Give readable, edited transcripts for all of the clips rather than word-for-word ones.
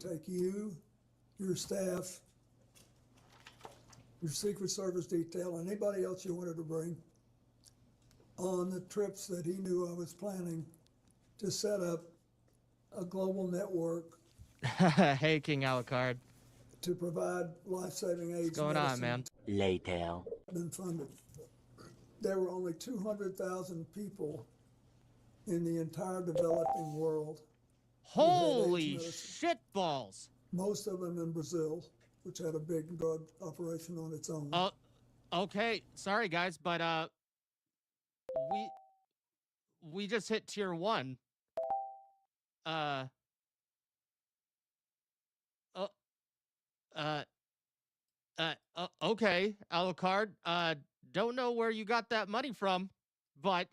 take you, your staff, your Secret Service detail, anybody else you wanted to bring on the trips that he knew I was planning to set up a global network. Hey, King Alucard. To provide life-saving AIDS. What's going on, man? Later. Been funded. There were only 200,000 people in the entire developing world. Holy shitballs! Most of them in Brazil, which had a big drug operation on its own. Okay. Sorry, guys, but we just hit tier 1. Okay, Alucard. Don't know where you got that money from, but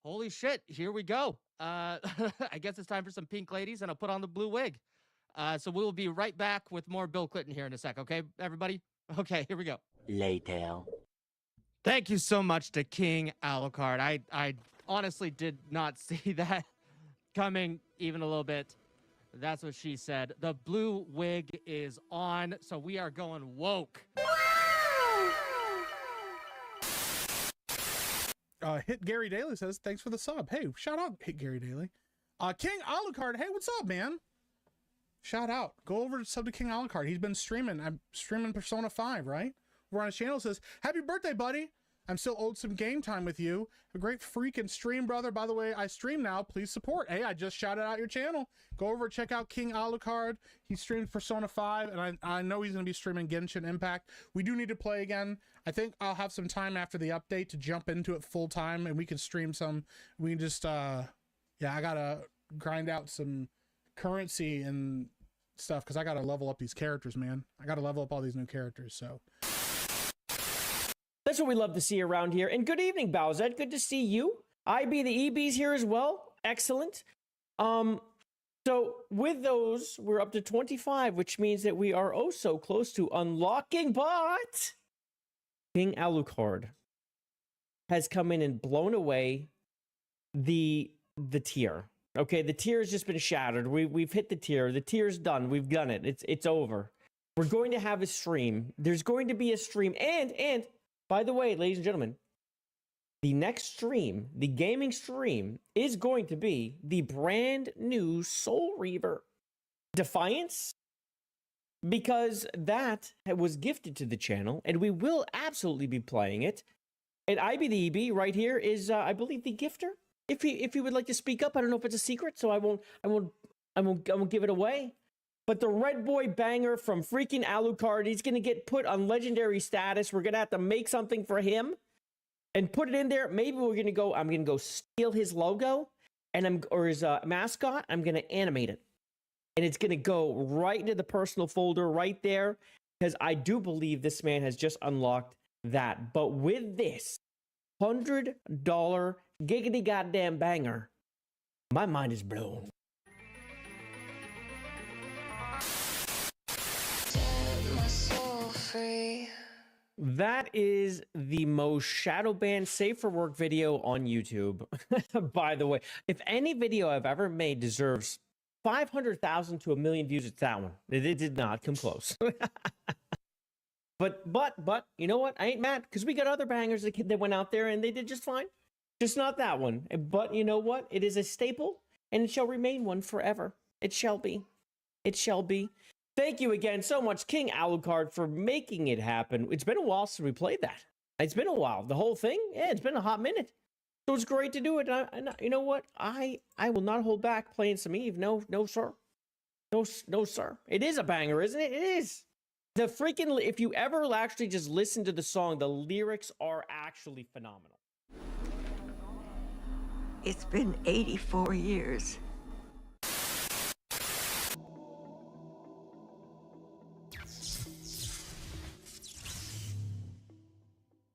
holy shit, here we go. I guess it's time for some pink ladies, and I'll put on the blue wig. So we will be right back with more Bill Clinton here in a sec, okay, everybody? Okay, here we go. Later. Thank you so much to King Alucard. I honestly did not see that coming even a little bit. That's what she said. The blue wig is on, so we are going woke. Hit Gary Daly says, thanks for the sub. Hey, shout out, Hit Gary Daly. King Alucard, hey, what's up, man? Shout out. Go over to sub to King Alucard. He's been streaming. I'm streaming Persona 5, right? We're on his channel. Says, happy birthday, buddy. I'm still owed some game time with you. A great freaking stream, brother. By the way, I stream now. Please support. Hey, I just shouted out your channel. Go over and check out King Alucard. He streams Persona 5, and I know he's going to be streaming Genshin Impact. We do need to play again. I think I'll have some time after the update to jump into it full time, and we can stream some. We can just, yeah, I got to grind out some currency and stuff because I got to level up these characters, man. I got to level up all these new characters, so... That's what we love to see around here. And good evening, Bowsette. Good to see you. IB the EB's here as well. Excellent. So with those, we're up to 25, which means that we are oh so close to unlocking, but King Alucard has come in and blown away the tier. Okay, the tier has just been shattered. We've hit the tier. The tier's done. We've done it. It's over. We're going to have a stream. There's going to be a stream. And by the way, ladies and gentlemen, the next stream, the gaming stream, is going to be the brand new Soul Reaver Defiance, because that was gifted to the channel, and we will absolutely be playing it. And IB the EB right here is, I believe, the gifter. If he would like to speak up, I don't know if it's a secret, so I won't give it away. But the Red Boy banger from freaking Alucard, he's going to get put on legendary status. We're going to have to make something for him and put it in there. Maybe we're going to go, I'm going to go steal his logo or his mascot. I'm going to animate it. And it's going to go right into the personal folder right there, because I do believe this man has just unlocked that. But with this $100 giggity goddamn banger, my mind is blown. That is the most shadow banned safe for work video on YouTube. By the way, if any video I've ever made deserves 500,000 to 1 million views, it's that one. It did not come close. But you know what? I ain't mad, because we got other bangers that went out there and they did just fine. Just not that one. But you know what? It is a staple, and it shall remain one forever. It shall be. It shall be. Thank you again so much, King Alucard, for making it happen. It's been a while since we played that. It's been a while. The whole thing? Yeah, it's been a hot minute. So it's great to do it. And you know what? I will not hold back playing some Eve. No, sir. No, sir. It is a banger, isn't it? It is. The freaking, if you ever actually just listen to the song, the lyrics are actually phenomenal. It's been 84 years.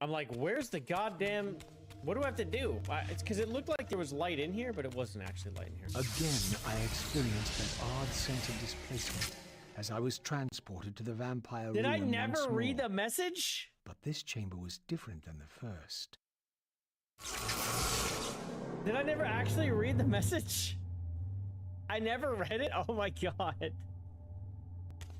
I'm like, where's the goddamn... What do I have to do? It's because it looked like there was light in here, but it wasn't actually light in here. Again, I experienced that odd sense of displacement as I was transported to the vampire Did I ruin never once read more. the message? But this chamber was different than the first. Did I never actually read the message? I never read it? Oh my god.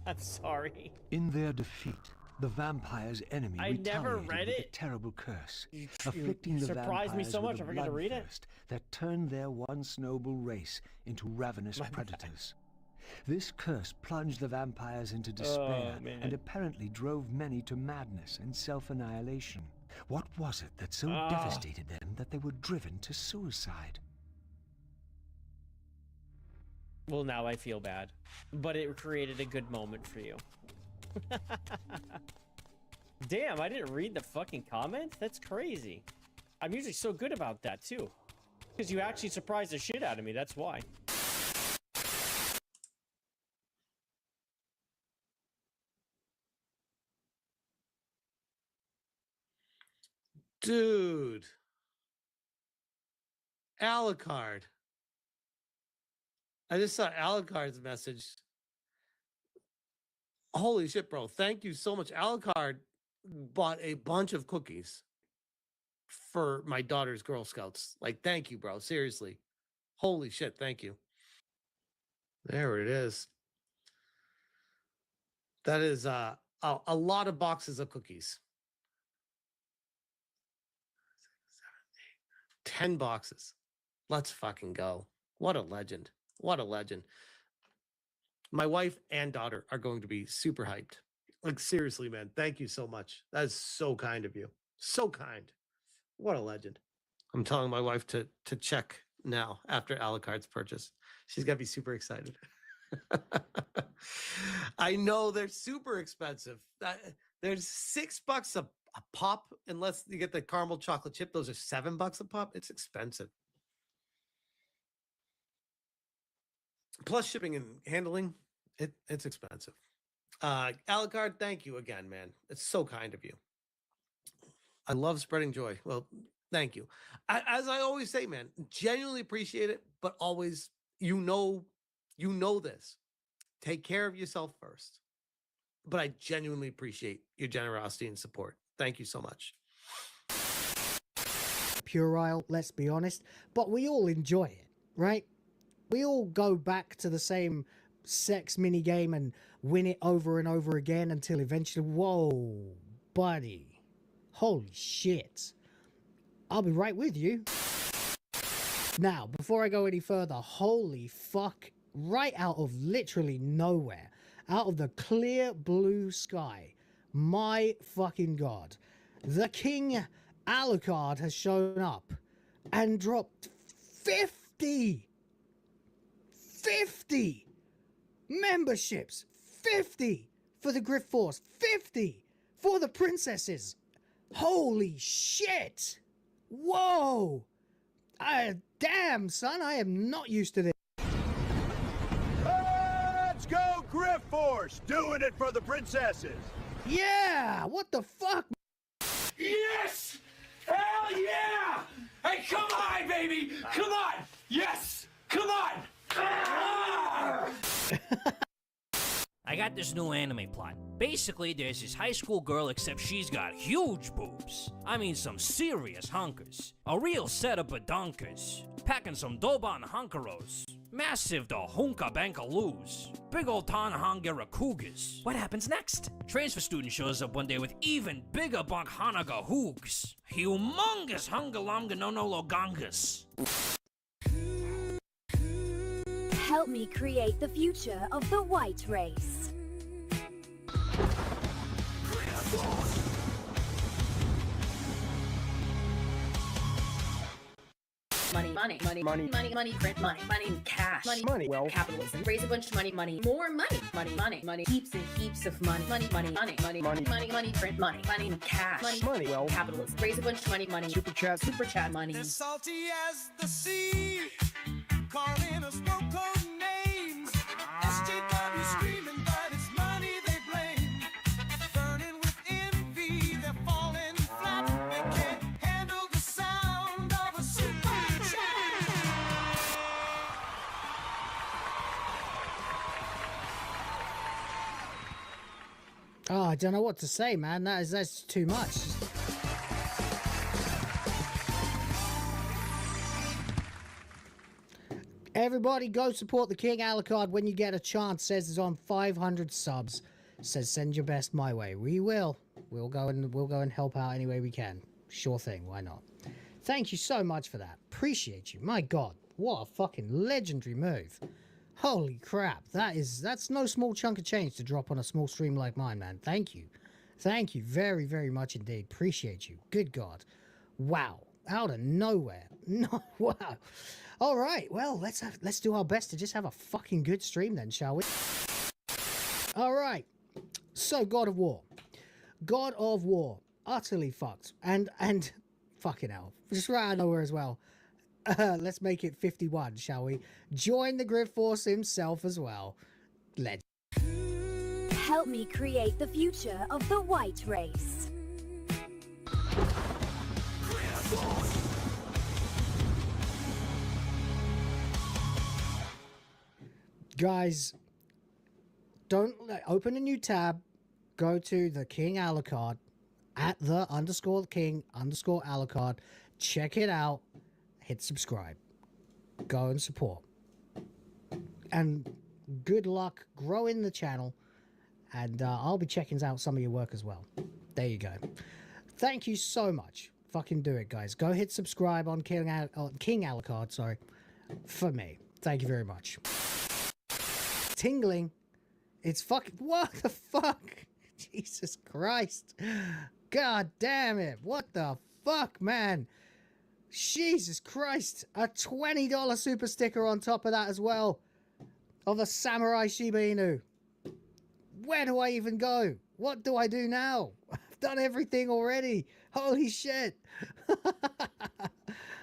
I'm sorry. In their defeat, the vampire's enemy I never retaliated read with a it. terrible curse, You afflicting the surprised me vampires so much, with I a forgot to read it. bloodthirst that turned their once noble race into ravenous predators. This curse plunged the vampires into despair man. and apparently drove many to madness and self-annihilation. What was it that so devastated them that they were driven to suicide? Well, now I feel bad. But it created a good moment for you. Damn, I didn't read the fucking comments? That's crazy. I'm usually so good about that, too. Because you actually surprised the shit out of me, that's why. Dude. Alucard. I just saw Alucard's message. Holy shit, bro. Thank you so much. Alucard bought a bunch of cookies for my daughter's Girl Scouts. Like, thank you, bro. Seriously. Holy shit, thank you. There it is. That is a lot of boxes of cookies. 10 boxes. Let's fucking go. What a legend. What a legend. My wife and daughter are going to be super hyped. Like, seriously, man. Thank you so much. That is so kind of you. So kind. What a legend. I'm telling my wife to check now after Alucard's purchase. She's got to be super excited. I know they're super expensive. There's $6 a pop unless you get the caramel chocolate chip. Those are $7 a pop. It's expensive. Plus shipping and handling, it's expensive. Alucard, thank you again, man. It's so kind of you. I love spreading joy. Well, thank you. As I always say, man, genuinely appreciate it, but always, you know this. Take care of yourself first. But I genuinely appreciate your generosity and support. Thank you so much. Puerile, let's be honest, but we all enjoy it, right? We all go back to the same sex minigame and win it over and over again until eventually, whoa, buddy, holy shit. I'll be right with you. Now, before I go any further, holy fuck, right out of literally nowhere, out of the clear blue sky, my fucking god, the King Alucard has shown up and dropped 50 memberships, 50 for the Griff Force, 50 for the princesses. Holy shit. Whoa. Damn, son, I am not used to this. Let's go, Griff Force! Doing it for the princesses! Yeah, what the fuck? Yes! Hell yeah! Hey, come on, baby! Come on! Yes! Come on! I got this new anime plot. Basically, there's this high school girl, except she's got huge boobs. I mean some serious hunkers. A real setup of donkers. Packing some Doban hunkeros. Massive the hunka bankaloos. Big old Tanhangera cougars. What happens next? Transfer student shows up one day with even bigger bunk hanaga hoogs. Humongous hungalamga no logangas. Help me create the future of the white race. Money, print money, cash, money, wealth, capitalism, raise a bunch of money, more money, heaps and heaps of money, print money, cash, money, wealth, capitalism, raise a bunch of money, super chat money. As salty as the sea, calling us no code names. SJW screaming, but it's money they blame. Burning with envy, they're falling flat. They can't handle the sound of a super chat. Oh, I don't know what to say, man. That's too much. Everybody go support the King Alucard when you get a chance. Says it's on 500 subs. Says send your best my way. We will. We'll go and help out any way we can. Sure thing. Why not? Thank you so much for that. Appreciate you. My God, what a fucking legendary move. Holy crap. That's no small chunk of change to drop on a small stream like mine, man. Thank you. Thank you very, very much indeed. Appreciate you. Good God. Wow. Out of nowhere. No, wow. All right. Well, let's do our best to just have a fucking good stream then, shall we? All right. So, God of War. God of War. Utterly fucked. And fucking hell. Just right out of nowhere as well. Let's make it 51, shall we? Join the Grid Force himself as well. Let's Help me create the future of the white race. Guys, don't open a new tab. Go to the King Alucard at the _King _Alucard. Check it out. Hit subscribe. Go and support. And good luck growing the channel. And I'll be checking out some of your work as well. There you go. Thank you so much. Fucking do it, guys. Go hit subscribe on King Alucard, sorry, for me. Thank you very much. Tingling. It's fucking... What the fuck? Jesus Christ. God damn it. What the fuck, man? Jesus Christ. A $20 super sticker on top of that as well. Of the Samurai Shiba Inu. Where do I even go? What do I do now? I've done everything already. Holy shit.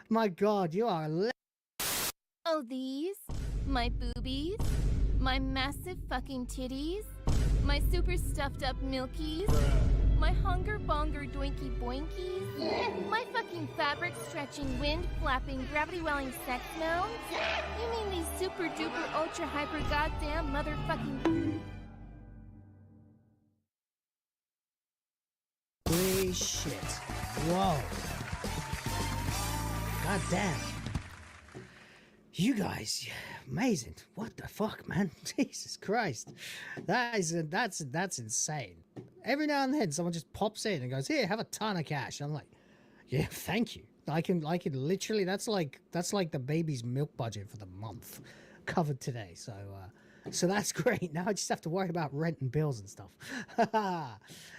My God, you are a Oh, these? My boobies? My massive fucking titties? My super stuffed up milkies? My hunger bonger doinky boinkies? My fucking fabric stretching, wind flapping, gravity welling sex mounds? You mean these super duper ultra hyper goddamn motherfucking... Holy shit. Whoa. God damn. You guys, amazing. What the fuck, man? Jesus Christ. That's insane. Every now and then someone just pops in and goes, "Here, have a ton of cash." I'm like, "Yeah, thank you." I can literally that's like the baby's milk budget for the month covered today. So that's great. Now I just have to worry about rent and bills and stuff.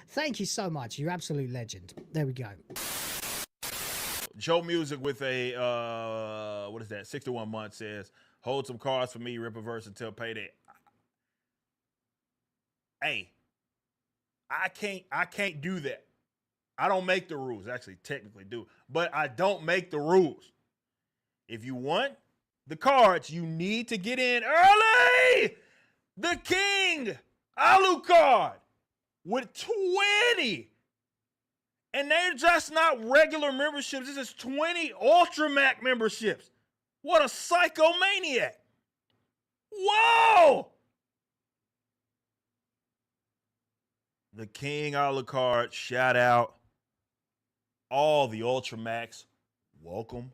Thank you so much. You're absolute legend. There we go. Joe Music with a what is that? 61 months says, "Hold some cards for me, rip a verse until payday." Hey, I can't do that. I don't make the rules. Actually, technically do, but I don't make the rules. If you want the cards, you need to get in early. The King Alucard with 20. And they're just not regular memberships. This is 20 Ultramac memberships. What a psychomaniac. Whoa! The King Alucard, shout out. All the Ultramacs, welcome,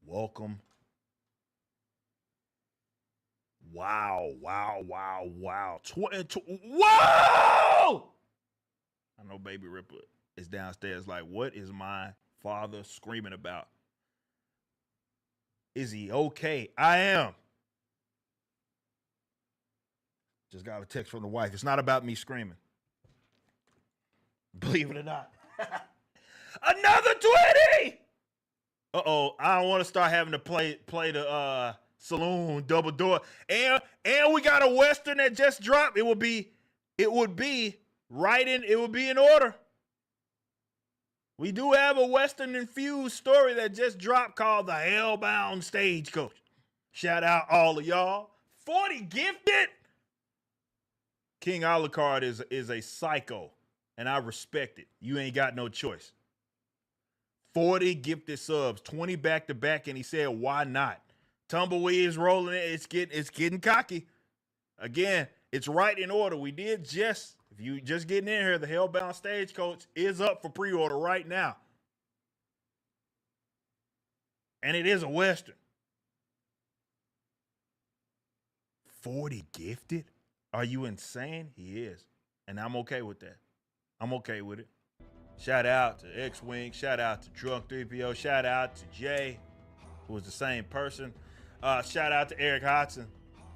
welcome. Wow, wow, wow, wow. Whoa! I know Baby Ripper is downstairs like, what is my father screaming about? Is he okay? I am. Just got a text from the wife. It's not about me screaming. Believe it or not. Another 20! Uh-oh, I don't want to start having to play the saloon double door. And we got a Western that just dropped. It would be in order. We do have a Western infused story that just dropped called The Hellbound Stagecoach. Shout out all of y'all. 40 gifted. King Alucard is a psycho, and I respect it. You ain't got no choice. 40 gifted subs, 20 back to back, and he said, "Why not?" Tumbleweed is rolling it. It's getting cocky. Again, it's right in order. We did just. If you just getting in here, the Hellbound Stagecoach is up for pre-order right now. And it is a Western. 40 gifted? Are you insane? He is. And I'm okay with that. I'm okay with it. Shout out to X-Wing. Shout out to Drunk 3PO. Shout out to Jay, who was the same person. Shout out to Eric Hodson.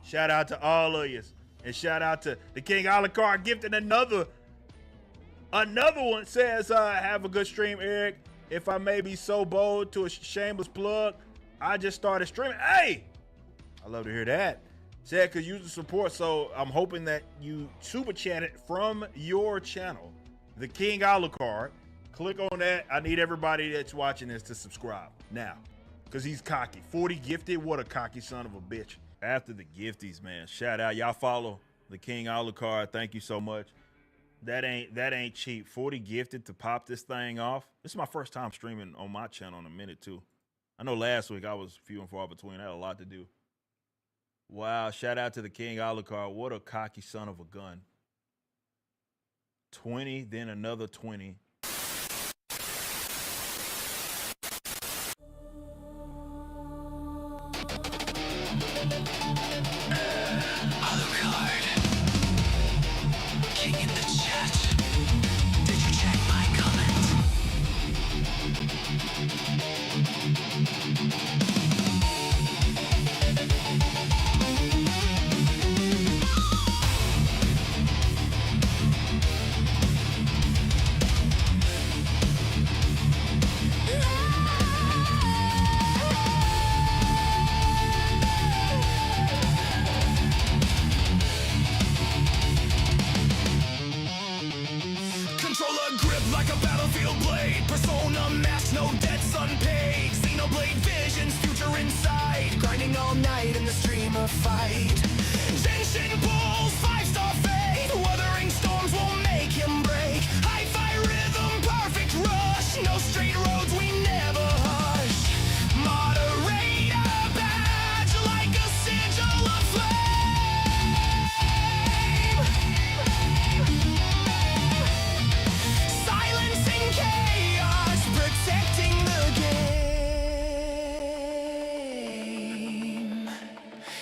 Shout out to all of you. And shout out to the King Alucard gifting another one. Says, have a good stream, Eric. If I may be so bold to a shameless plug, I just started streaming. Hey! I love to hear that. Said, could use the support, so I'm hoping that you super chat it from your channel, the King Alucard. Click on that. I need everybody that's watching this to subscribe now, because he's cocky. 40 gifted, what a cocky son of a bitch. After the gifties, man, shout out. Y'all follow the King Alucard. Thank you so much. That ain't cheap. 40 gifted to pop this thing off. This is my first time streaming on my channel in a minute, too. I know last week I was few and far between. I had a lot to do. Wow, shout out to the King Alucard. What a cocky son of a gun. 20, then another 20. Alucard. King in the chat. Did you check my comment? Controller grip like a battlefield blade. Persona mask, no debts unpaid. Xenoblade visions, future inside. Grinding all night in the stream of fight. Genshin Bulls, 5-star fate. Weathering storms won't make him break. Hi-fi rhythm, perfect rush. No straight roads, we never hush. Moderator badge like a sigil of silencing chaos, protecting the game.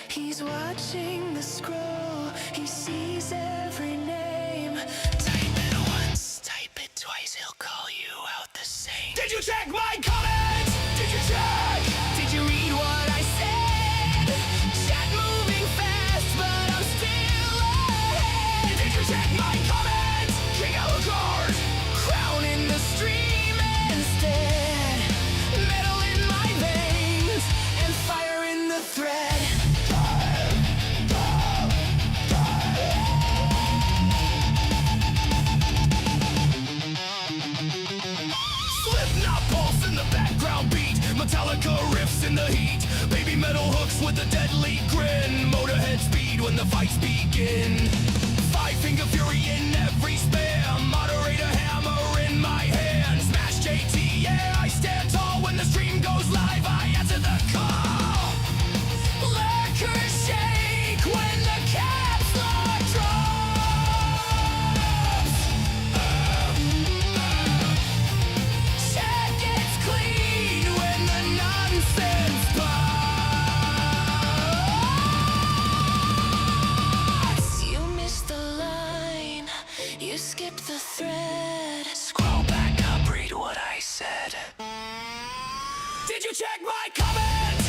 He's watching the scroll, he sees every name. Type it once, type it twice, he'll call you out the same. Did you check my comments? Did you check? Did you read what I said? Chat moving fast, but I'm still ahead. Did you check my comments? King Alucard, crown in the stream instead. Metal in my veins and fire in the thread. Slipknot pulse in the background beat. Metallica riffs in the heat. Baby metal hooks with a deadly grin. Motorhead speed when the fights begin. Five-finger fury in every spam. Moderator hammer in my hand. Smash JT, yeah, I stand tall. When the stream goes live, I answer the call. Lurkers shake when the caps lock drops. Chat gets clean when the nonsense pops. You missed the line, you skipped the thread. Scroll back up, read what I said. Did you check my comments?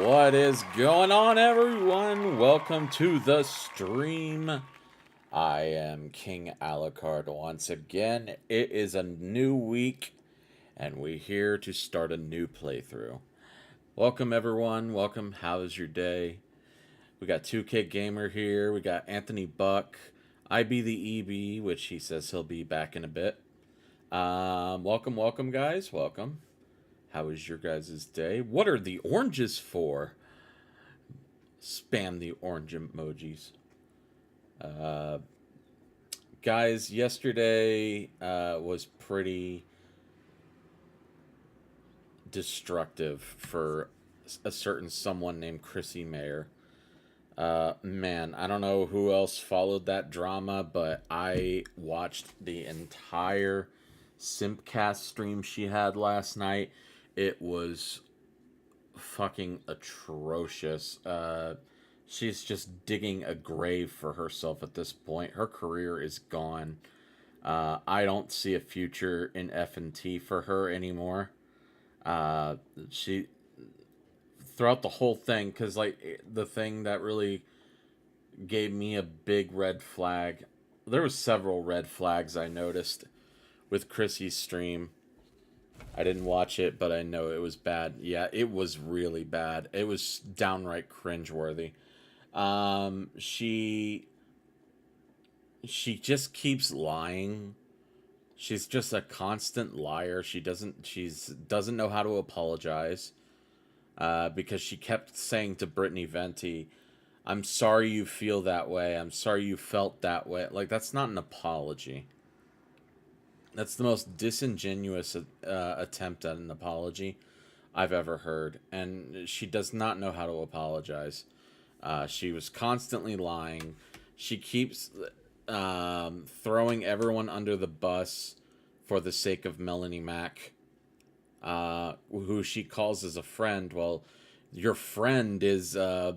What is going on, everyone? Welcome to the stream. I am King Alucard once again. It is a new week, and we're here to start a new playthrough. Welcome, everyone. Welcome. How's your day? We got 2K Gamer here. We got Anthony Buck. I be the EB, which he says he'll be back in a bit. Welcome, guys. Welcome. How is your guys' day? What are the oranges for? Spam the orange emojis. Guys, yesterday was pretty destructive for a certain someone named Chrissy Mayer. Man, I don't know who else followed that drama, but I watched the entire Simpcast stream she had last night. It was fucking atrocious. She's just digging a grave for herself at this point. Her career is gone. I don't see a future in F&T for her anymore. She... Throughout the whole thing, because like the thing that really gave me a big red flag, there was several red flags I noticed with Chrissy's stream. I didn't watch it, but I know it was bad. Yeah, it was really bad. It was downright cringeworthy. She just keeps lying. She's just a constant liar. She doesn't know how to apologize. Because she kept saying to Brittany Venti, I'm sorry you feel that way. I'm sorry you felt that way. Like, that's not an apology. That's the most disingenuous attempt at an apology I've ever heard. And she does not know how to apologize. She was constantly lying. She keeps throwing everyone under the bus for the sake of Melanie Mack. Who she calls as a friend. Well, your friend is a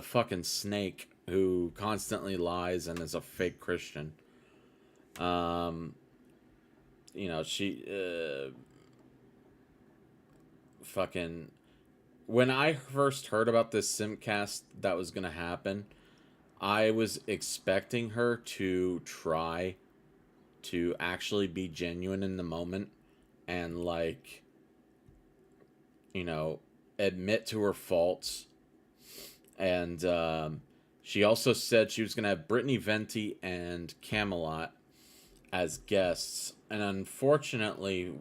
fucking snake who constantly lies and is a fake Christian. You know, she fucking... When I first heard about this Simpcast that was gonna happen, I was expecting her to try to actually be genuine in the moment and, like, you know, admit to her faults. And she also said she was going to have Brittany Venti and Camelot as guests. And unfortunately,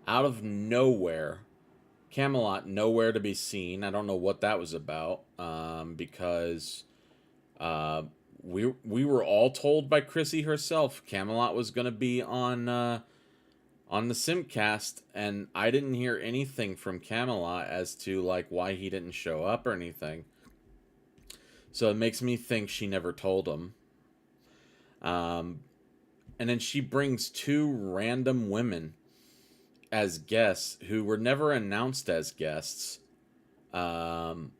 out of nowhere, Camelot nowhere to be seen. I don't know what that was about, because we were all told by Chrissy herself Camelot was going to be on the Simpcast, and I didn't hear anything from Camelot as to, like, why he didn't show up or anything. So it makes me think she never told him. And then she brings two random women as guests who were never announced as guests. I'm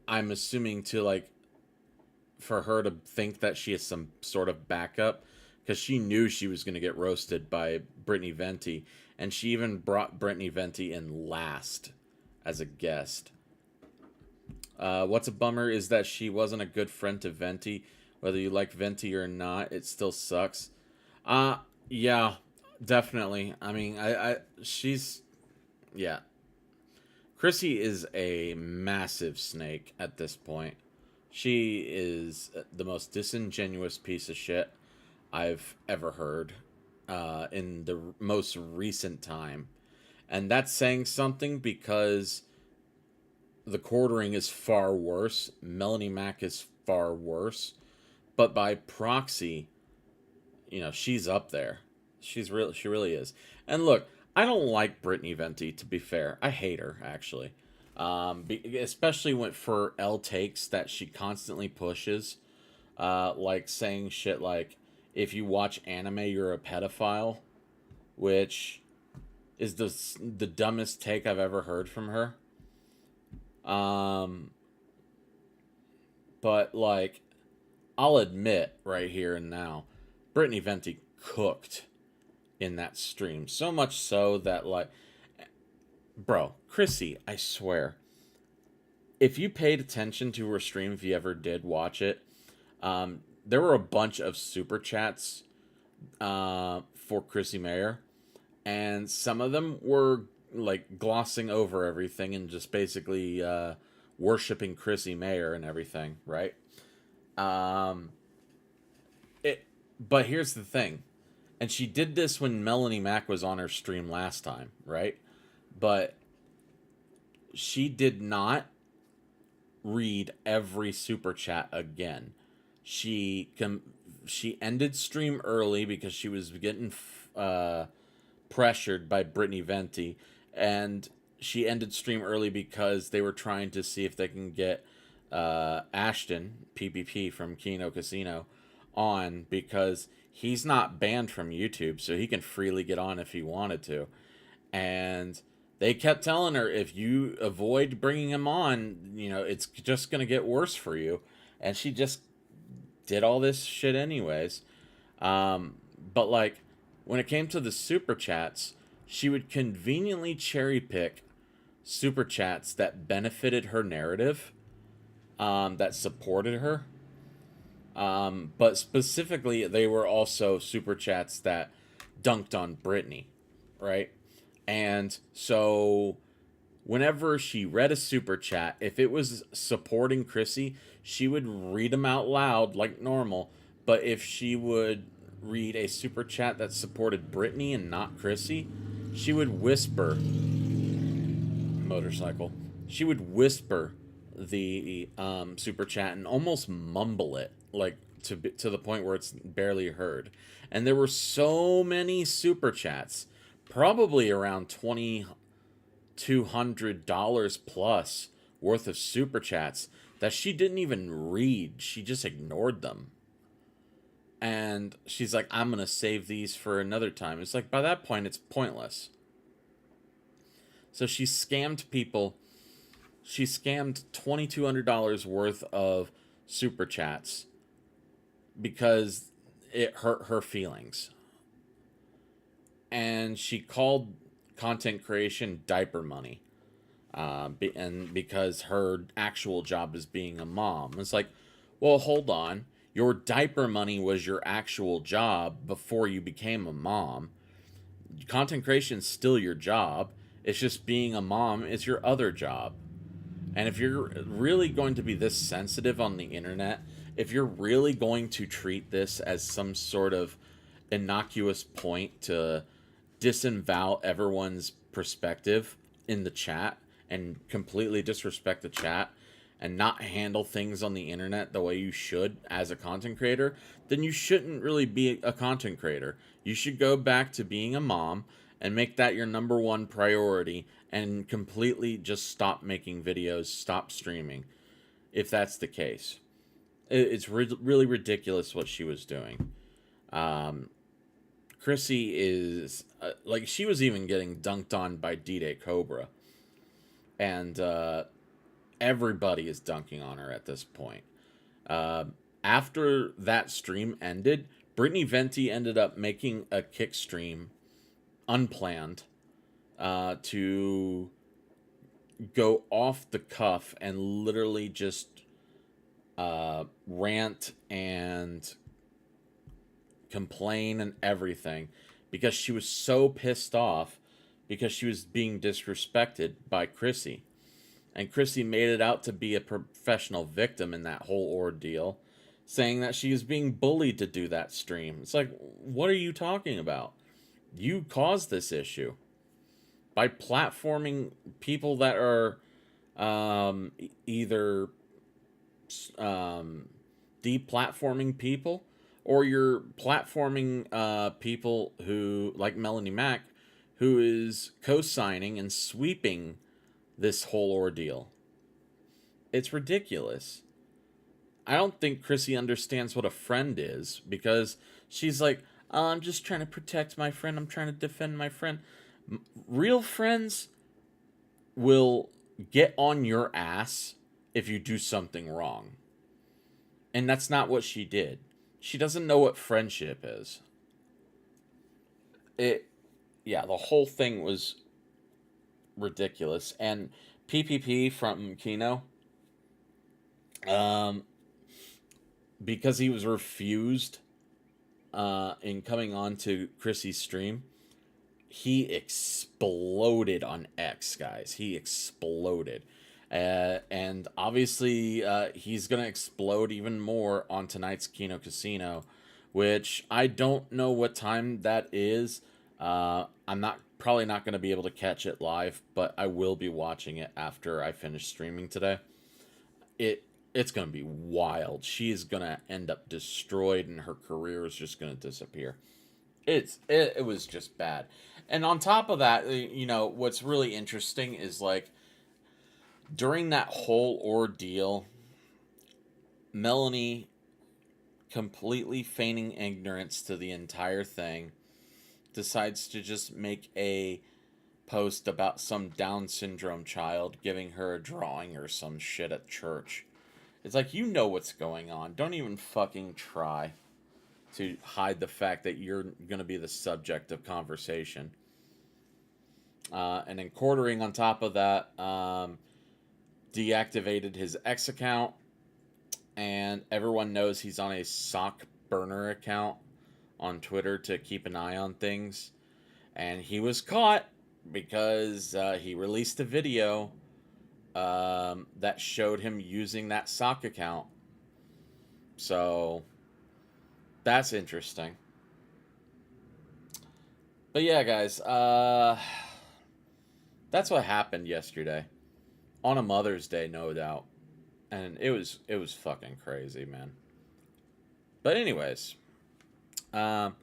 assuming to, like, for her to think that she has some sort of backup, because she knew she was going to get roasted by Brittany Venti, and she even brought Brittany Venti in last as a guest. What's a bummer is that she wasn't a good friend to Venti. Whether you like Venti or not, it still sucks. Yeah, definitely. I mean, she's... Yeah. Chrissy is a massive snake at this point. She is the most disingenuous piece of shit I've ever heard in the most recent time. And that's saying something, because the quartering is far worse. Melanie Mack is far worse. But by proxy, you know, she's up there. She really is. And look, I don't like Brittany Venti, to be fair. I hate her, actually. Especially for L takes that she constantly pushes. Like saying shit like, if you watch anime, you're a pedophile, which is the dumbest take I've ever heard from her. But, like, I'll admit right here and now, Brittany Venti cooked in that stream. So much so that, like, bro, Chrissy, I swear, if you paid attention to her stream, if you ever did watch it, there were a bunch of super chats for Chrissy Mayer, and some of them were like glossing over everything and just basically worshiping Chrissy Mayer and everything, right? But here's the thing, and she did this when Melanie Mac was on her stream last time, right? But she did not read every super chat again. She ended stream early because she was getting pressured by Brittany Venti, and she ended stream early because they were trying to see if they can get Ashton PPP from Kino Casino on, because he's not banned from YouTube, so he can freely get on if he wanted to. And they kept telling her, if you avoid bringing him on, you know, it's just going to get worse for you. And she just did all this shit anyways. But like, when it came to the super chats, she would conveniently cherry pick super chats that benefited her narrative, that supported her. But specifically, they were also super chats that dunked on Brittany, right? And so whenever she read a super chat, if it was supporting Chrissy, she would read them out loud like normal. But if she would read a super chat that supported Brittany and not Chrissy, she would whisper motorcycle. She would whisper the super chat and almost mumble it, like to the point where it's barely heard. And there were so many super chats, probably around $2,200 plus worth of super chats, that she didn't even read. She just ignored them. And she's like, I'm gonna save these for another time. It's like, by that point, it's pointless. So she scammed people. She scammed $2,200 worth of super chats because it hurt her feelings. And she called content creation diaper money. And because her actual job is being a mom. It's like, well, hold on. Your diaper money was your actual job before you became a mom. Content creation is still your job. It's just being a mom is your other job. And if you're really going to be this sensitive on the internet, if you're really going to treat this as some sort of innocuous point to disavow everyone's perspective in the chat and completely disrespect the chat and not handle things on the internet the way you should as a content creator, then you shouldn't really be a content creator. You should go back to being a mom and make that your number one priority and completely just stop making videos, stop streaming, if that's the case. It's really ridiculous what she was doing. Chrissy is, like, she was even getting dunked on by D-Day Cobra. And everybody is dunking on her at this point. After that stream ended, Brittany Venti ended up making a kick stream, unplanned, to go off the cuff and literally just rant and complain and everything because she was so pissed off because she was being disrespected by Chrissy. And Chrissy made it out to be a professional victim in that whole ordeal, saying that she was being bullied to do that stream. It's like, what are you talking about? You caused this issue by platforming people that are either deplatforming people, or you're platforming people who, like Melanie Mac, who is co-signing and sweeping this whole ordeal. It's ridiculous. I don't think Chrissy understands what a friend is, because she's like, oh, I'm just trying to protect my friend. I'm trying to defend my friend. Real friends will get on your ass if you do something wrong. And that's not what she did. She doesn't know what friendship is. Yeah, the whole thing was ridiculous. And PPP from Kino, because he was refused in coming on to Chrissy's stream, he exploded on X, guys. He exploded. And obviously, he's going to explode even more on tonight's Kino Casino, which I don't know what time that is. I'm probably not going to be able to catch it live, but I will be watching it after I finish streaming today. It's going to be wild. She is going to end up destroyed, and her career is just going to disappear. It was just bad. And on top of that, you know, what's really interesting is, like, during that whole ordeal, Melanie, completely feigning ignorance to the entire thing, decides to just make a post about some Down syndrome child giving her a drawing or some shit at church. It's like, you know what's going on. Don't even fucking try to hide the fact that you're going to be the subject of conversation. And then quartering on top of that, deactivated his X account, and everyone knows he's on a sock burner account on Twitter to keep an eye on things. And he was caught because he released a video that showed him using that sock account. So that's interesting. But yeah, guys, that's what happened yesterday. On a Mother's Day, no doubt. And it was fucking crazy, man. But anyways, let's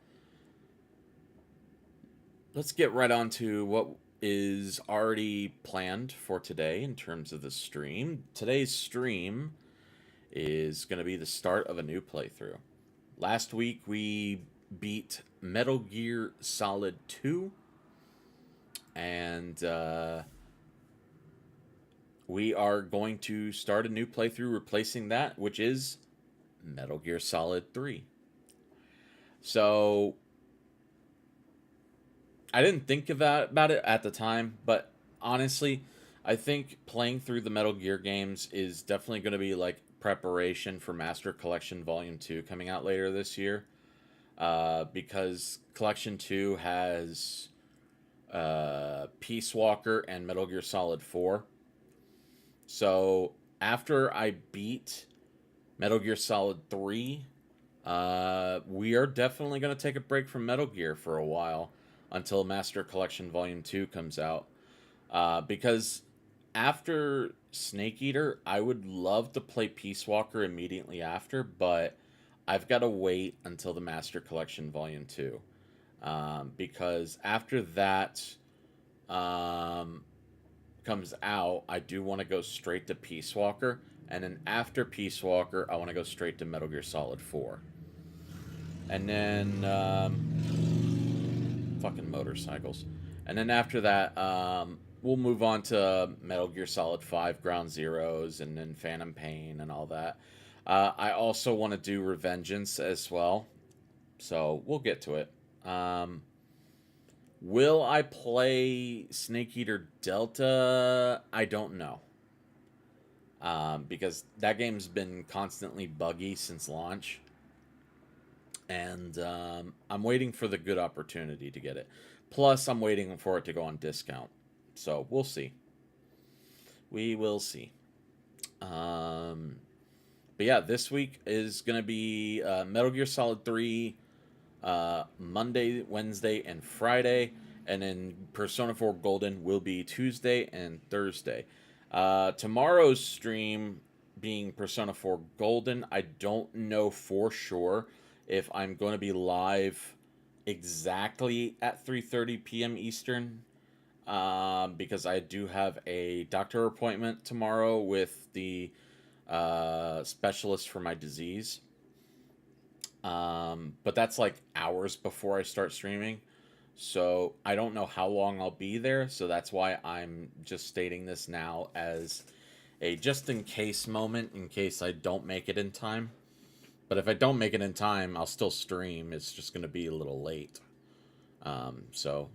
get right on to what is already planned for today in terms of the stream. Today's stream is going to be the start of a new playthrough. Last week we beat Metal Gear Solid 2, and we are going to start a new playthrough replacing that, which is Metal Gear Solid 3. So I didn't think about it at the time, but honestly, I think playing through the Metal Gear games is definitely going to be like preparation for Master Collection Volume 2 coming out later this year. Because Collection 2 has Peace Walker and Metal Gear Solid 4. So after I beat Metal Gear Solid 3, we are definitely going to take a break from Metal Gear for a while until Master Collection Volume 2 comes out. Because after Snake Eater, I would love to play Peace Walker immediately after, but I've got to wait until the Master Collection Volume 2. Because after that comes out, I do want to go straight to Peace Walker. And then after Peace Walker, I want to go straight to Metal Gear Solid 4. And then fucking motorcycles. And then after that, we'll move on to Metal Gear Solid 5 Ground Zeroes, and then Phantom Pain and all that. I also want to do Revengeance as well, so we'll get to it. Will I play Snake Eater Delta? I don't know. Because that game's been constantly buggy since launch. And I'm waiting for the good opportunity to get it. Plus, I'm waiting for it to go on discount. So, we'll see. We will see. But yeah, this week is going to be Metal Gear Solid 3 Monday, Wednesday, and Friday. And then Persona 4 Golden will be Tuesday and Thursday. Tomorrow's stream being Persona 4 Golden, I don't know for sure if I'm going to be live exactly at 3:30 p.m. Eastern, because I do have a doctor appointment tomorrow with the specialist for my disease. But that's like hours before I start streaming, so I don't know how long I'll be there, so that's why I'm just stating this now as a just-in-case moment, in case I don't make it in time. But if I don't make it in time, I'll still stream. It's just going to be a little late. So,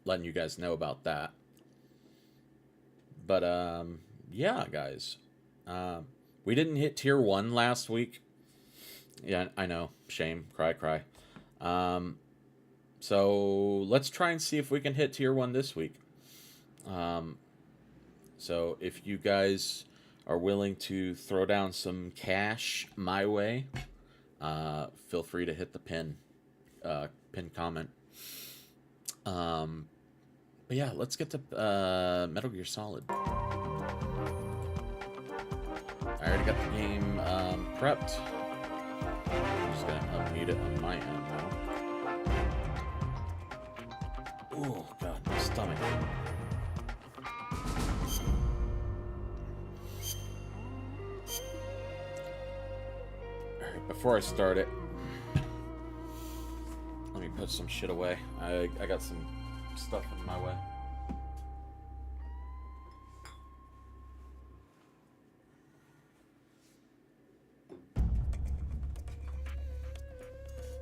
letting you guys know about that. But yeah, guys, we didn't hit tier 1 last week. Yeah, I know. Shame. Cry. So let's try and see if we can hit tier 1 this week. So if you guys are willing to throw down some cash my way, feel free to hit the pin comment. But yeah, let's get to Metal Gear Solid. I already got the game prepped. I'm just gonna unmute it on my end now. Oh god, my stomach. Alright, before I start it, let me put some shit away. I got some stuff in my way.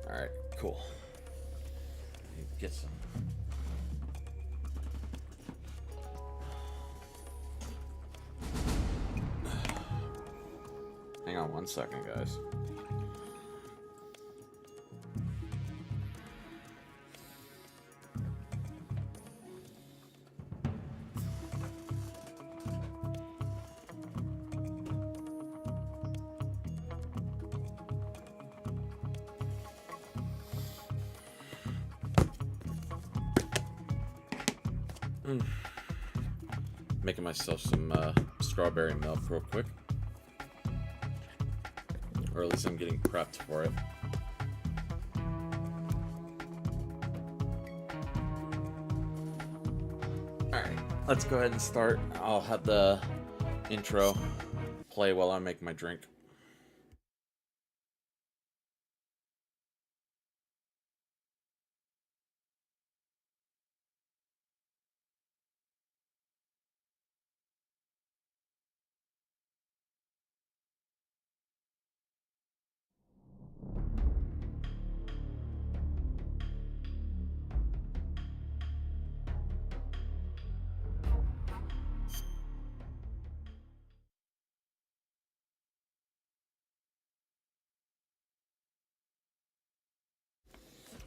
Alright, cool. Get some. Hang on 1 second, guys. Making myself some strawberry milk real quick. Or at least I'm getting prepped for it. Alright, let's go ahead and start. I'll have the intro play while I make my drink.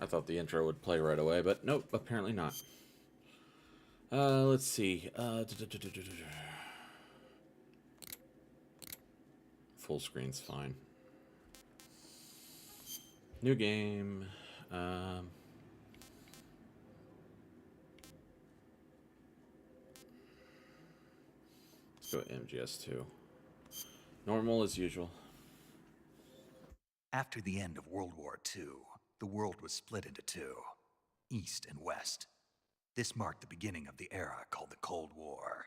I thought the intro would play right away, but nope, apparently not. Let's see. Full screen's fine. New game. Let's go MGS2. Normal as usual. After the end of World War II, the world was split into two, East and West. This marked the beginning of the era called the Cold War.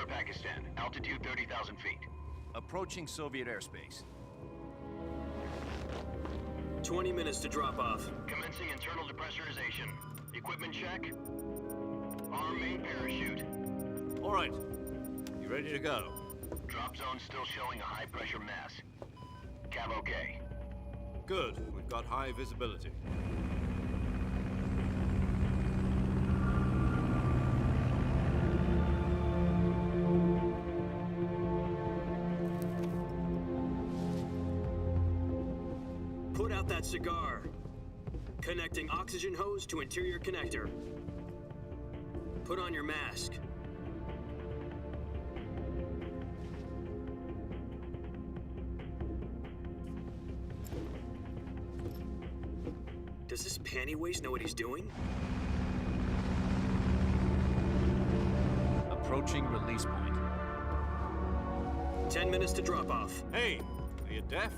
Pakistan, altitude 30,000 feet. Approaching Soviet airspace. 20 minutes to drop off. Commencing internal depressurization. Equipment check. Arm main parachute. All right. You ready to go? Drop zone still showing a high pressure mass. Cav okay. Good. We've got high visibility. Put out that cigar. Connecting oxygen hose to interior connector. Put on your mask. Does this pantywaist know what he's doing? Approaching release point. 10 minutes to drop off. Hey, are you deaf?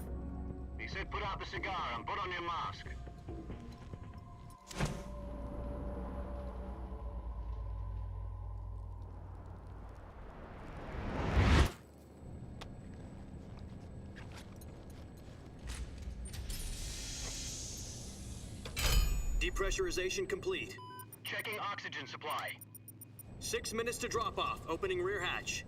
He said put out the cigar and put on your mask. Depressurization complete. Checking oxygen supply. 6 minutes to drop off. Opening rear hatch.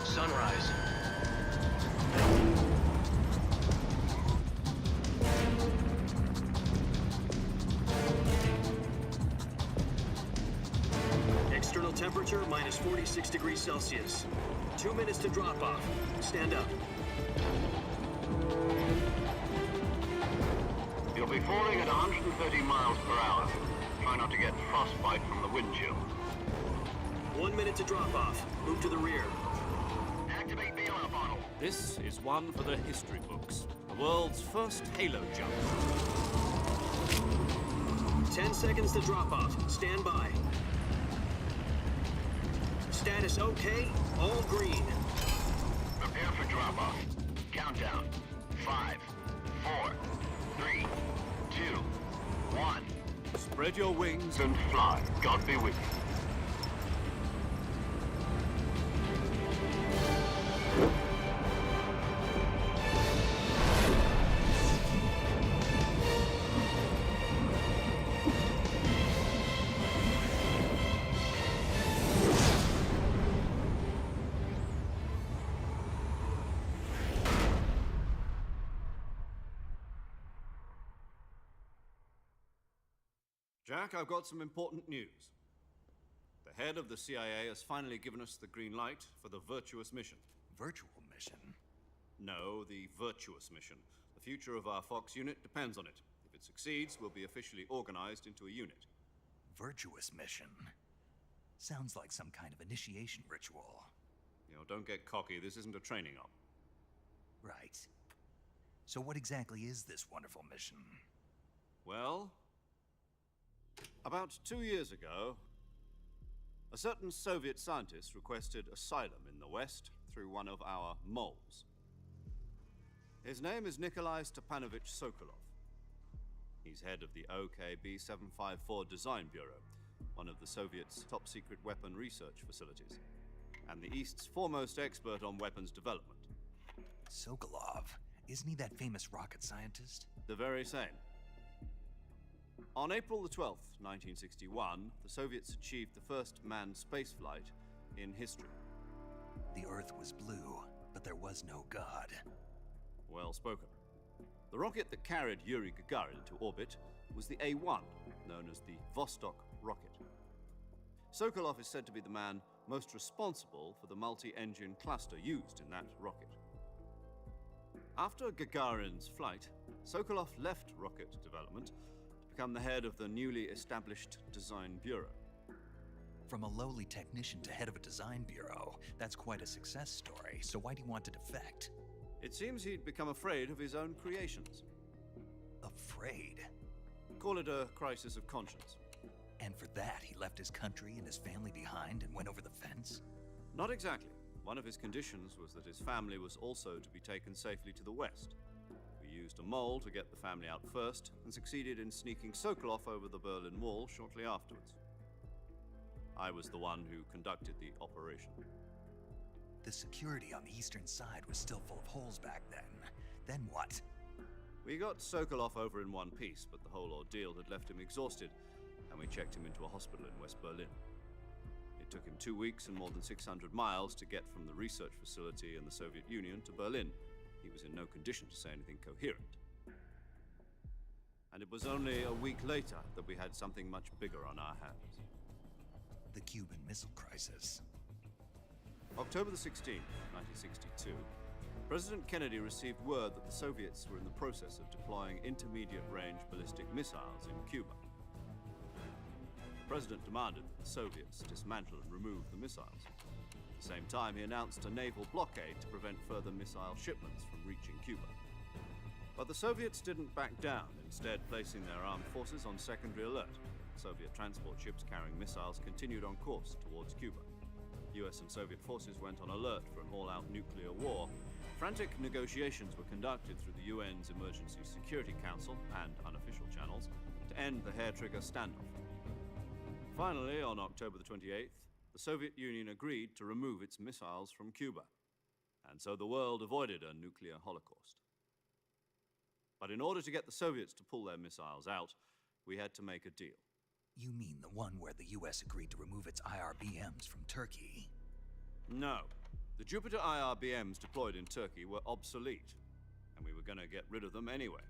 Sunrise. External temperature minus 46 degrees Celsius. 2 minutes to drop off. Stand up. You'll be falling at 130 miles per hour. Try not to get frostbite from the wind chill. 1 minute to drop off. Move to the rear. Activate the alarm bottle. This is one for the history books. The world's first halo jump. 10 seconds to drop off. Stand by. Status okay. All green. Prepare for drop-off. Countdown. 5, 4, 3, 2, 1. Spread your wings and fly. God be with you. Jack, I've got some important news. The head of the CIA has finally given us the green light for the virtuous mission. Virtual mission? No, the virtuous mission. The future of our Fox unit depends on it. If it succeeds, we'll be officially organized into a unit. Virtuous mission? Sounds like some kind of initiation ritual. You know, don't get cocky. This isn't a training op. Right. So what exactly is this wonderful mission? Well, about 2 years ago, a certain Soviet scientist requested asylum in the West through one of our moles. His name is Nikolai Stepanovich Sokolov. He's head of the OKB 754 Design Bureau, one of the Soviets' top-secret weapon research facilities, and the East's foremost expert on weapons development. Sokolov? Isn't he that famous rocket scientist? The very same. On April the 12th, 1961, the Soviets achieved the first manned spaceflight in history. The Earth was blue, but there was no God. Well spoken. The rocket that carried Yuri Gagarin into orbit was the A-1, known as the Vostok rocket. Sokolov is said to be the man most responsible for the multi-engine cluster used in that rocket. After Gagarin's flight, Sokolov left rocket development to become the head of the newly established Design Bureau. From a lowly technician to head of a design bureau, that's quite a success story, so why'd he want to defect? It seems he'd become afraid of his own creations. Afraid? Call it a crisis of conscience. And for that, he left his country and his family behind and went over the fence? Not exactly. One of his conditions was that his family was also to be taken safely to the West. We used a mole to get the family out first and succeeded in sneaking Sokolov over the Berlin Wall shortly afterwards. I was the one who conducted the operation. The security on the eastern side was still full of holes back then. Then what? We got Sokolov over in one piece, but the whole ordeal had left him exhausted, and we checked him into a hospital in West Berlin. It took him 2 weeks and more than 600 miles to get from the research facility in the Soviet Union to Berlin. He was in no condition to say anything coherent. And it was only a week later that we had something much bigger on our hands. The Cuban Missile Crisis. October the 16th, 1962, President Kennedy received word that the Soviets were in the process of deploying intermediate-range ballistic missiles in Cuba. The President demanded that the Soviets dismantle and remove the missiles. At the same time, he announced a naval blockade to prevent further missile shipments from reaching Cuba. But the Soviets didn't back down, instead placing their armed forces on secondary alert. Soviet transport ships carrying missiles continued on course towards Cuba. US and Soviet forces went on alert for an all-out nuclear war. Frantic negotiations were conducted through the UN's Emergency Security Council and unofficial channels to end the hair-trigger standoff. Finally, on October the 28th, the Soviet Union agreed to remove its missiles from Cuba, and so the world avoided a nuclear holocaust. But in order to get the Soviets to pull their missiles out, we had to make a deal. You mean the one where the US agreed to remove its IRBMs from Turkey? No. The Jupiter IRBMs deployed in Turkey were obsolete, and we were going to get rid of them anyway.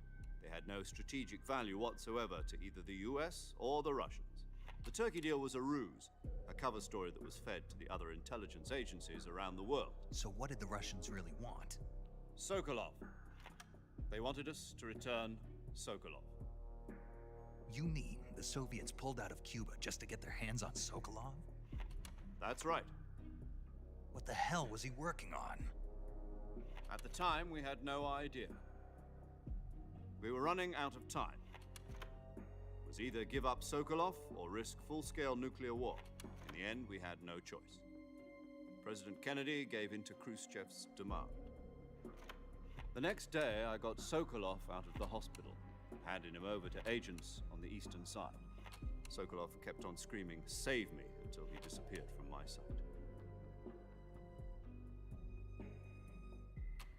They had no strategic value whatsoever to either the US or the Russians. The Turkey deal was a ruse, a cover story that was fed to the other intelligence agencies around the world. So what did the Russians really want? Sokolov. They wanted us to return Sokolov. You mean the Soviets pulled out of Cuba just to get their hands on Sokolov? That's right. What the hell was he working on? At the time, we had no idea. We were running out of time. It was either give up Sokolov or risk full-scale nuclear war. In the end, we had no choice. President Kennedy gave in to Khrushchev's demand. The next day, I got Sokolov out of the hospital, handing him over to agents on the eastern side. Sokolov kept on screaming, "Save me," until he disappeared from my sight.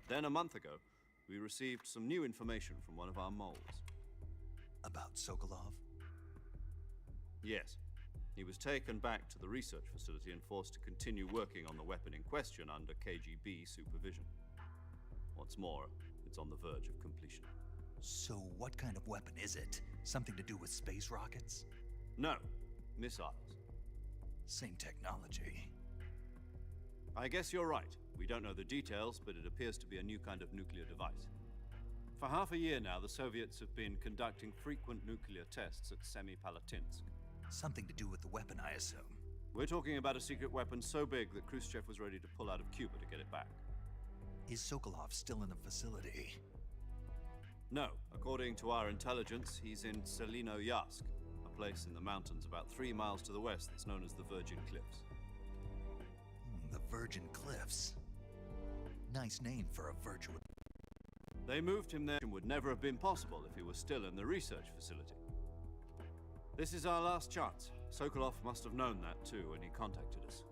Then a month ago, we received some new information from one of our moles. About Sokolov? Yes. He was taken back to the research facility and forced to continue working on the weapon in question under KGB supervision. What's more, it's on the verge of completion. So what kind of weapon is it? Something to do with space rockets? No, missiles. Same technology. I guess you're right. We don't know the details, but it appears to be a new kind of nuclear device. For half a year now, the Soviets have been conducting frequent nuclear tests at Semipalatinsk. Something to do with the weapon, I assume. We're talking about a secret weapon so big that Khrushchev was ready to pull out of Cuba to get it back. Is Sokolov still in the facility? No. According to our intelligence, he's in Selinoyarsk, a place in the mountains about 3 miles to the west that's known as the Virgin Cliffs. The Virgin Cliffs. Nice name for a virtual... They moved him there and would never have been possible if he was still in the research facility. This is our last chance. Sokolov must have known that too when he contacted us.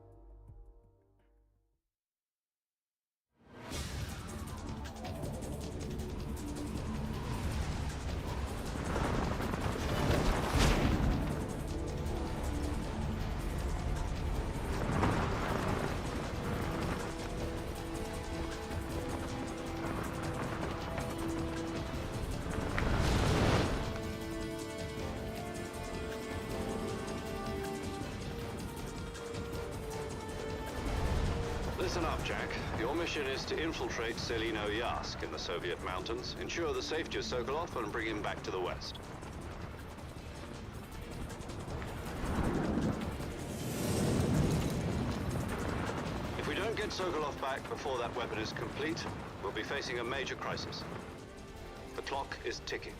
Listen up, Jack. Your mission is to infiltrate Selinoyarsk in the Soviet mountains, ensure the safety of Sokolov, and bring him back to the west. If we don't get Sokolov back before that weapon is complete, we'll be facing a major crisis. The clock is ticking.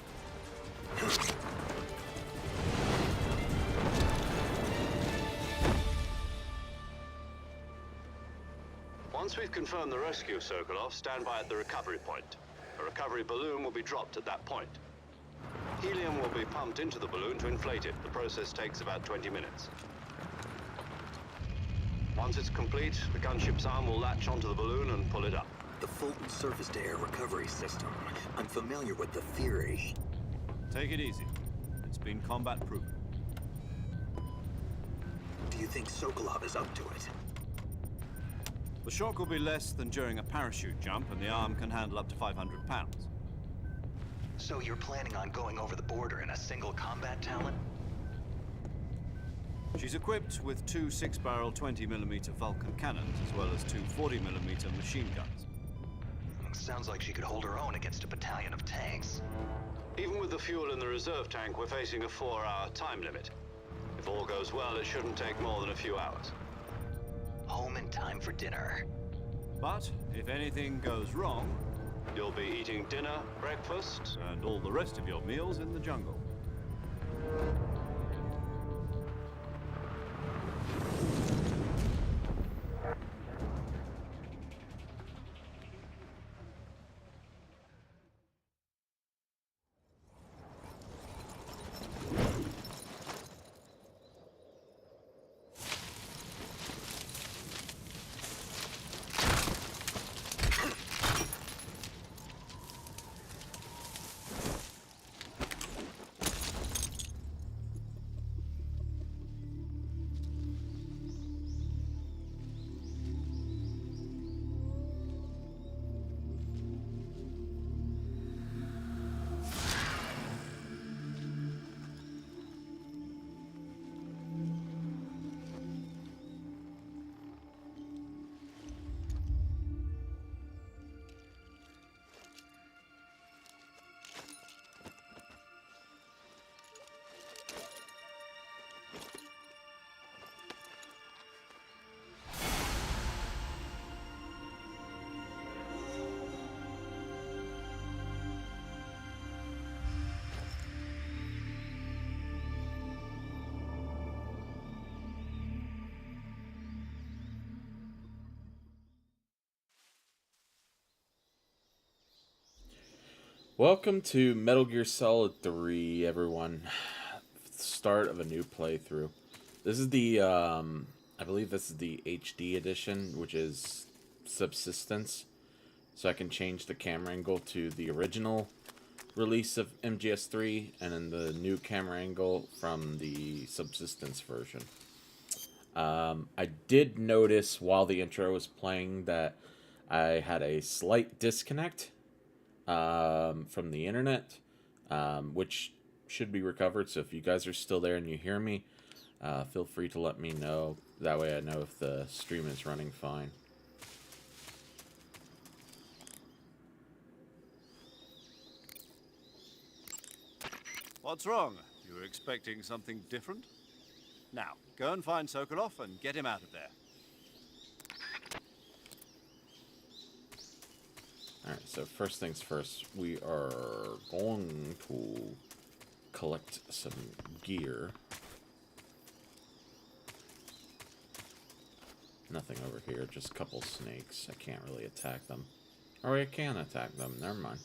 Once we've confirmed the rescue of Sokolov, stand by at the recovery point. A recovery balloon will be dropped at that point. Helium will be pumped into the balloon to inflate it. The process takes about 20 minutes. Once it's complete, the gunship's arm will latch onto the balloon and pull it up. The Fulton surface-to-air recovery system. I'm familiar with the theory. Take it easy. It's been combat-proven. Do you think Sokolov is up to it? The shock will be less than during a parachute jump, and the arm can handle up to 500 pounds. So you're planning on going over the border in a single combat talent? She's equipped with 2 6-barrel 20mm Vulcan cannons, as well as 2 40mm machine guns. Sounds like she could hold her own against a battalion of tanks. Even with the fuel in the reserve tank, we're facing a 4-hour time limit. If all goes well, it shouldn't take more than a few hours. Home in time for dinner. But if anything goes wrong, You'll be eating dinner, breakfast, and all the rest of your meals in the jungle. Welcome to Metal Gear Solid 3, everyone. Start of a new playthrough. This is the, I believe this is the HD edition, which is Subsistence. So I can change the camera angle to the original release of MGS3, and then the new camera angle from the Subsistence version. I did notice while the intro was playing that I had a slight disconnect from the internet, which should be recovered. So if you guys are still there and you hear me, feel free to let me know. That way I know if the stream is running fine. What's wrong? You were expecting something different? Now, go and find Sokolov and get him out of there. Alright, so first things first, we are going to collect some gear. Nothing over here, just a couple snakes. I can't really attack them. Or I can attack them, never mind.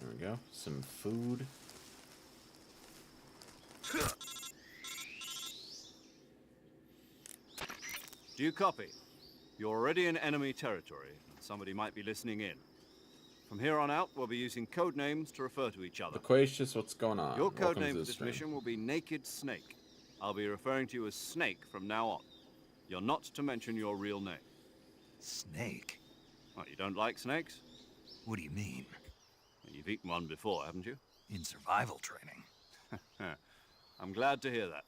There we go. Some food. Do you copy? You're already in enemy territory, and somebody might be listening in. From here on out, we'll be using code names to refer to each other. Loquacious, what's going on? Your code Welcome name to for the this stream. mission will be Naked Snake. I'll be referring to you as Snake from now on. You're not to mention your real name. Snake? What, you don't like snakes? What do you mean? You've eaten one before, haven't you? In survival training. I'm glad to hear that.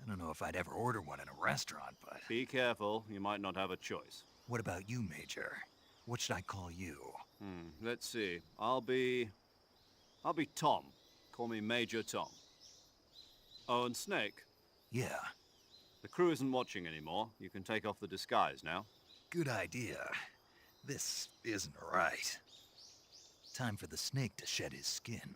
I don't know if I'd ever order one in a restaurant, but... Be careful, you might not have a choice. What about you, Major? What should I call you? Let's see. I'll be Tom. Call me Major Tom. Oh, and Snake? Yeah. The crew isn't watching anymore. You can take off the disguise now. Good idea. This isn't right. Time for the snake to shed his skin.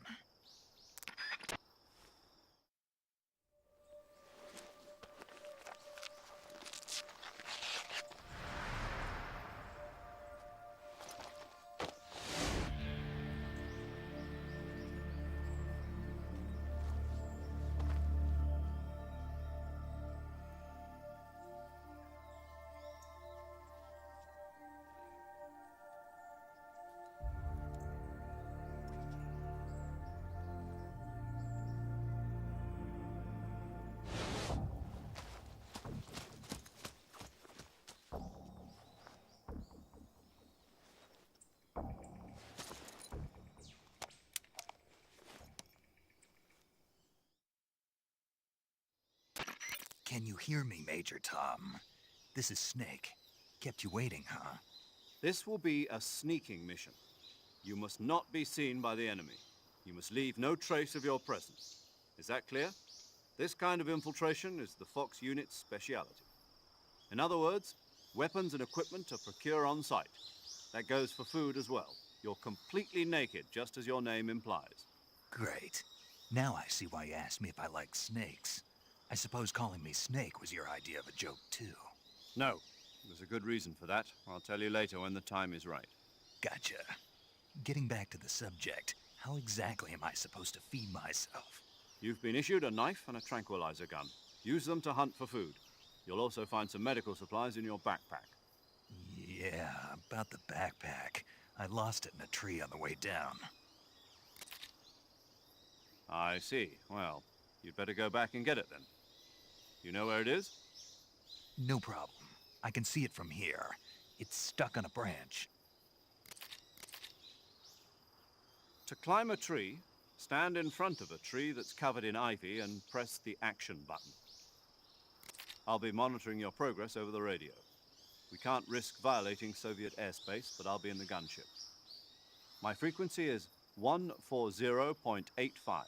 Can you hear me, Major Tom? This is Snake. Kept you waiting, huh? This will be a sneaking mission. You must not be seen by the enemy. You must leave no trace of your presence. Is that clear? This kind of infiltration is the Fox unit's speciality. In other words, weapons and equipment are procured on site. That goes for food as well. You're completely naked, just as your name implies. Great. Now I see why you asked me if I like snakes. I suppose calling me Snake was your idea of a joke, too. No, there's a good reason for that. I'll tell you later when the time is right. Gotcha. Getting back to the subject, how exactly am I supposed to feed myself? You've been issued a knife and a tranquilizer gun. Use them to hunt for food. You'll also find some medical supplies in your backpack. Yeah, about the backpack. I lost it in a tree on the way down. I see. Well, you'd better go back and get it then. You know where it is? No problem. I can see it from here. It's stuck on a branch. To climb a tree, stand in front of a tree that's covered in ivy and press the action button. I'll be monitoring your progress over the radio. We can't risk violating Soviet airspace, but I'll be in the gunship. My frequency is 140.85.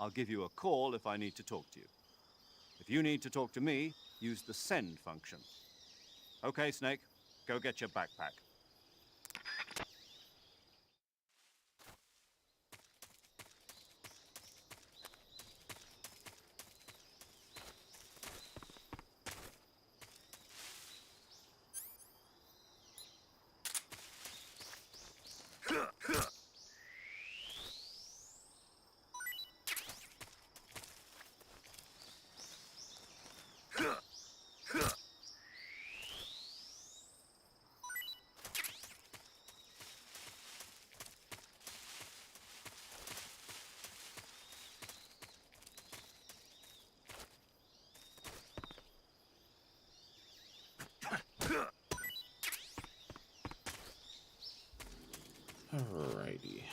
I'll give you a call if I need to talk to you. If you need to talk to me, use the send function. Okay, Snake, go get your backpack. Alrighty.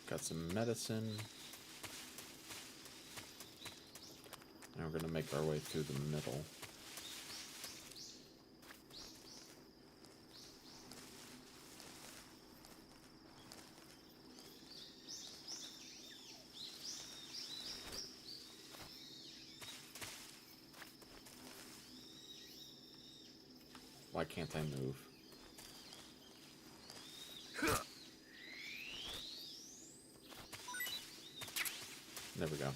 Got some medicine. Now we're gonna make our way through the middle. Why can't I move? There we go.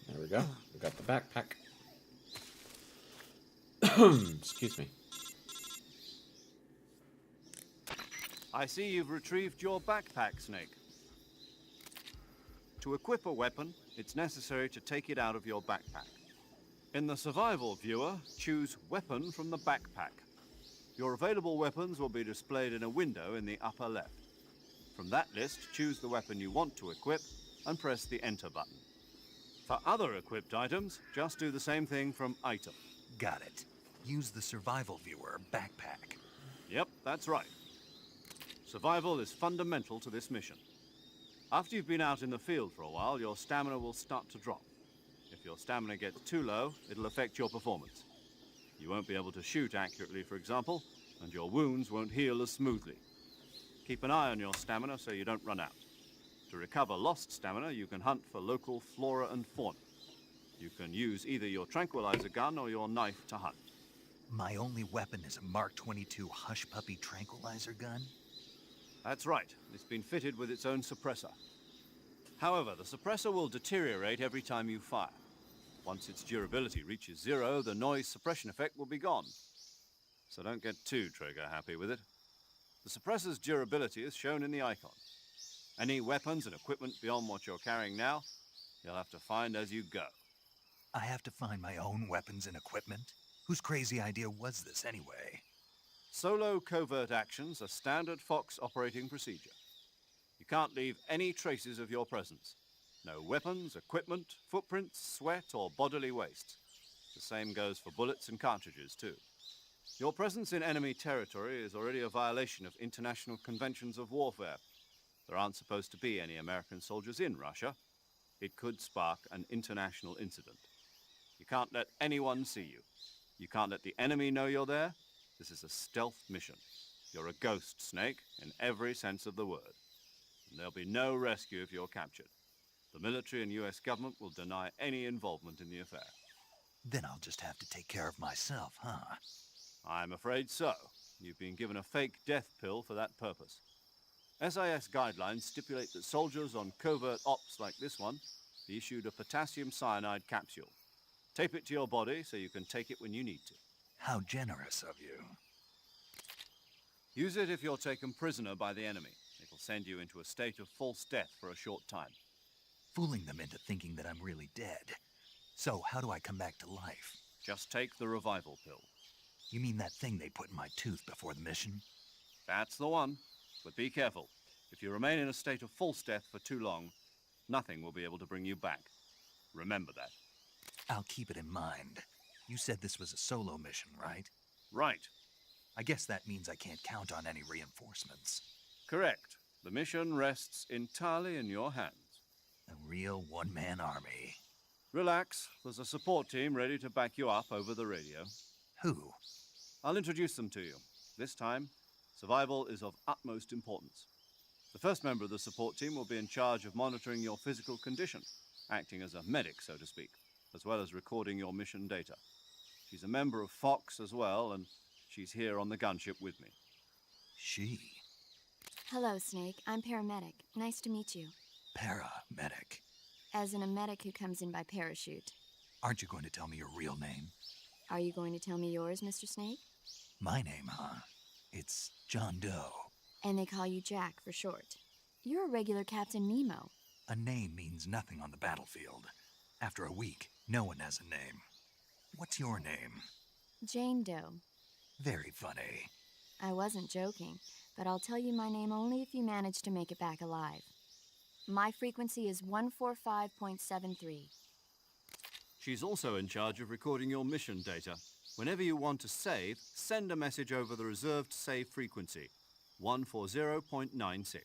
There we go. We got the backpack. Excuse me. I see you've retrieved your backpack, Snake. To equip a weapon, it's necessary to take it out of your backpack. In the survival viewer, choose Weapon from the backpack. Your available weapons will be displayed in a window in the upper left. From that list, choose the weapon you want to equip and press the Enter button. For other equipped items, just do the same thing from Item. Got it. Use the survival viewer backpack. Yep, that's right. Survival is fundamental to this mission. After you've been out in the field for a while, your stamina will start to drop. If your stamina gets too low, it'll affect your performance. You won't be able to shoot accurately, for example, and your wounds won't heal as smoothly. Keep an eye on your stamina so you don't run out. To recover lost stamina, you can hunt for local flora and fauna. You can use either your tranquilizer gun or your knife to hunt. My only weapon is a Mark 22 Hush Puppy tranquilizer gun? That's right. It's been fitted with its own suppressor. However, the suppressor will deteriorate every time you fire. Once its durability reaches 0, the noise suppression effect will be gone. So don't get too trigger happy with it. The suppressor's durability is shown in the icon. Any weapons and equipment beyond what you're carrying now, you'll have to find as you go. I have to find my own weapons and equipment? Whose crazy idea was this anyway? Solo covert actions are standard Fox operating procedure. You can't leave any traces of your presence. No weapons, equipment, footprints, sweat, or bodily waste. The same goes for bullets and cartridges, too. Your presence in enemy territory is already a violation of international conventions of warfare. There aren't supposed to be any American soldiers in Russia. It could spark an international incident. You can't let anyone see you. You can't let the enemy know you're there. This is a stealth mission. You're a ghost, Snake, in every sense of the word. And there'll be no rescue if you're captured. The military and US government will deny any involvement in the affair. Then I'll just have to take care of myself, huh? I'm afraid so. You've been given a fake death pill for that purpose. SIS guidelines stipulate that soldiers on covert ops like this one be issued a potassium cyanide capsule. Tape it to your body so you can take it when you need to. How generous of you. Use it if you're taken prisoner by the enemy. It'll send you into a state of false death for a short time. Fooling them into thinking that I'm really dead. So how do I come back to life? Just take the revival pill. You mean that thing they put in my tooth before the mission? That's the one. But be careful. If you remain in a state of false death for too long, nothing will be able to bring you back. Remember that. I'll keep it in mind. You said this was a solo mission, right? Right. I guess that means I can't count on any reinforcements. Correct. The mission rests entirely in your hands. A real one-man army. Relax. There's a support team ready to back you up over the radio. Who? I'll introduce them to you. This time, survival is of utmost importance. The first member of the support team will be in charge of monitoring your physical condition, acting as a medic, so to speak, as well as recording your mission data. She's a member of Fox as well, and she's here on the gunship with me. She? Hello, Snake. I'm paramedic. Nice to meet you. Paramedic. As in a medic who comes in by parachute. Aren't you going to tell me your real name? Are you going to tell me yours, Mr. Snake? My name, huh? It's John Doe. And they call you Jack for short. You're a regular Captain Nemo. A name means nothing on the battlefield. After a week, no one has a name. What's your name? Jane Doe. Very funny. I wasn't joking, but I'll tell you my name only if you manage to make it back alive. My frequency is 145.73. She's also in charge of recording your mission data. Whenever you want to save, send a message over the reserved save frequency, 140.96.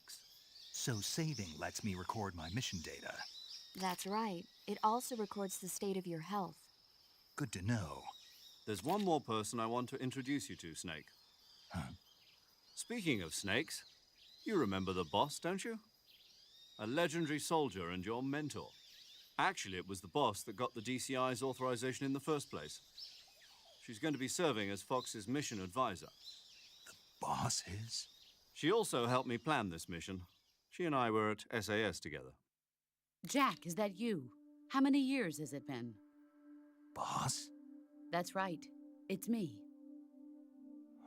So saving lets me record my mission data. That's right. It also records the state of your health. Good to know. There's one more person I want to introduce you to, Snake. Huh? Speaking of snakes, you remember the boss, don't you? A legendary soldier and your mentor. Actually, it was the boss that got the DCI's authorization in the first place. She's going to be serving as Fox's mission advisor. The boss is? She also helped me plan this mission. She and I were at SAS together. Jack, is that you? How many years has it been? Boss? That's right. It's me.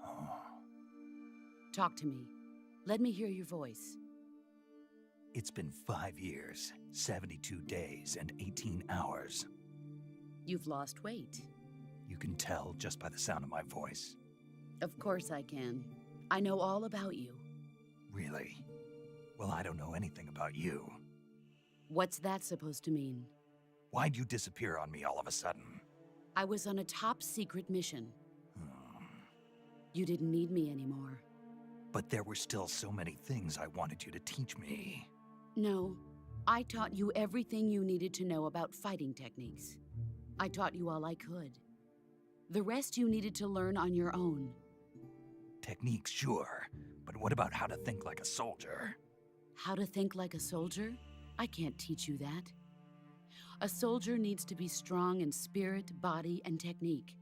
Oh. Talk to me. Let me hear your voice. It's been 5 years, 72 days, and 18 hours. You've lost weight. You can tell just by the sound of my voice. Of course I can. I know all about you. Really? Well, I don't know anything about you. What's that supposed to mean? Why'd you disappear on me all of a sudden? I was on a top secret mission. You didn't need me anymore. But there were still so many things I wanted you to teach me. No, I taught you everything you needed to know about fighting techniques. I taught you all I could. The rest you needed to learn on your own. Techniques, sure. But what about how to think like a soldier? How to think like a soldier? I can't teach you that. A soldier needs to be strong in spirit, body, and technique.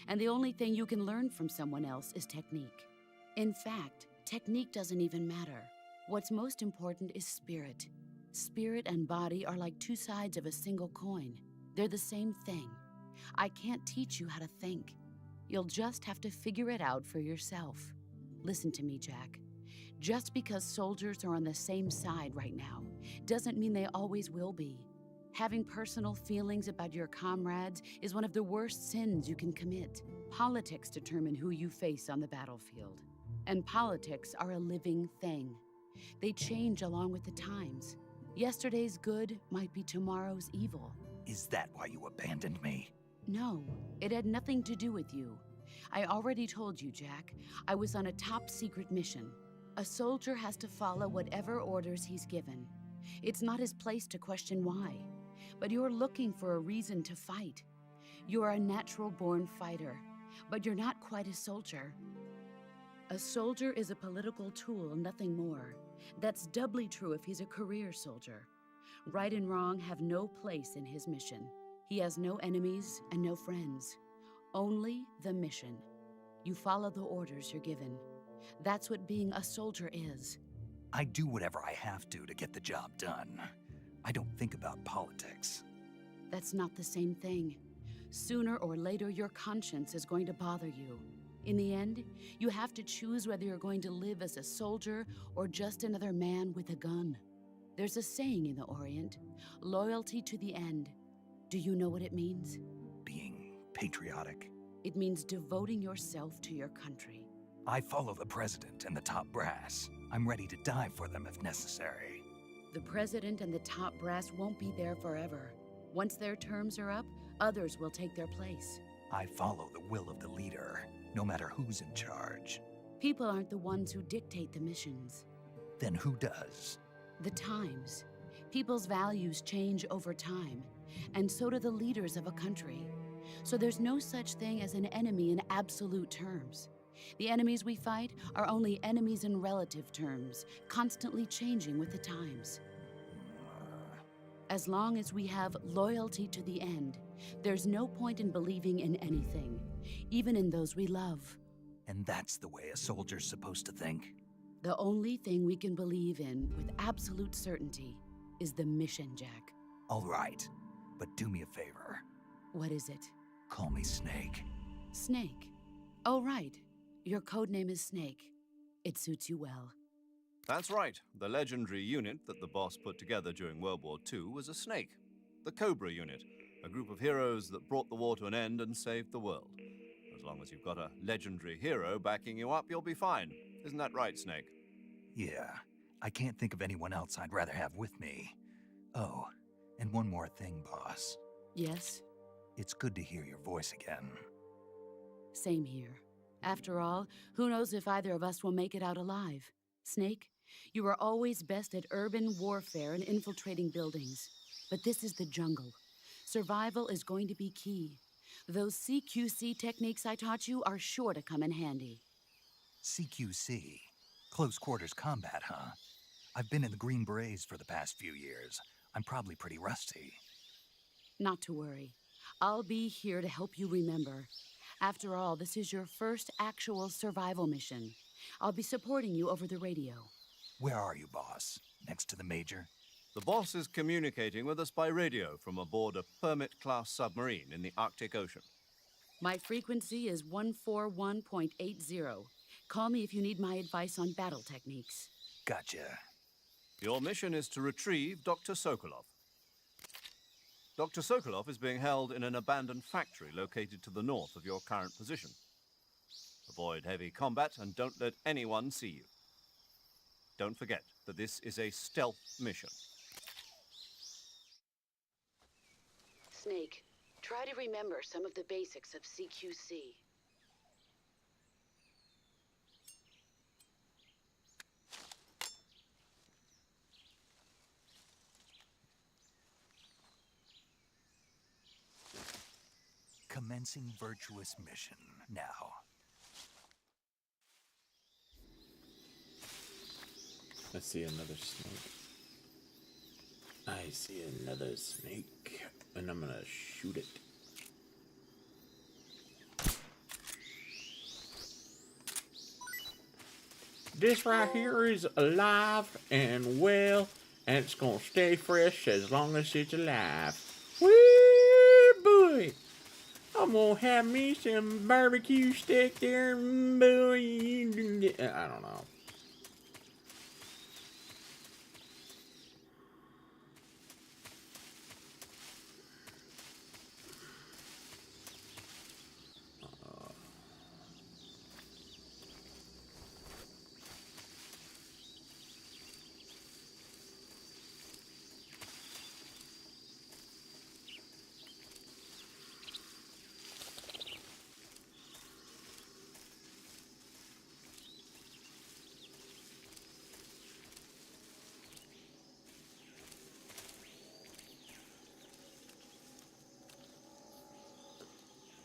And the only thing you can learn from someone else is technique. In fact, technique doesn't even matter. What's most important is spirit. Spirit and body are like two sides of a single coin. They're the same thing. I can't teach you how to think. You'll just have to figure it out for yourself. Listen to me, Jack. Just because soldiers are on the same side right now doesn't mean they always will be. Having personal feelings about your comrades is one of the worst sins you can commit. Politics determine who you face on the battlefield. And politics are a living thing. They change along with the times. Yesterday's good might be tomorrow's evil. Is that why you abandoned me? No, it had nothing to do with you. I already told you, Jack. I was on a top-secret mission. A soldier has to follow whatever orders he's given. It's not his place to question why. But you're looking for a reason to fight. You're a natural-born fighter, but you're not quite a soldier. A soldier is a political tool, nothing more. That's doubly true if he's a career soldier. Right and wrong have no place in his mission. He has no enemies and no friends. Only the mission. You follow the orders you're given. That's what being a soldier is. I do whatever I have to get the job done. I don't think about politics. That's not the same thing. Sooner or later, your conscience is going to bother you. In the end, you have to choose whether you're going to live as a soldier or just another man with a gun. There's a saying in the Orient, loyalty to the end. Do you know what it means? Being patriotic. It means devoting yourself to your country. I follow the president and the top brass. I'm ready to die for them if necessary. The president and the top brass won't be there forever. Once their terms are up, others will take their place. I follow the will of the leader, no matter who's in charge. People aren't the ones who dictate the missions. Then who does? The times. People's values change over time, and so do the leaders of a country. So there's no such thing as an enemy in absolute terms. The enemies we fight are only enemies in relative terms, constantly changing with the times. As long as we have loyalty to the end, there's no point in believing in anything, even in those we love. And that's the way a soldier's supposed to think? The only thing we can believe in with absolute certainty is the mission, Jack. All right, but do me a favor. What is it? Call me Snake. Snake. Oh, right. Your codename is Snake. It suits you well. That's right. The legendary unit that the boss put together during World War II was a snake. The Cobra unit, a group of heroes that brought the war to an end and saved the world. As long as you've got a legendary hero backing you up, you'll be fine. Isn't that right, Snake? Yeah, I can't think of anyone else I'd rather have with me. Oh, and one more thing, boss. Yes? It's good to hear your voice again. Same here. After all, who knows if either of us will make it out alive? Snake, you are always best at urban warfare and infiltrating buildings. But this is the jungle. Survival is going to be key. Those CQC techniques I taught you are sure to come in handy. CQC? Close quarters combat, huh? I've been in the Green Berets for the past few years. I'm probably pretty rusty. Not to worry. I'll be here to help you remember. After all, this is your first actual survival mission. I'll be supporting you over the radio. Where are you, boss? Next to the Major? The boss is communicating with us by radio from aboard a Permit-class submarine in the Arctic Ocean. My frequency is 141.80. Call me if you need my advice on battle techniques. Gotcha. Your mission is to retrieve Dr. Sokolov. Dr. Sokolov is being held in an abandoned factory located to the north of your current position. Avoid heavy combat and don't let anyone see you. Don't forget that this is a stealth mission. Snake, try to remember some of the basics of CQC. Commencing virtuous mission now. I see another snake. I see another snake, and I'm gonna shoot it. This right here is alive and well, and it's gonna stay fresh as long as it's alive. Woo boy! I'm gonna have me some barbecue steak there, boy. I don't know.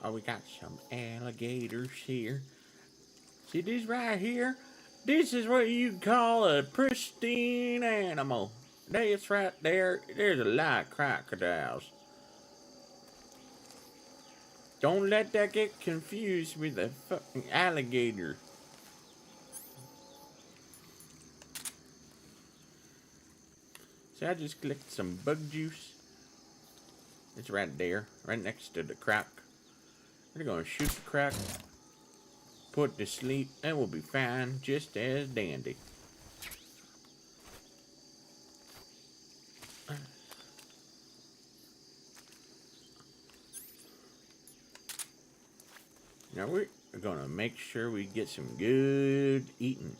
Oh, we got some alligators here. See this right here? This is what you call a pristine animal. That's right there. There's a lot of crocodiles. Don't let that get confused with a fucking alligator. See, I just clicked some bug juice. It's right there, right next to the croc. We're gonna shoot the croc, put it to sleep, and we'll be fine, just as dandy. Now we're gonna make sure we get some good eating.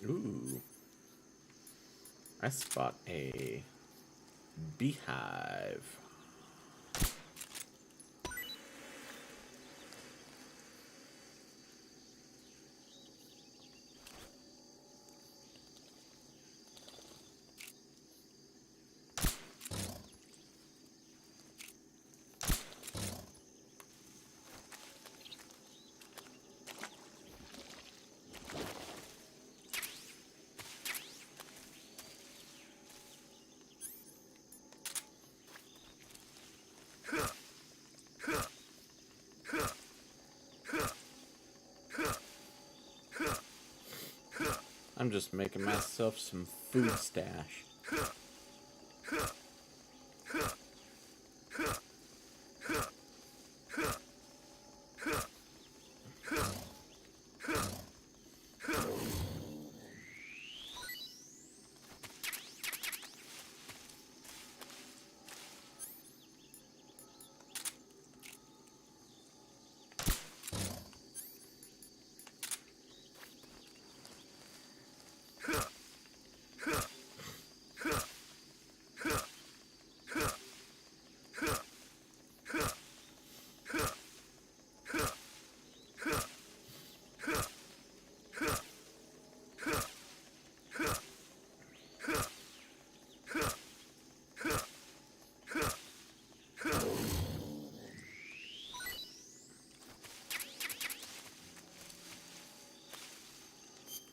Ooh. I spot a beehive. I'm just making myself some food stash.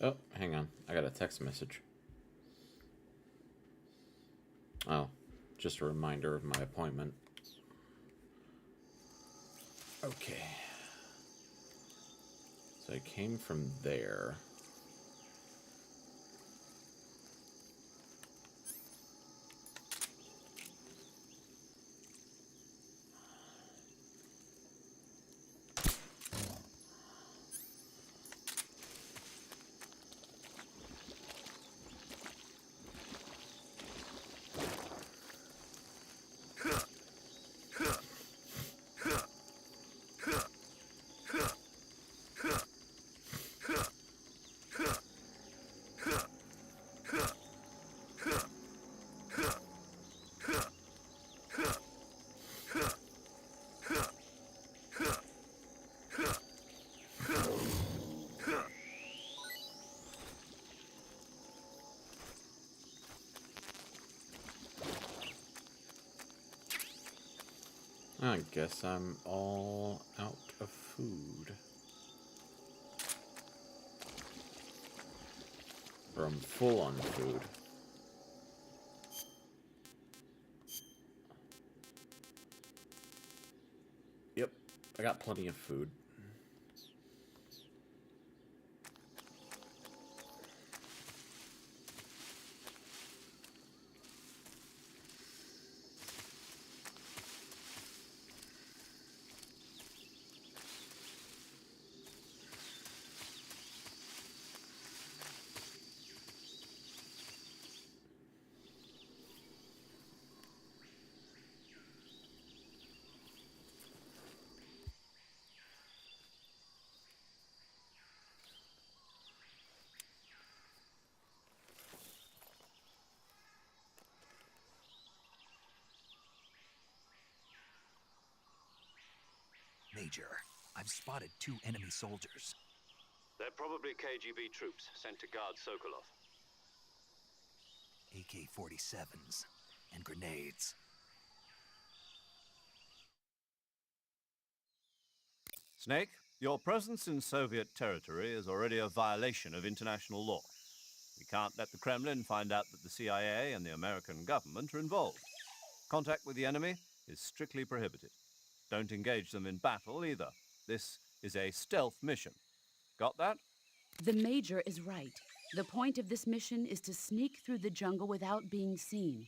Oh, hang on. I got a text message. Oh, just a reminder of my appointment. Okay. So I came from there. I guess I'm all out of food. Or I'm full on food. Yep, I got plenty of food. Major. I've spotted 2 enemy soldiers. They're probably KGB troops sent to guard Sokolov. AK-47s and grenades. Snake, your presence in Soviet territory is already a violation of international law. We can't let the Kremlin find out that the CIA and the American government are involved. Contact with the enemy is strictly prohibited. Don't engage them in battle either. This is a stealth mission. Got that? The Major is right. The point of this mission is to sneak through the jungle without being seen.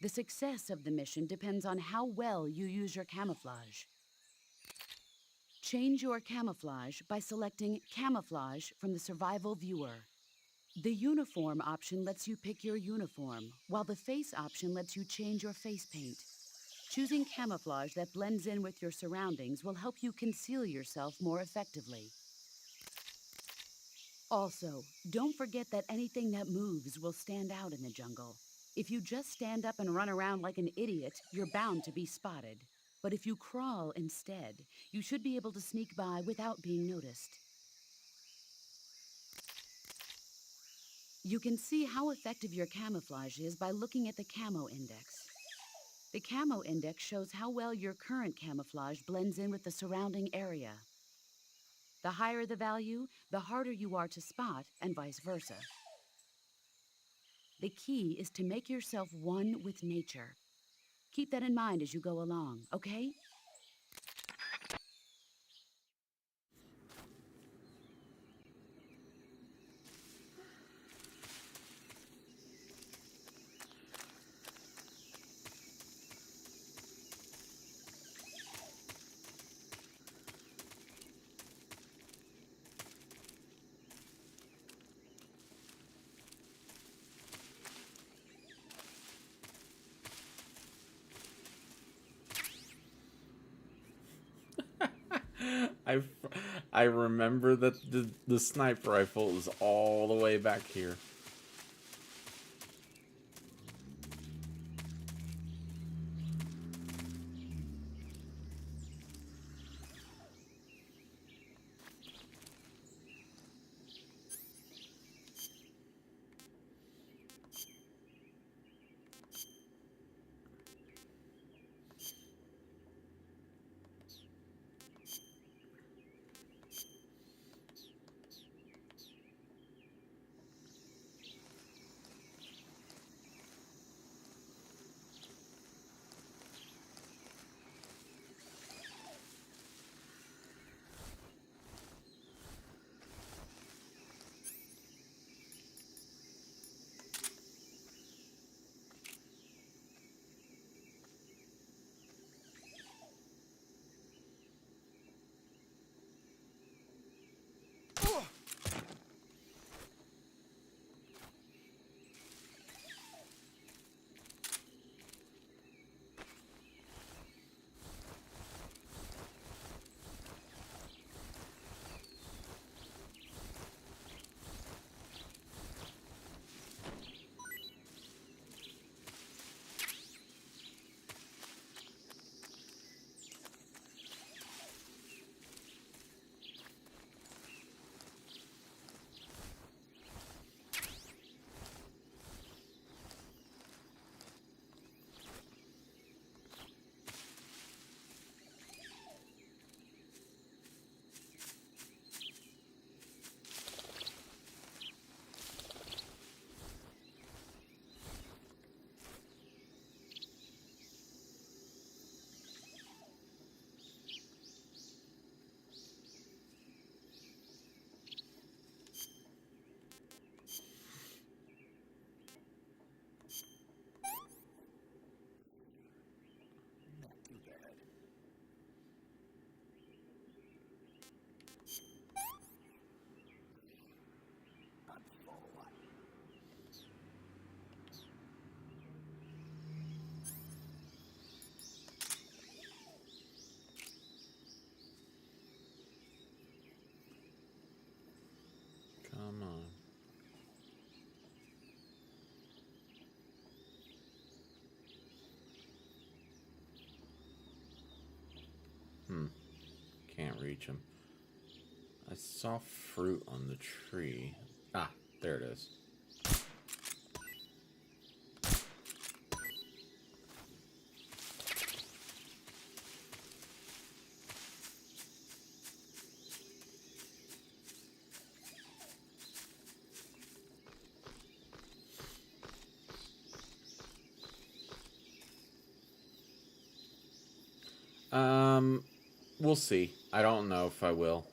The success of the mission depends on how well you use your camouflage. Change your camouflage by selecting Camouflage from the Survival Viewer. The Uniform option lets you pick your uniform, while the Face option lets you change your face paint. Choosing camouflage that blends in with your surroundings will help you conceal yourself more effectively. Also, don't forget that anything that moves will stand out in the jungle. If you just stand up and run around like an idiot, you're bound to be spotted. But if you crawl instead, you should be able to sneak by without being noticed. You can see how effective your camouflage is by looking at the Camo Index. The Camo Index shows how well your current camouflage blends in with the surrounding area. The higher the value, the harder you are to spot, and vice versa. The key is to make yourself one with nature. Keep that in mind as you go along, okay? I remember that the sniper rifle is all the way back here. Come on. can't reach him. I saw fruit on the tree. Ah, there it is. We'll see. I don't know if I will.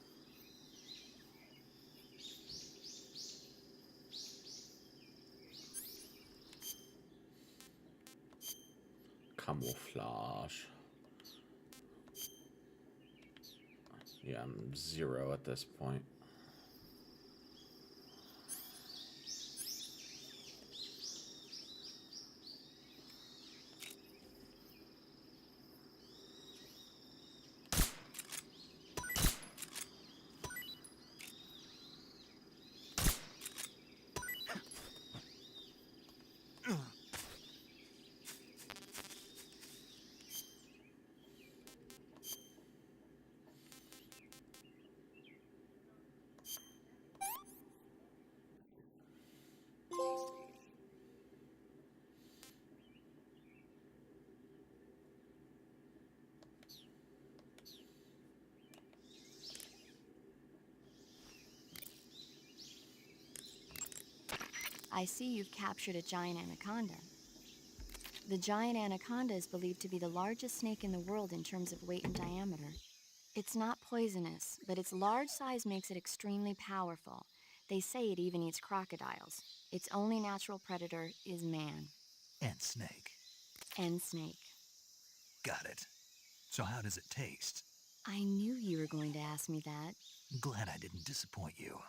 Camouflage. Yeah, I'm 0 at this point. I see you've captured a giant anaconda. The giant anaconda is believed to be the largest snake in the world in terms of weight and diameter. It's not poisonous, but its large size makes it extremely powerful. They say it even eats crocodiles. Its only natural predator is man. And snake. And snake. Got it. So how does it taste? I knew you were going to ask me that. Glad I didn't disappoint you.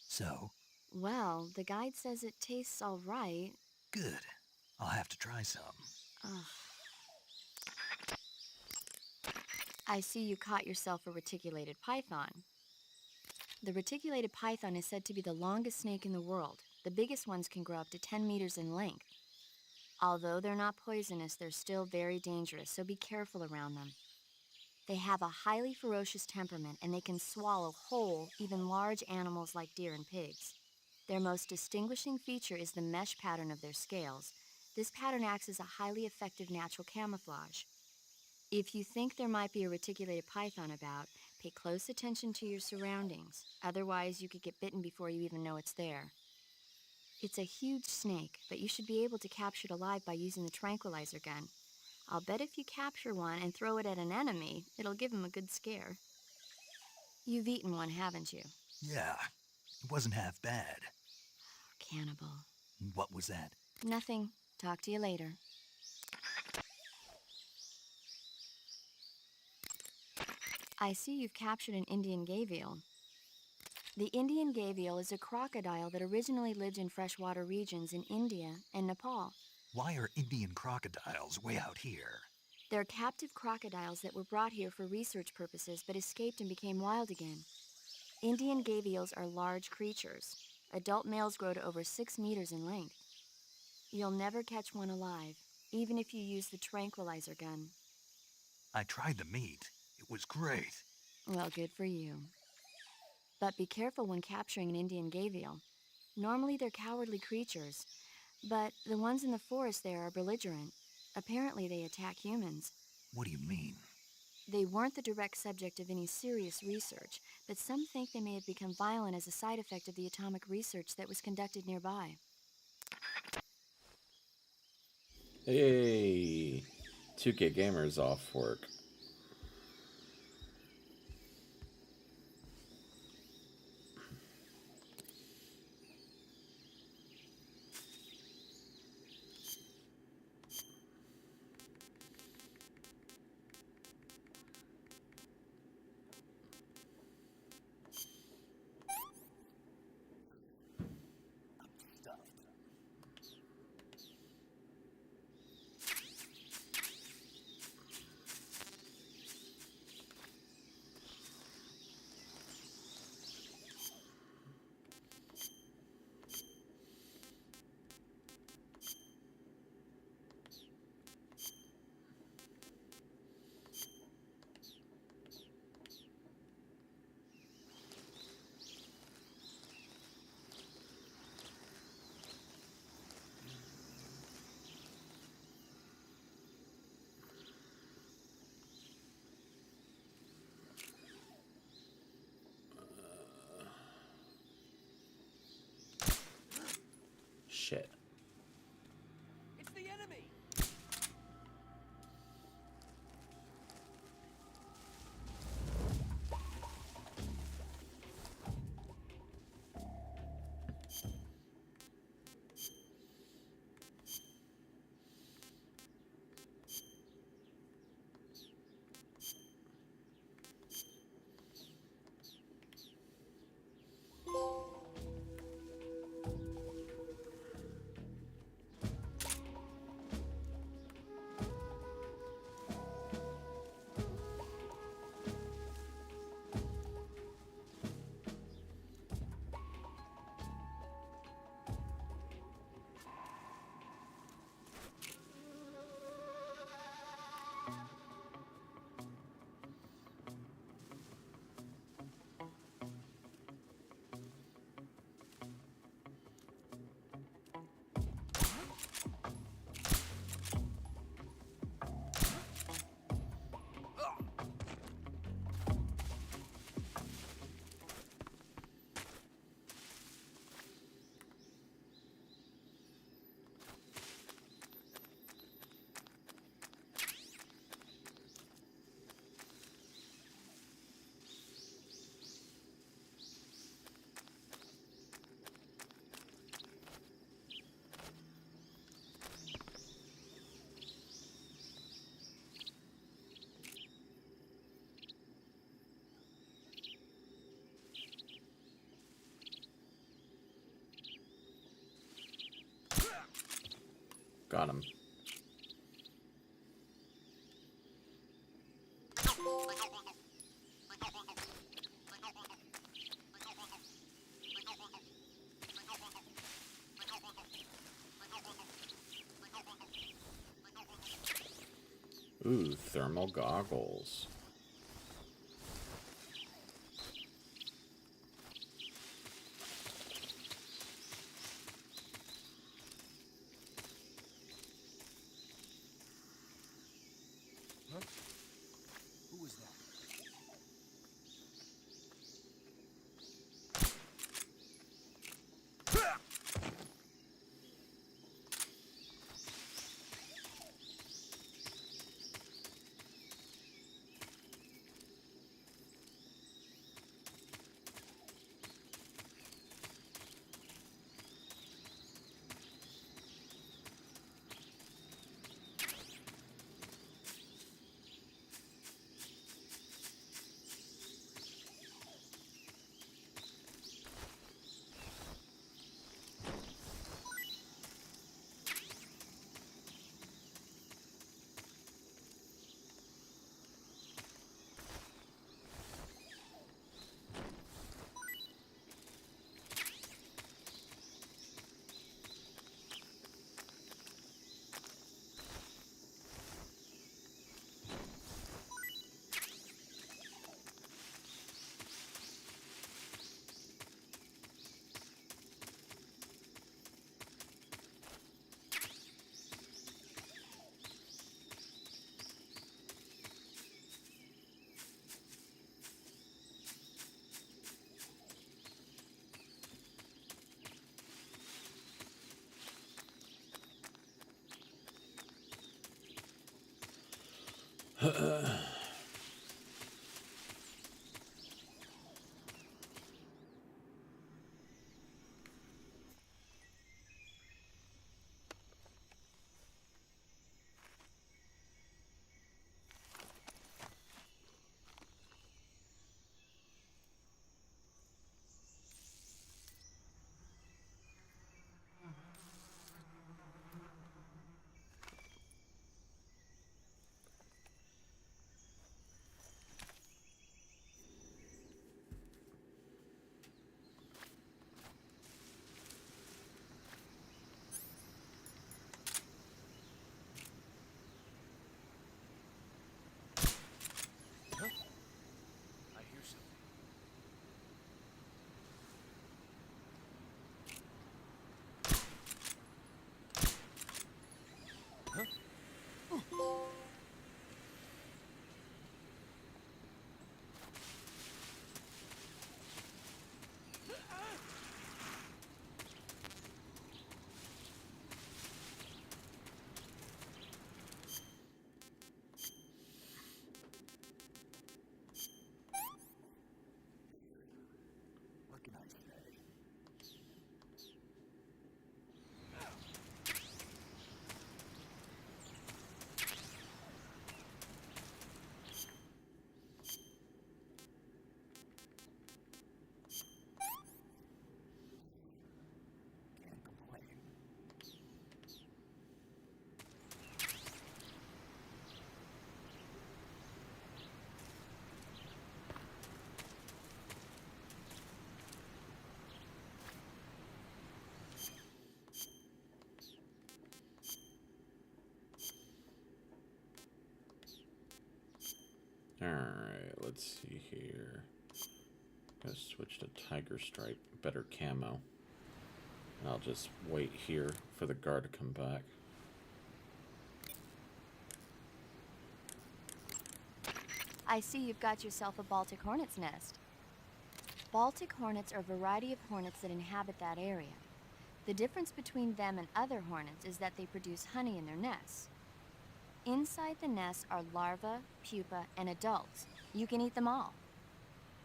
So? Well, the guide says it tastes all right. Good. I'll have to try some. Ugh. I see you caught yourself a reticulated python. The reticulated python is said to be the longest snake in the world. The biggest ones can grow up to 10 meters in length. Although they're not poisonous, they're still very dangerous, so be careful around them. They have a highly ferocious temperament, and they can swallow whole, even large animals like deer and pigs. Their most distinguishing feature is the mesh pattern of their scales. This pattern acts as a highly effective natural camouflage. If you think there might be a reticulated python about, pay close attention to your surroundings. Otherwise, you could get bitten before you even know it's there. It's a huge snake, but you should be able to capture it alive by using the tranquilizer gun. I'll bet if you capture one and throw it at an enemy, it'll give him a good scare. You've eaten one, haven't you? Yeah, it wasn't half bad. Cannibal. What was that? Nothing. Talk to you later. I see you've captured an Indian gavial. The Indian gavial is a crocodile that originally lived in freshwater regions in India and Nepal. Why are Indian crocodiles way out here? They're captive crocodiles that were brought here for research purposes but escaped and became wild again. Indian gavials are large creatures. Adult males grow to over 6 meters in length. You'll never catch one alive, even if you use the tranquilizer gun. I tried the meat. It was great. Well, good for you. But be careful when capturing an Indian gavial. Normally they're cowardly creatures, but the ones in the forest there are belligerent. Apparently they attack humans. What do you mean? They weren't the direct subject of any serious research, but some think they may have become violent as a side effect of the atomic research that was conducted nearby. Hey, 2K Gamer's off work. Got him. Ooh, thermal goggles. Huh? Who was that? I hear something. What can I say? Can't complain. Alright, let's see here. Gotta switch to Tiger Stripe, better camo. And I'll just wait here for the guard to come back. I see you've got yourself a Baltic hornet's nest. Baltic hornets are a variety of hornets that inhabit that area. The difference between them and other hornets is that they produce honey in their nests. Inside the nests are larvae, pupa, and adults. You can eat them all.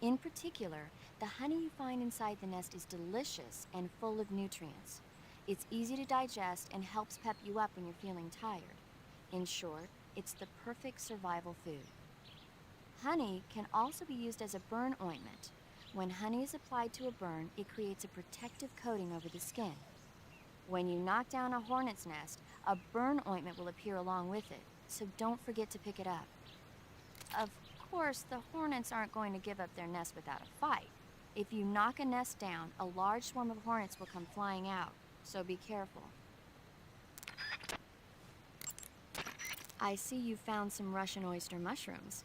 In particular, the honey you find inside the nest is delicious and full of nutrients. It's easy to digest and helps pep you up when you're feeling tired. In short, it's the perfect survival food. Honey can also be used as a burn ointment. When honey is applied to a burn, it creates a protective coating over the skin. When you knock down a hornet's nest, A burn ointment will appear along with it, so don't forget to pick it up. Of course, the hornets aren't going to give up their nest without a fight. If you knock a nest down, a large swarm of hornets will come flying out, so be careful. I see you found some Russian oyster mushrooms.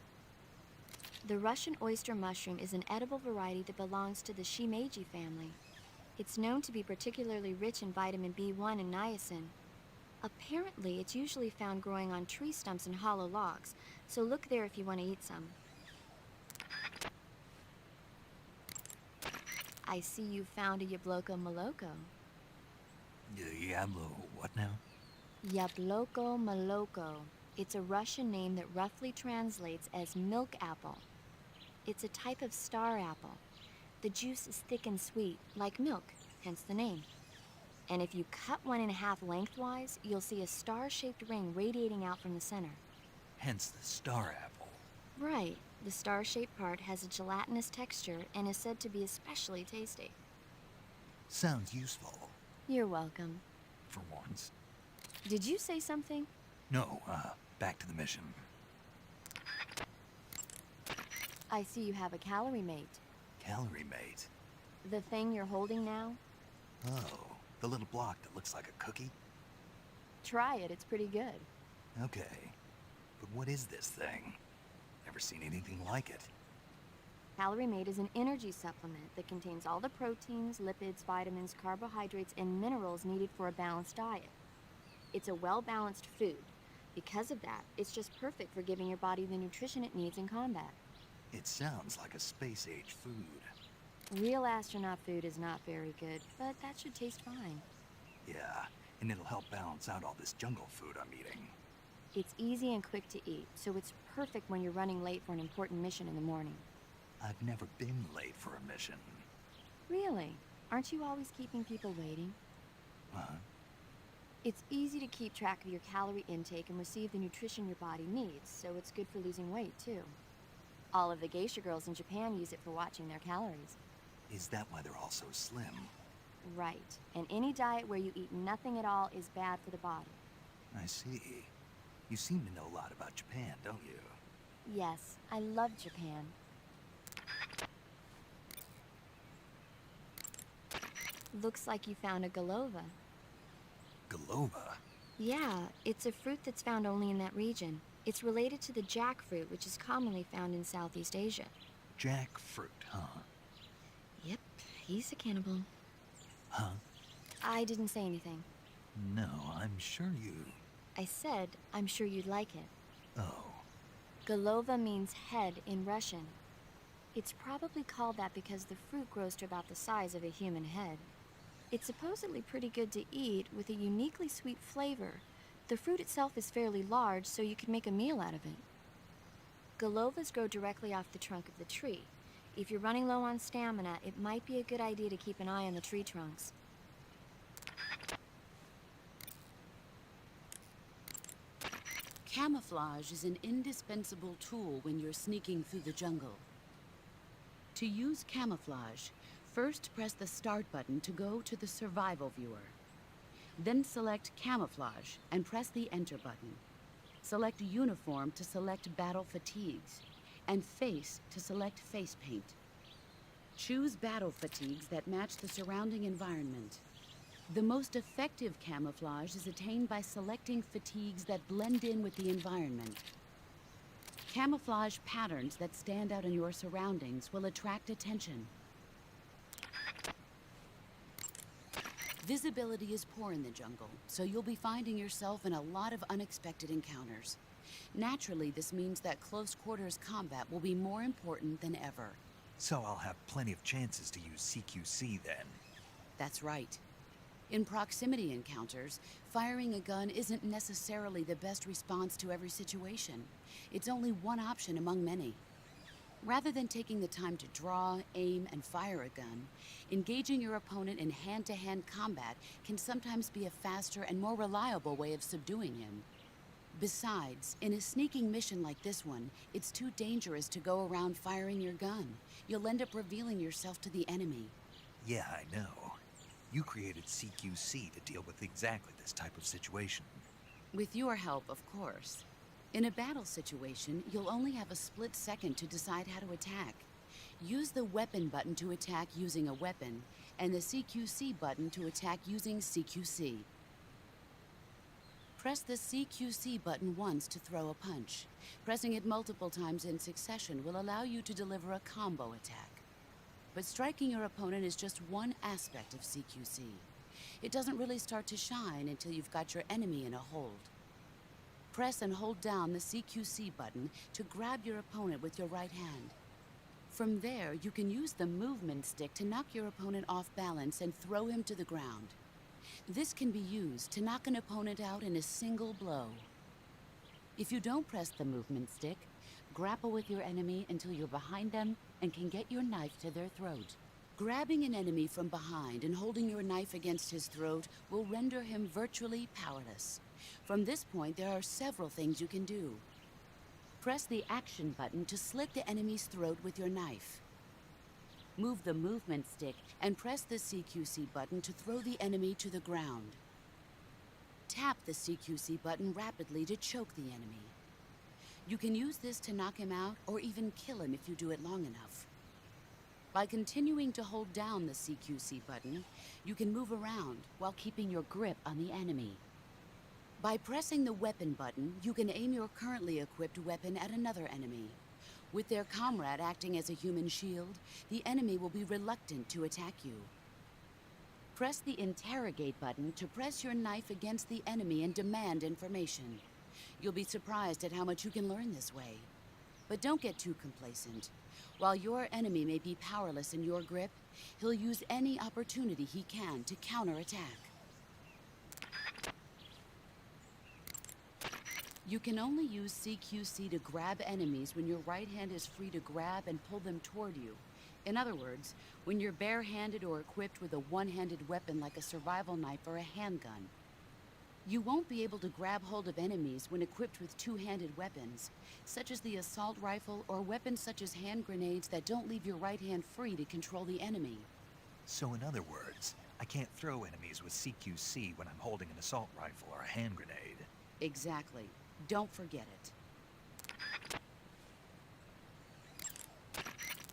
The Russian oyster mushroom is an edible variety that belongs to the Shimeji family. It's known to be particularly rich in vitamin B1 and niacin. Apparently, it's usually found growing on tree stumps and hollow logs, so look there if you want to eat some. I see you found a Yabloko Maloko. Diablo, what now? Yabloko Maloko. It's a Russian name that roughly translates as milk apple. It's a type of star apple. The juice is thick and sweet, like milk, hence the name. And if you cut one in half lengthwise, you'll see a star-shaped ring radiating out from the center. Hence the star apple. Right. The star-shaped part has a gelatinous texture and is said to be especially tasty. Sounds useful. You're welcome. For once. Did you say something? No, back to the mission. I see you have a calorie mate. Calorie mate? The thing you're holding now? Oh, the little block that looks like a cookie? Try it, it's pretty good. Okay, but what is this thing? Never seen anything like it. Calorie Mate is an energy supplement that contains all the proteins, lipids, vitamins, carbohydrates, and minerals needed for a balanced diet. It's a well-balanced food. Because of that, it's just perfect for giving your body the nutrition it needs in combat. It sounds like a space-age food. Real astronaut food is not very good, but that should taste fine. Yeah, and it'll help balance out all this jungle food I'm eating. It's easy and quick to eat, so it's perfect when you're running late for an important mission in the morning. I've never been late for a mission. Really? Aren't you always keeping people waiting? It's easy to keep track of your calorie intake and receive the nutrition your body needs, so it's good for losing weight, too. All of the geisha girls in Japan use it for watching their calories. Is that why they're all so slim? Right. And any diet where you eat nothing at all is bad for the body. I see. You seem to know a lot about Japan, don't you? Yes, I love Japan. Looks like you found a Golova. Golova? Yeah, it's a fruit that's found only in that region. It's related to the jackfruit, which is commonly found in Southeast Asia. Jackfruit, huh? Yep, he's a cannibal. Huh? I didn't say anything. No, I'm sure you... I said, I'm sure you'd like it. Oh. Golova means head in Russian. It's probably called that because the fruit grows to about the size of a human head. It's supposedly pretty good to eat with a uniquely sweet flavor. The fruit itself is fairly large, so you can make a meal out of it. Golovas grow directly off the trunk of the tree. If you're running low on stamina, it might be a good idea to keep an eye on the tree trunks. Camouflage is an indispensable tool when you're sneaking through the jungle. To use camouflage, first press the Start button to go to the Survival viewer. Then select Camouflage and press the Enter button. Select Uniform to select Battle Fatigues, and Face to select Face Paint. Choose battle fatigues that match the surrounding environment. The most effective camouflage is attained by selecting fatigues that blend in with the environment. Camouflage patterns that stand out in your surroundings will attract attention. Visibility is poor in the jungle, so you'll be finding yourself in a lot of unexpected encounters. Naturally, this means that close quarters combat will be more important than ever. So I'll have plenty of chances to use CQC then. That's right. In proximity encounters, firing a gun isn't necessarily the best response to every situation. It's only one option among many. Rather than taking the time to draw, aim, and fire a gun, engaging your opponent in hand-to-hand combat can sometimes be a faster and more reliable way of subduing him. Besides, in a sneaking mission like this one, it's too dangerous to go around firing your gun. You'll end up revealing yourself to the enemy. Yeah, I know. You created CQC to deal with exactly this type of situation. With your help, of course. In a battle situation, you'll only have a split second to decide how to attack. Use the weapon button to attack using a weapon, and the CQC button to attack using CQC. Press the CQC button once to throw a punch. Pressing it multiple times in succession will allow you to deliver a combo attack. But striking your opponent is just one aspect of CQC. It doesn't really start to shine until you've got your enemy in a hold. Press and hold down the CQC button to grab your opponent with your right hand. From there, you can use the movement stick to knock your opponent off balance and throw him to the ground. This can be used to knock an opponent out in a single blow. If you don't press the movement stick, grapple with your enemy until you're behind them and can get your knife to their throat. Grabbing an enemy from behind and holding your knife against his throat will render him virtually powerless. From this point, there are several things you can do. Press the action button to slit the enemy's throat with your knife. Move the movement stick and press the CQC button to throw the enemy to the ground. Tap the CQC button rapidly to choke the enemy. You can use this to knock him out or even kill him if you do it long enough. By continuing to hold down the CQC button, you can move around while keeping your grip on the enemy. By pressing the weapon button, you can aim your currently equipped weapon at another enemy. With their comrade acting as a human shield, the enemy will be reluctant to attack you. Press the interrogate button to press your knife against the enemy and demand information. You'll be surprised at how much you can learn this way. But don't get too complacent. While your enemy may be powerless in your grip, he'll use any opportunity he can to counterattack. You can only use CQC to grab enemies when your right hand is free to grab and pull them toward you. In other words, when you're barehanded or equipped with a one-handed weapon like a survival knife or a handgun. You won't be able to grab hold of enemies when equipped with two-handed weapons, such as the assault rifle or weapons such as hand grenades that don't leave your right hand free to control the enemy. So in other words, I can't throw enemies with CQC when I'm holding an assault rifle or a hand grenade. Exactly. Don't forget it.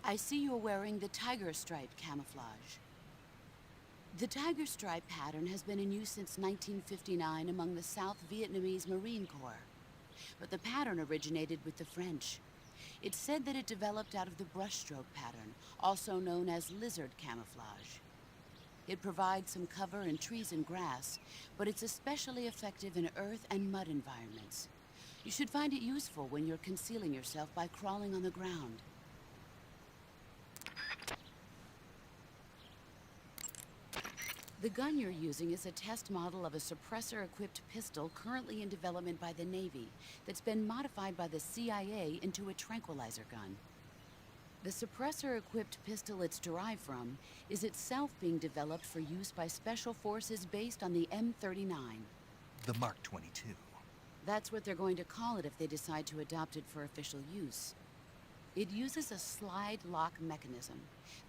I see you're wearing the tiger stripe camouflage. The tiger stripe pattern has been in use since 1959 among the South Vietnamese Marine Corps. But the pattern originated with the French. It's said that it developed out of the brushstroke pattern, also known as lizard camouflage. It provides some cover in trees and grass, but it's especially effective in earth and mud environments. You should find it useful when you're concealing yourself by crawling on the ground. The gun you're using is a test model of a suppressor-equipped pistol currently in development by the Navy that's been modified by the CIA into a tranquilizer gun. The suppressor-equipped pistol it's derived from is itself being developed for use by special forces based on the M39. The Mark 22. That's what they're going to call it if they decide to adopt it for official use. It uses a slide lock mechanism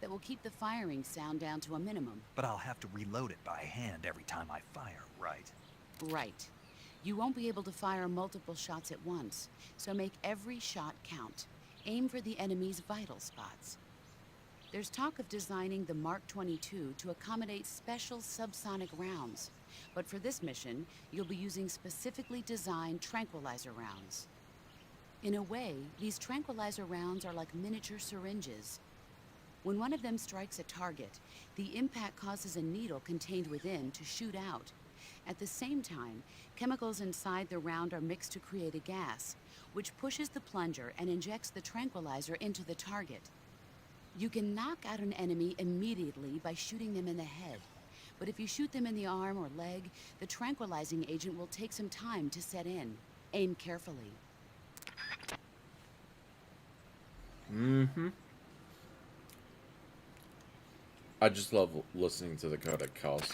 that will keep the firing sound down to a minimum. But I'll have to reload it by hand every time I fire, right? Right. You won't be able to fire multiple shots at once, so make every shot count. Aim for the enemy's vital spots. There's talk of designing the Mark 22 to accommodate special subsonic rounds, but for this mission, you'll be using specifically designed tranquilizer rounds. In a way, these tranquilizer rounds are like miniature syringes. When one of them strikes a target, the impact causes a needle contained within to shoot out. At the same time, chemicals inside the round are mixed to create a gas, which pushes the plunger and injects the tranquilizer into the target. You can knock out an enemy immediately by shooting them in the head, but if you shoot them in the arm or leg, the tranquilizing agent will take some time to set in. Aim carefully. Mm-hmm. I just love listening to the codec calls.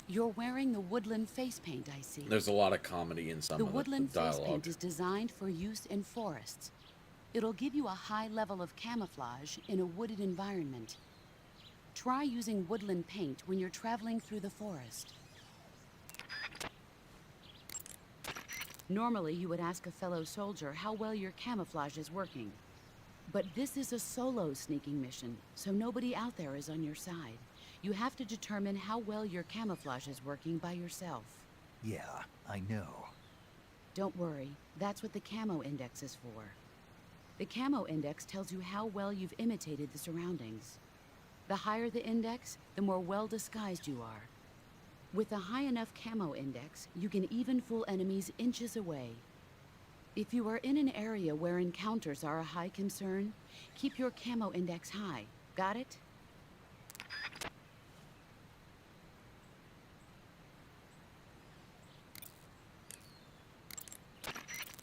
You're wearing the woodland face paint, I see. There's a lot of comedy in some The of the woodland face dialogue. paint is designed for use in forests. It'll give you a high level of camouflage in a wooded environment. Try using woodland paint when you're traveling through the forest. Normally, you would ask a fellow soldier how well your camouflage is working. But this is a solo sneaking mission, so nobody out there is on your side. You have to determine how well your camouflage is working by yourself. Yeah, I know. Don't worry, that's what the camo index is for. The camo index tells you how well you've imitated the surroundings. The higher the index, the more well disguised you are. With a high enough camo index, you can even fool enemies inches away. If you are in an area where encounters are a high concern, keep your camo index high. Got it?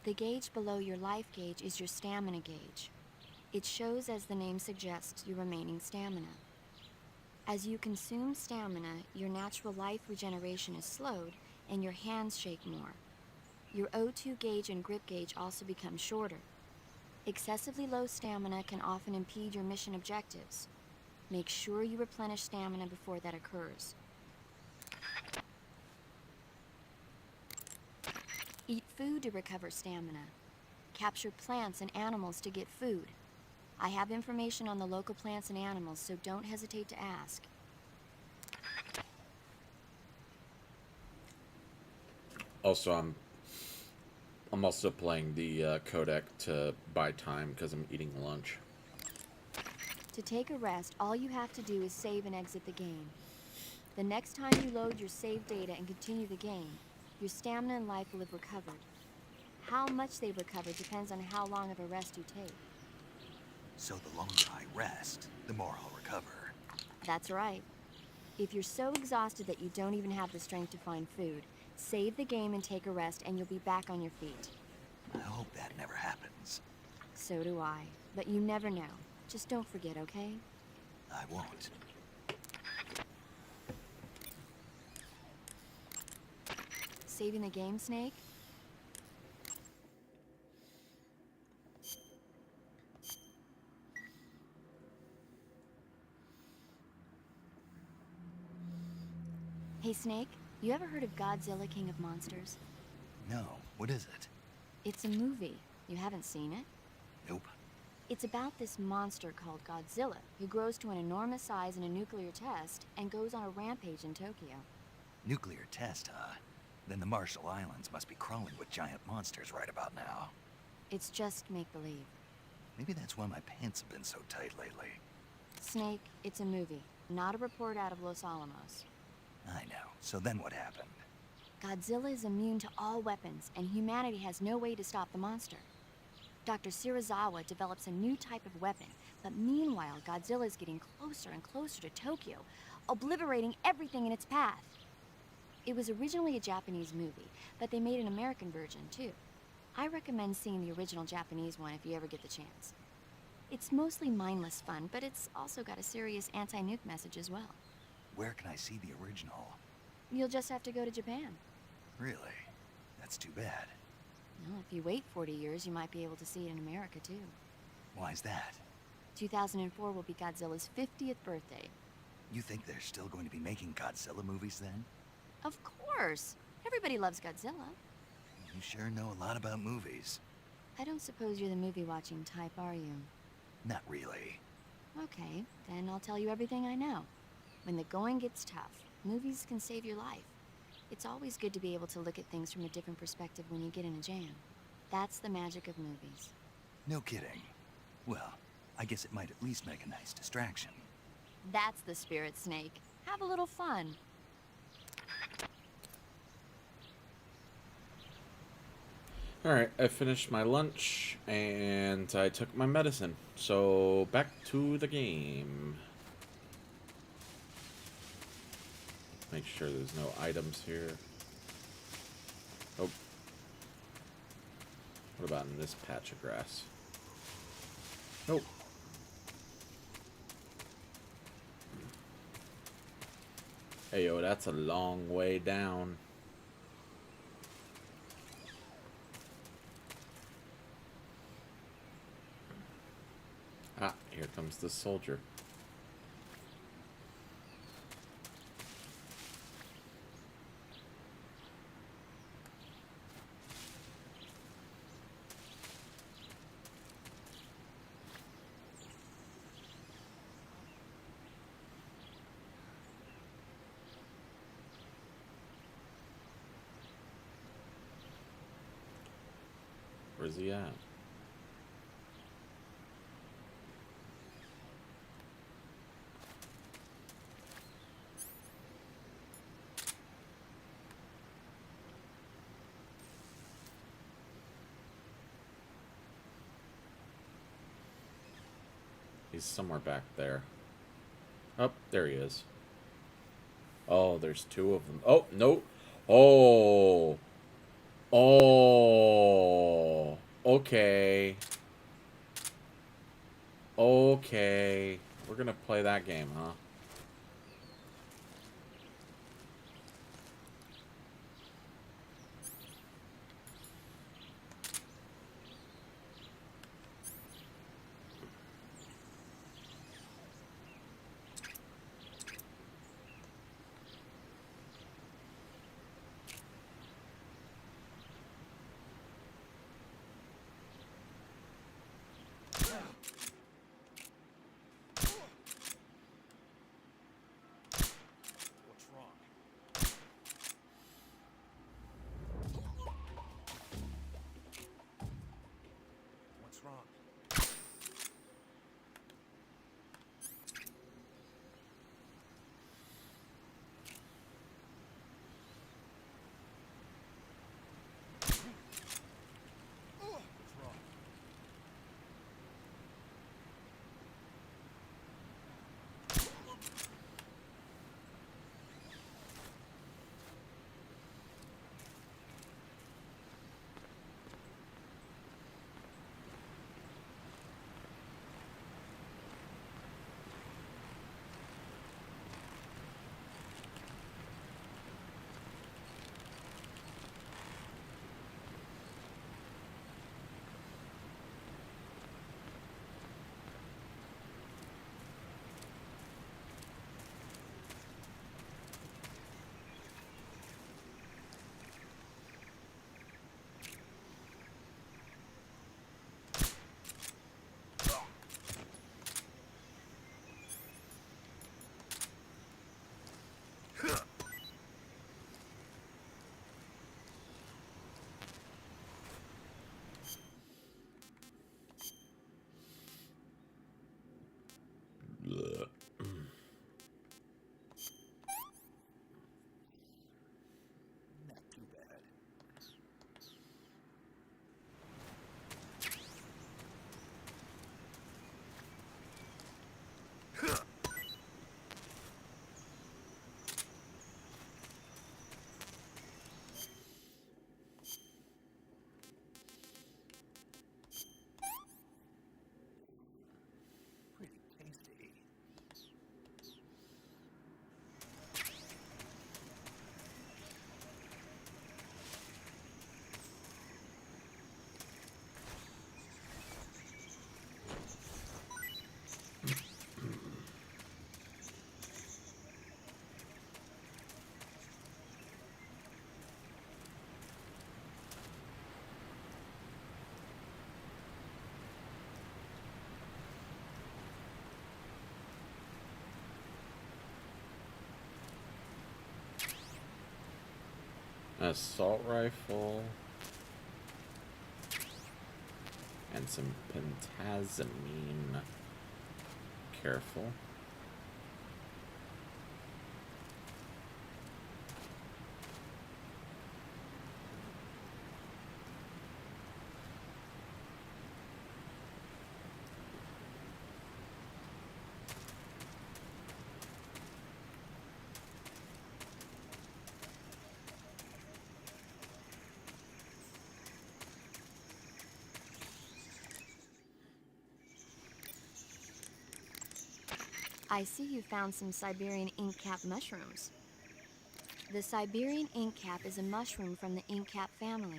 The gauge below your life gauge is your stamina gauge. It shows, as the name suggests, your remaining stamina. As you consume stamina, your natural life regeneration is slowed and your hands shake more. Your O2 gauge and grip gauge also become shorter. Excessively low stamina can often impede your mission objectives. Make sure you replenish stamina before that occurs. Eat food to recover stamina. Capture plants and animals to get food. I have information on the local plants and animals, so don't hesitate to ask. Also, I'm also playing the codec to buy time because I'm eating lunch. To take a rest, all you have to do is save and exit the game. The next time you load your save data and continue the game, your stamina and life will have recovered. How much they've recovered depends on how long of a rest you take. So the longer I rest, the more I'll recover. That's right. If you're so exhausted that you don't even have the strength to find food, save the game and take a rest and you'll be back on your feet. I hope that never happens. So do I. But you never know. Just don't forget, okay? I won't. Saving the game, Snake? Hey, Snake, you ever heard of Godzilla, King of Monsters? No, what is it? It's a movie. You haven't seen it? Nope. It's about this monster called Godzilla, who grows to an enormous size in a nuclear test and goes on a rampage in Tokyo. Nuclear test, huh? Then the Marshall Islands must be crawling with giant monsters right about now. It's just make-believe. Maybe that's why my pants have been so tight lately. Snake, it's a movie, not a report out of Los Alamos. I know. So then what happened? Godzilla is immune to all weapons, and humanity has no way to stop the monster. Dr. Shirazawa develops a new type of weapon, but meanwhile, Godzilla is getting closer and closer to Tokyo, obliterating everything in its path. It was originally a Japanese movie, but they made an American version, too. I recommend seeing the original Japanese one if you ever get the chance. It's mostly mindless fun, but it's also got a serious anti-nuke message as well. Where can I see the original? You'll just have to go to Japan. Really? That's too bad. Well, if you wait 40 years, you might be able to see it in America, too. Why's that? 2004 will be Godzilla's 50th birthday. You think they're still going to be making Godzilla movies then? Of course! Everybody loves Godzilla. You sure know a lot about movies. I don't suppose you're the movie-watching type, are you? Not really. Okay, then I'll tell you everything I know. When the going gets tough, movies can save your life. It's always good to be able to look at things from a different perspective when you get in a jam. That's the magic of movies. No kidding. Well, I guess it might at least make a nice distraction. That's the spirit, Snake. Have a little fun. Alright, I finished my lunch, and I took my medicine. So, back to the game. Make sure there's no items here. Oh. What about in this patch of grass? Nope. Hey, yo, that's a long way down. Ah, here comes the soldier. Where's he at? He's somewhere back there. Oh, there he is. Oh, there's two of them. Oh, no. Oh. Oh. Okay. Okay. We're gonna play that game, huh? What's wrong? What's wrong? What's wrong? Blech. Not too bad. Pretty tasty. Assault rifle. And some pentazamine. Careful. I see you found some Siberian ink cap mushrooms. The Siberian ink cap is a mushroom from the ink cap family.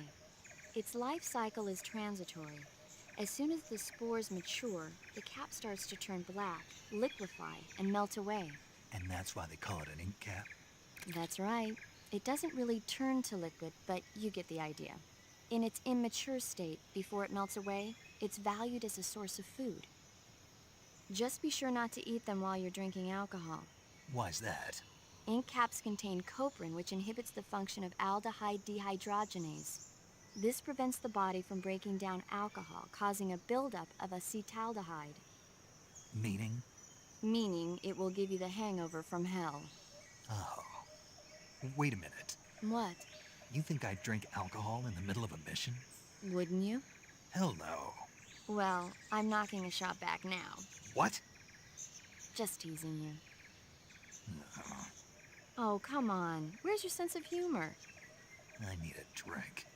Its life cycle is transitory. As soon as the spores mature, the cap starts to turn black, liquefy, and melt away. And that's why they call it an ink cap? That's right. It doesn't really turn to liquid, but you get the idea. In its immature state, before it melts away, it's valued as a source of food. Just be sure not to eat them while you're drinking alcohol. Why's that? Ink caps contain coprin, which inhibits the function of aldehyde dehydrogenase. This prevents the body from breaking down alcohol, causing a buildup of acetaldehyde. Meaning? Meaning it will give you the hangover from hell. Oh. Wait a minute. What? You think I'd drink alcohol in the middle of a mission? Wouldn't you? Hell no. Well, I'm knocking a shot back now. What? Just teasing you. Oh, come on. Where's your sense of humor? I need a drink.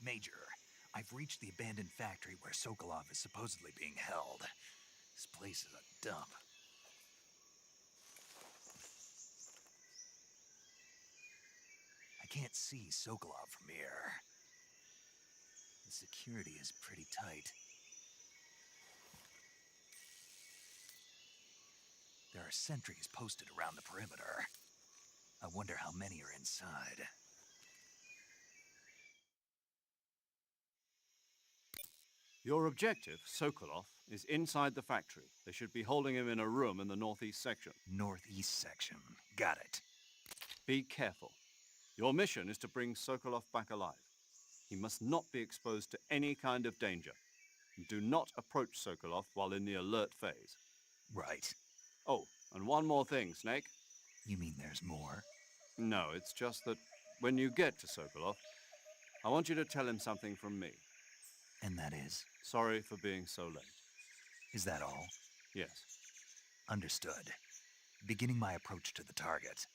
Major, I've reached the abandoned factory where Sokolov is supposedly being held. This place is a dump. I can't see Sokolov from here. The security is pretty tight. There are sentries posted around the perimeter. I wonder how many are inside. Your objective, Sokolov, is inside the factory. They should be holding him in a room in the northeast section. Northeast section. Got it. Be careful. Your mission is to bring Sokolov back alive. He must not be exposed to any kind of danger. Do not approach Sokolov while in the alert phase. Right. Oh, and one more thing, Snake. You mean there's more? No, it's just that when you get to Sokolov, I want you to tell him something from me. And that is? Sorry for being so late. Is that all? Yes. Understood. Beginning my approach to the target.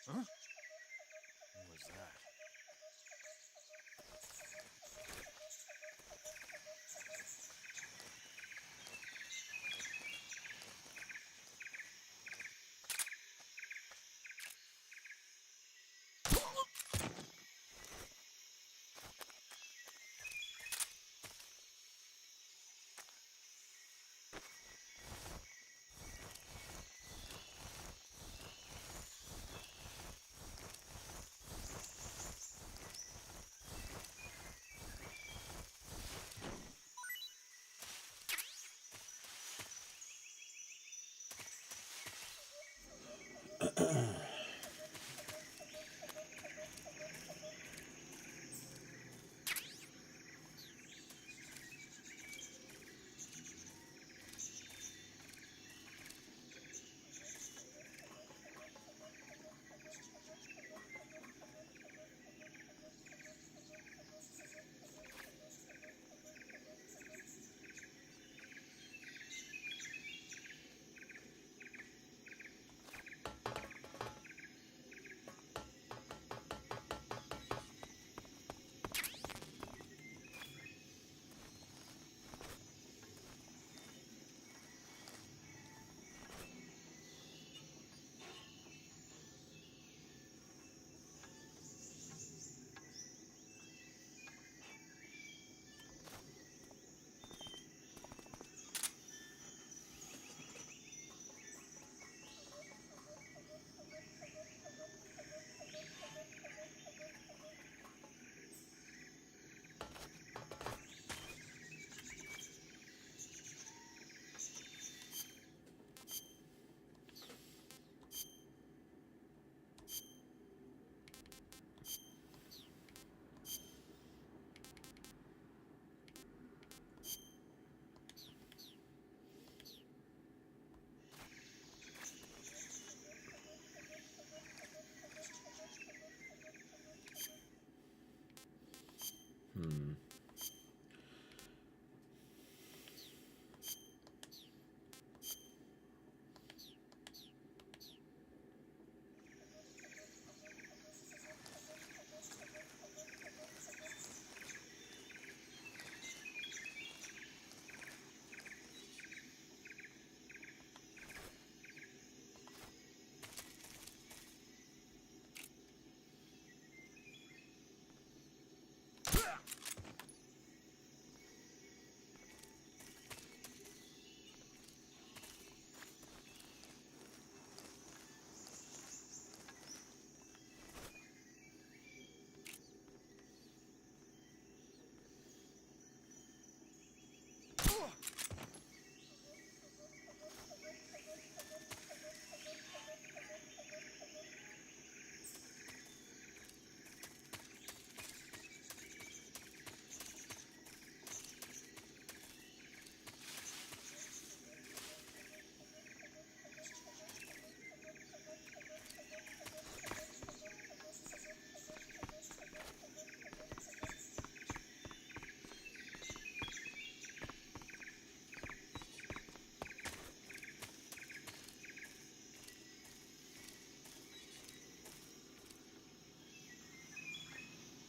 Huh? What was that?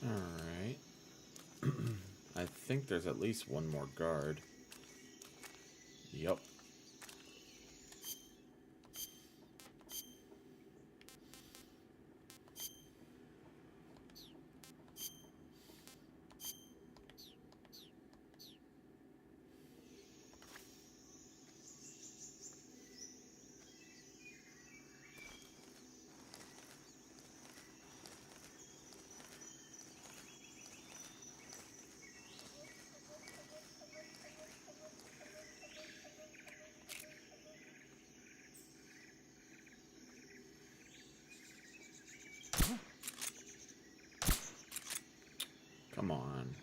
Alright. I think there's at least one more guard. Yup. Come on.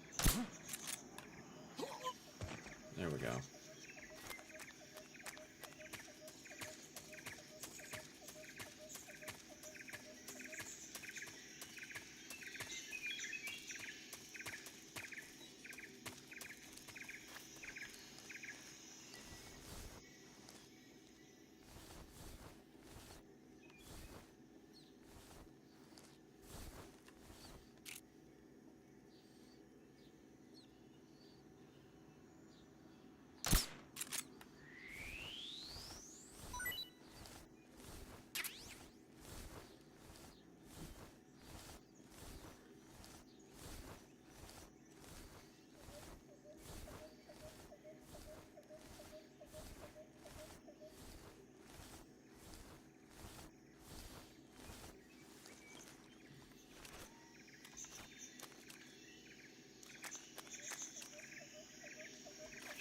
There we go.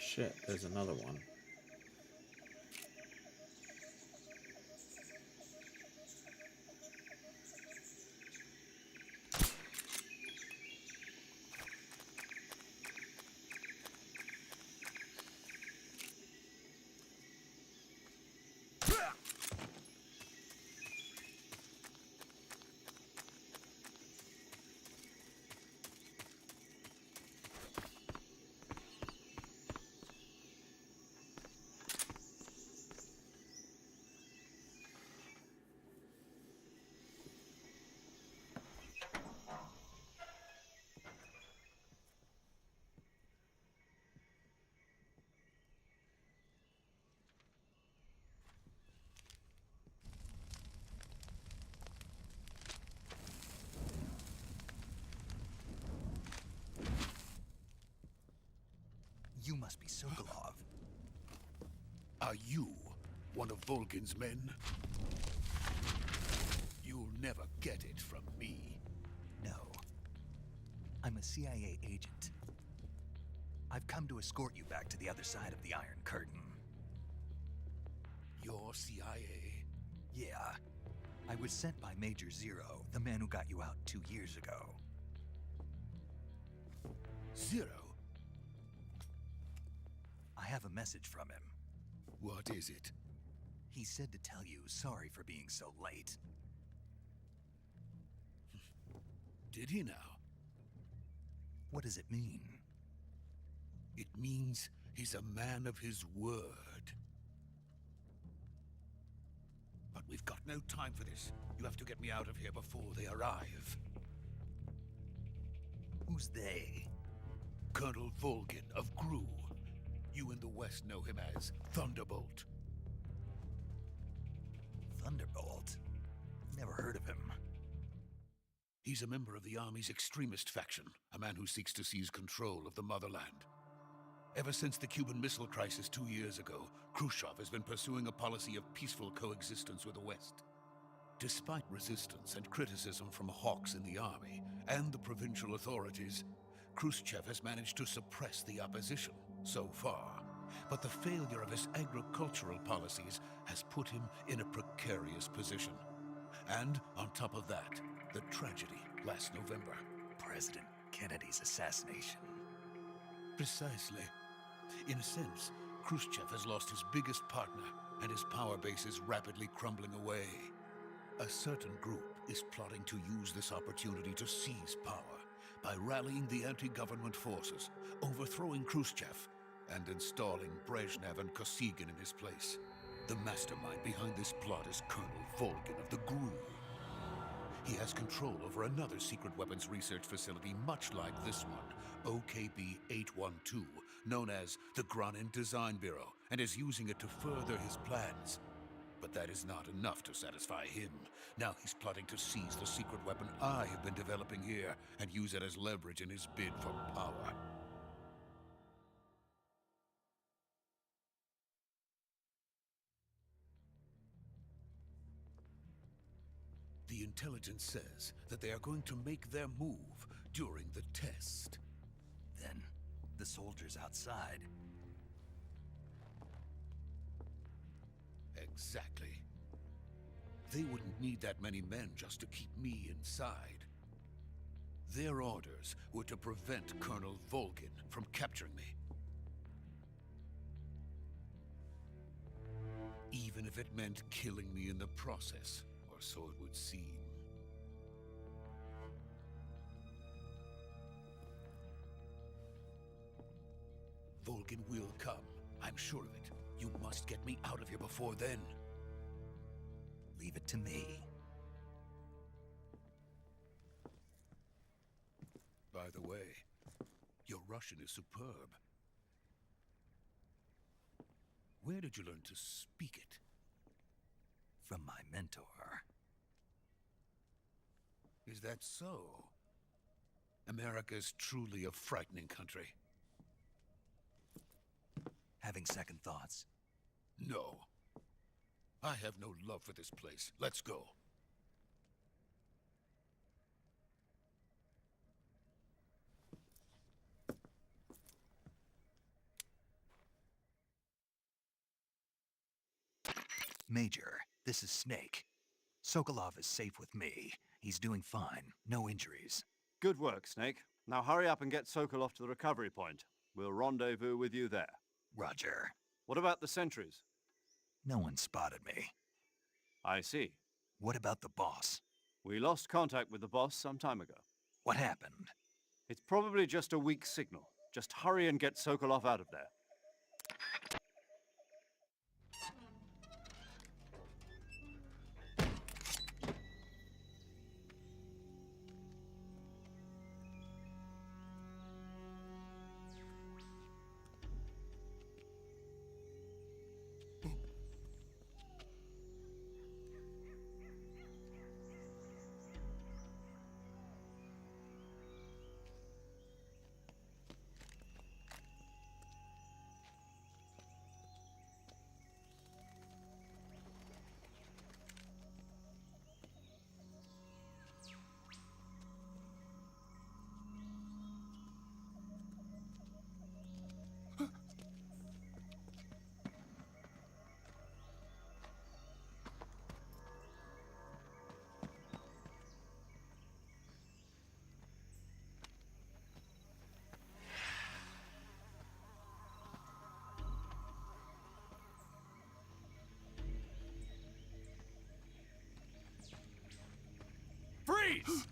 Shit, there's another one. You must be Sokolov. Are you one of Volgin's men? You'll never get it from me. No. I'm a CIA agent. I've come to escort you back to the other side of the Iron Curtain. You're CIA? Yeah. I was sent by Major Zero, the man who got you out 2 years ago. Zero? I have a message from him. What is it? He said to tell you sorry for being so late. Did he now? What does it mean? It means he's a man of his word. But we've got no time for this. You have to get me out of here before they arrive. Who's they? Colonel Volgin of Gru. You in the West know him as Thunderbolt. Thunderbolt? Never heard of him. He's a member of the Army's extremist faction, a man who seeks to seize control of the motherland. Ever since the Cuban Missile Crisis 2 years ago, Khrushchev has been pursuing a policy of peaceful coexistence with the West. Despite resistance and criticism from hawks in the army and the provincial authorities, Khrushchev has managed to suppress the opposition so far. But the failure of his agricultural policies has put him in a precarious position. And on top of that, the tragedy last November. President Kennedy's assassination. Precisely. In a sense, Khrushchev has lost his biggest partner, and his power base is rapidly crumbling away. A certain group is plotting to use this opportunity to seize power by rallying the anti-government forces, overthrowing Khrushchev, and installing Brezhnev and Kosygin in his place. The mastermind behind this plot is Colonel Volgin of the GRU. He has control over another secret weapons research facility much like this one, OKB-812, known as the Granin Design Bureau, and is using it to further his plans. But that is not enough to satisfy him. Now he's plotting to seize the secret weapon I have been developing here and use it as leverage in his bid for power. The intelligence says that they are going to make their move during the test. Then, the soldiers outside. Exactly. They wouldn't need that many men just to keep me inside. Their orders were to prevent Colonel Volgin from capturing me. Even if it meant killing me in the process, or so it would seem. Volgin will come. I'm sure of it. You must get me out of here before then. Leave it to me. By the way, your Russian is superb. Where did you learn to speak it? From my mentor. Is that so? America is truly a frightening country. Having second thoughts? No. I have no love for this place. Let's go. Major, this is Snake. Sokolov is safe with me. He's doing fine. No injuries. Good work, Snake. Now hurry up and get Sokolov to the recovery point. We'll rendezvous with you there. Roger. What about the sentries? No one spotted me. I see. What about the boss? We lost contact with the boss some time ago. What happened? It's probably just a weak signal. Just hurry and get Sokolov out of there. Freeze!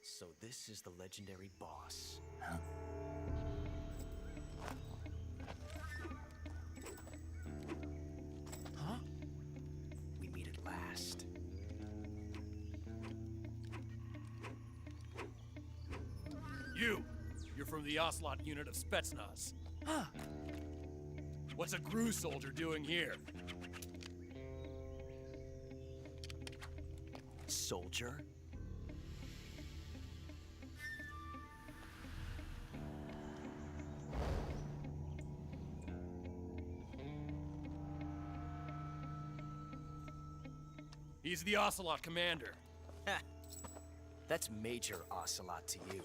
So this is the legendary boss. Huh? Huh? We meet at last. You're from the Ocelot unit of Spetsnaz. Huh. What's a GRU soldier doing here? Soldier? He's the Ocelot commander. Ha! That's Major Ocelot to you.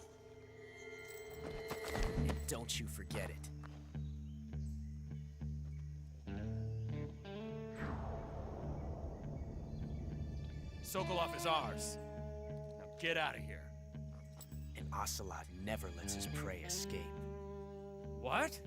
And don't you forget it. Sokolov is ours. Now get out of here. And Ocelot never lets his prey escape. What?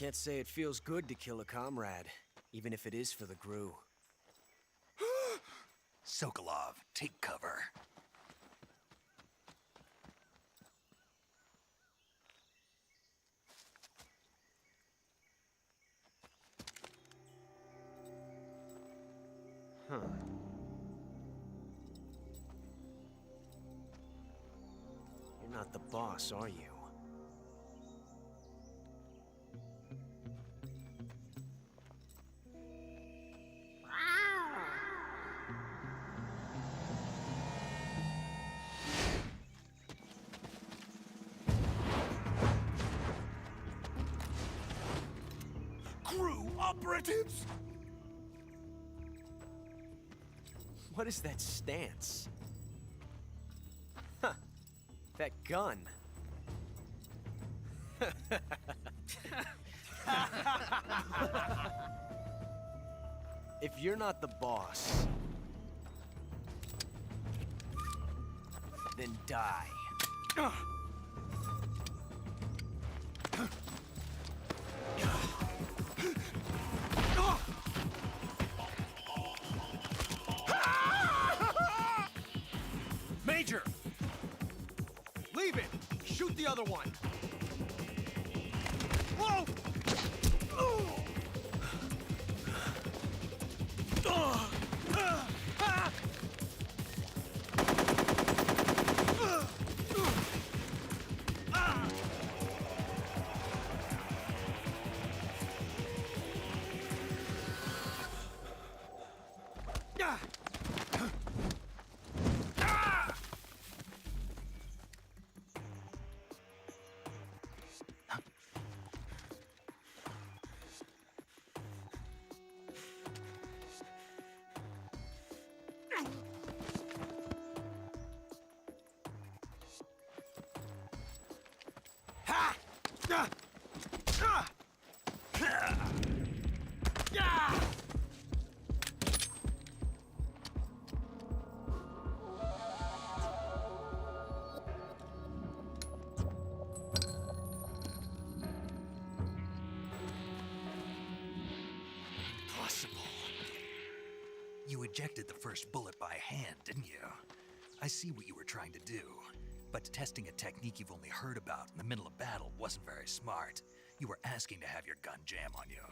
Can't say it feels good to kill a comrade, even if it is for the Gru. Sokolov, take cover. Huh. You're not the boss, are you? Crew operatives! What is that stance? Huh. That gun. If you're not the boss, then die. Major! Leave it! Shoot the other one! Whoa! Impossible. You ejected the first bullet by hand, didn't you? I see what you were trying to do, but testing a technique you've only heard about in the middle of battle wasn't very smart. You were asking to have your gun jam on you.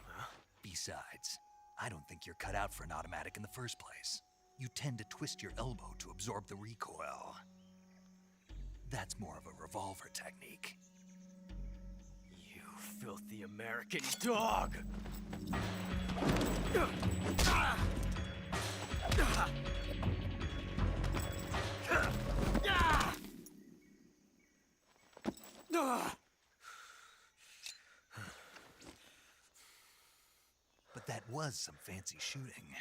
Besides, I don't think you're cut out for an automatic in the first place. You tend to twist your elbow to absorb the recoil. That's more of a revolver technique. You filthy American dog! But that was some fancy shooting.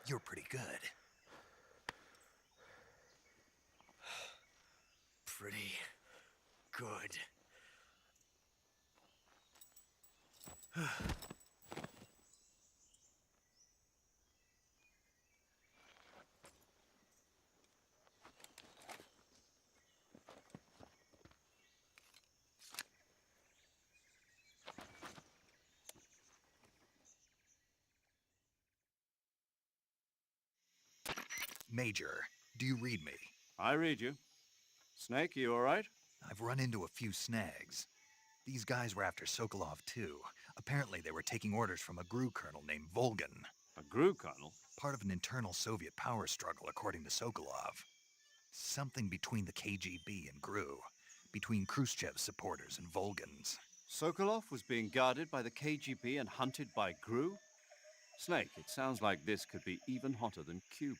You're pretty good. Pretty good. Major, do you read me? I read you. Snake, you all right? I've run into a few snags. These guys were after Sokolov too. Apparently they were taking orders from a GRU colonel named Volgan. A GRU colonel? Part of an internal Soviet power struggle, according to Sokolov. Something between the KGB and GRU. Between Khrushchev's supporters and Volgan's. Sokolov was being guarded by the KGB and hunted by GRU? Snake, it sounds like this could be even hotter than Cuba.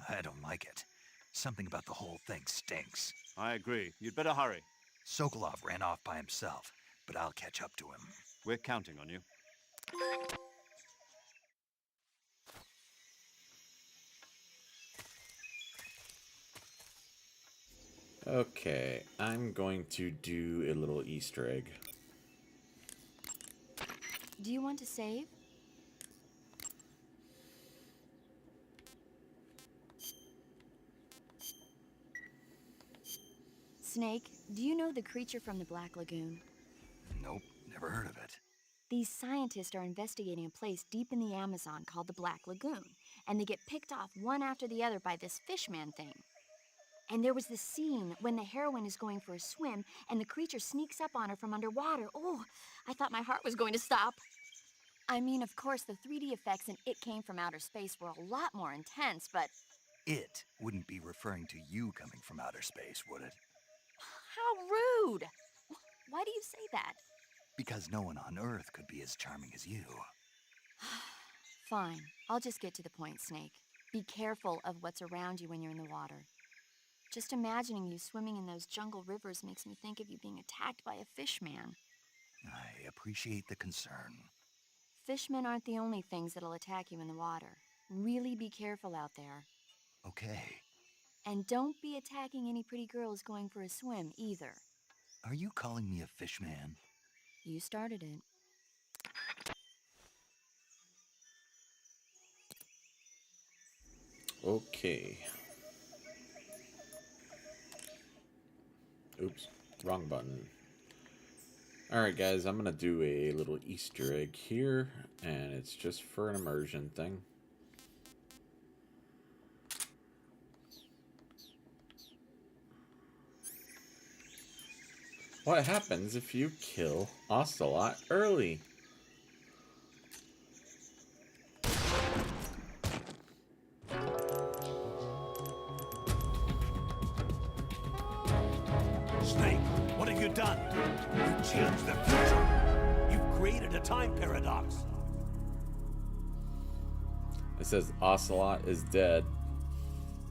I don't like it. Something about the whole thing stinks. I agree. You'd better hurry. Sokolov ran off by himself, but I'll catch up to him. We're counting on you. Okay, I'm going to do a little Easter egg. Do you want to save? Snake, do you know the creature from the Black Lagoon? Nope, never heard of it. These scientists are investigating a place deep in the Amazon called the Black Lagoon, and they get picked off one after the other by this fishman thing. And there was this scene when the heroine is going for a swim and the creature sneaks up on her from underwater. Oh, I thought my heart was going to stop. I mean, of course, the 3D effects in It Came from Outer Space were a lot more intense, but It wouldn't be referring to you coming from outer space, would it? how rude! Why do you say that? Because no one on Earth could be as charming as you. Fine, I'll just get to the point, Snake. Be careful of what's around you when you're in the water. Just imagining you swimming in those jungle rivers makes me think of you being attacked by a fishman. I appreciate the concern. Fishmen aren't the only things that'll attack you in the water. Really be careful out there. Okay. And don't be attacking any pretty girls going for a swim, either. Are you calling me a fishman? You started it. Okay. Oops, wrong button. Alright guys, I'm gonna do a little Easter egg here, and it's just for an immersion thing. What happens if you kill Ocelot early? Snake, what have you done? You changed the future. You've created a time paradox. It says Ocelot is dead,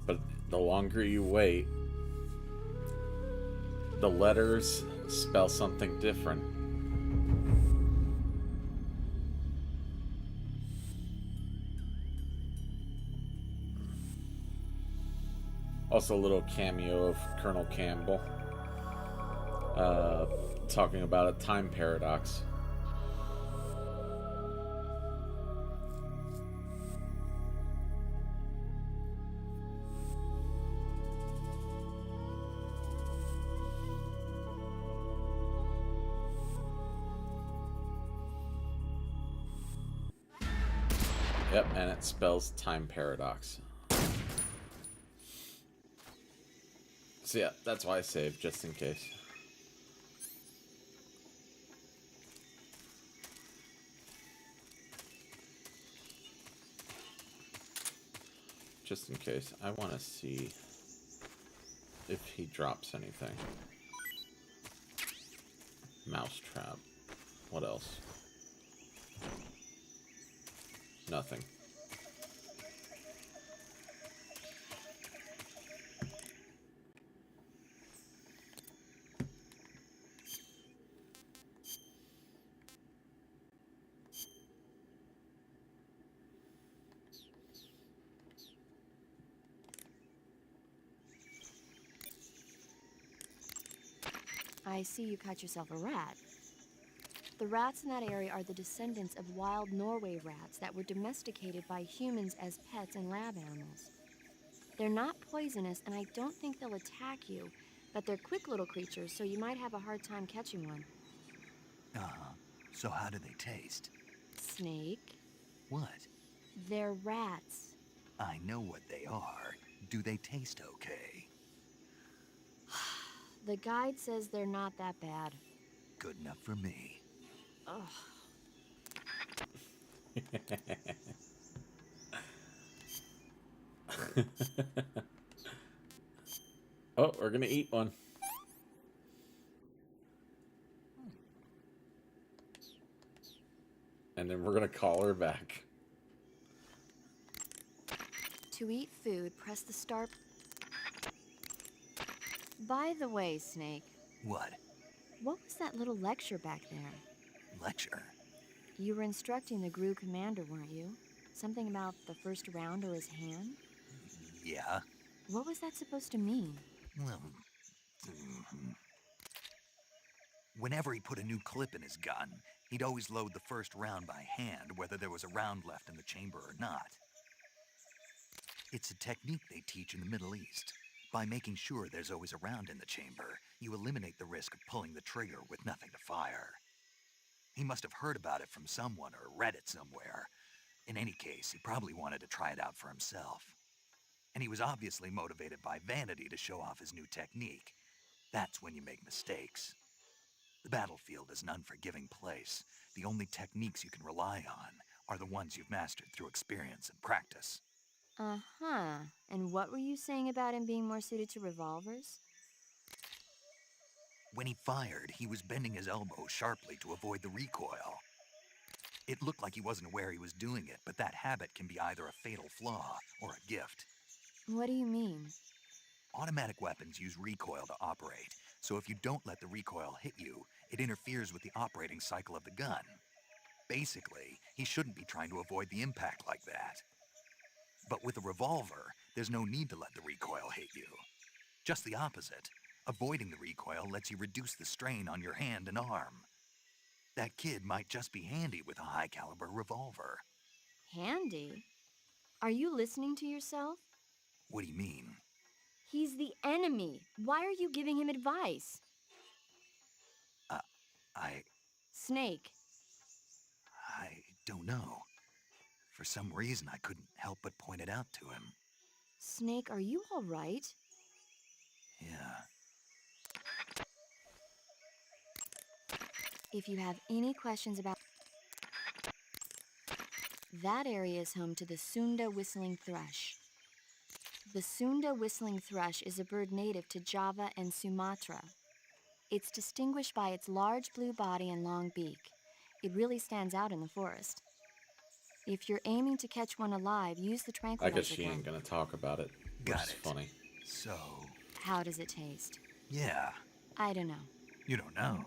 but the longer you wait, the letters spell something different. Also a little cameo of Colonel Campbell talking about a time paradox. Yep, and it spells time paradox. So yeah, that's why I saved, just in case. Just in case. I want to see if he drops anything. Mousetrap. What else? Nothing. I see you caught yourself a rat. The rats in that area are the descendants of wild Norway rats that were domesticated by humans as pets and lab animals. They're not poisonous, and I don't think they'll attack you, but they're quick little creatures, so you might have a hard time catching one. So how do they taste? Snake, What? they're rats. I know what they are. Do they taste okay? The guide says they're not that bad. Good enough for me. Ugh. Oh, we're gonna eat one. And then we're gonna call her back. To eat food, press the start. By the way, Snake, What? what was that little lecture back there? Lecture? You were instructing the GRU commander, weren't you? Something about the first round or his hand? Yeah. What was that supposed to mean? Well, whenever he put a new clip in his gun, he'd always load the first round by hand, whether there was a round left in the chamber or not. It's a technique they teach in the Middle East. By making sure there's always a round in the chamber, you eliminate the risk of pulling the trigger with nothing to fire. He must have heard about it from someone or read it somewhere. In any case, he probably wanted to try it out for himself. And he was obviously motivated by vanity to show off his new technique. That's when you make mistakes. The battlefield is an unforgiving place. The only techniques you can rely on are the ones you've mastered through experience and practice. Uh-huh. And what were you saying about him being more suited to revolvers? When he fired, he was bending his elbow sharply to avoid the recoil. It looked like he wasn't aware he was doing it, but that habit can be either a fatal flaw or a gift. What do you mean? Automatic weapons use recoil to operate, so if you don't let the recoil hit you, it interferes with the operating cycle of the gun. Basically, he shouldn't be trying to avoid the impact like that. But with a revolver, there's no need to let the recoil hit you. Just the opposite. Avoiding the recoil lets you reduce the strain on your hand and arm. That kid might just be handy with a high-caliber revolver. Handy? Are you listening to yourself? What do you mean? He's the enemy. Why are you giving him advice? Snake. I don't know. For some reason, I couldn't help but point it out to him. Snake, are you all right? Yeah. If you have any questions about... That area is home to the Sunda whistling thrush. The Sunda whistling thrush is a bird native to Java and Sumatra. It's distinguished by its large blue body and long beak. It really stands out in the forest. If you're aiming to catch one alive, use the I tranquilizer guess she gun. ain't gonna talk about it. Got Which is it. funny. So, How does it taste? yeah, I don't know. you don't know.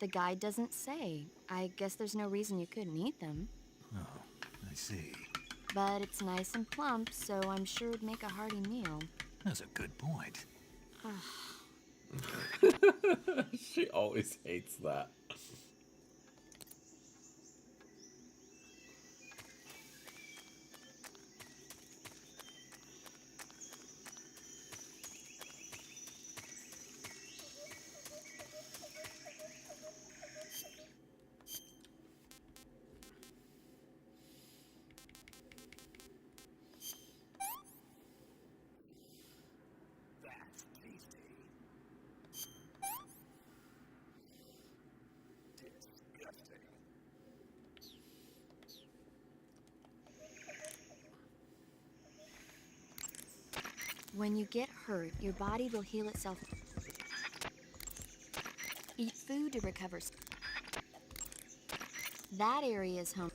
The guide doesn't say. I guess there's no reason you couldn't eat them. Oh, I see. But it's nice and plump, so I'm sure it'd make a hearty meal. That's a good point. She always hates that. That's tasty. Disgusting. When you get hurt, your body will heal itself. Eat food to recover. That area is home.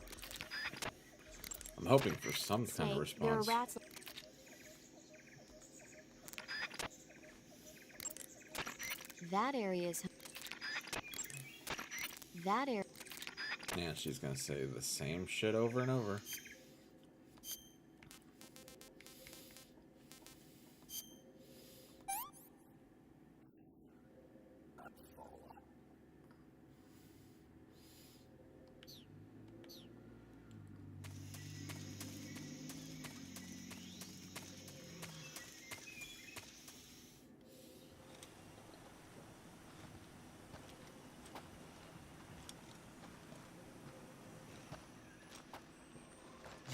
I'm hoping for some kind of Snake, there are response. rats. That area is. That area. Yeah, she's gonna say the same shit over and over.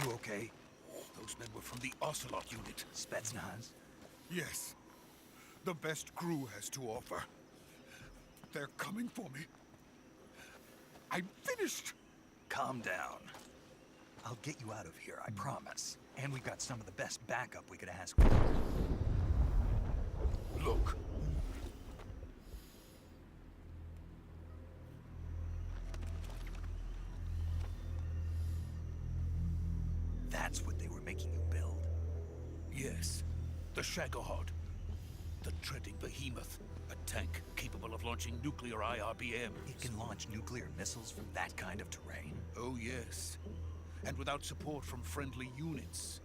You okay? Those men were from the Ocelot unit. Spetsnaz? Yes. The best crew has to offer. They're coming for me. I'm finished. Calm down. I'll get you out of here, I promise. And we've got some of the best backup we could ask for. Look. That's what they were making you build? Yes. The Shagohod. The treading behemoth. A tank capable of launching nuclear IRBMs. It can launch nuclear missiles from that kind of terrain? Oh, yes. And without support from friendly units.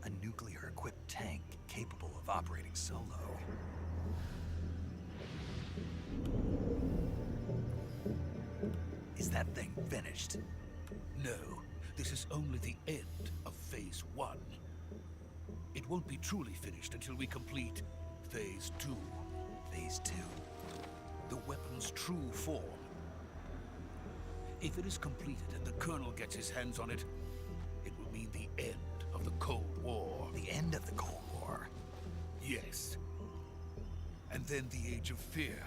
A nuclear-equipped tank capable of operating solo. Is that thing finished? No. This is only the end of Phase 1. It won't be truly finished until we complete Phase 2. Phase 2? The weapon's true form. If it is completed and the Colonel gets his hands on it, it will mean the end of the Cold War. The end of the Cold War? Yes. And then the Age of Fear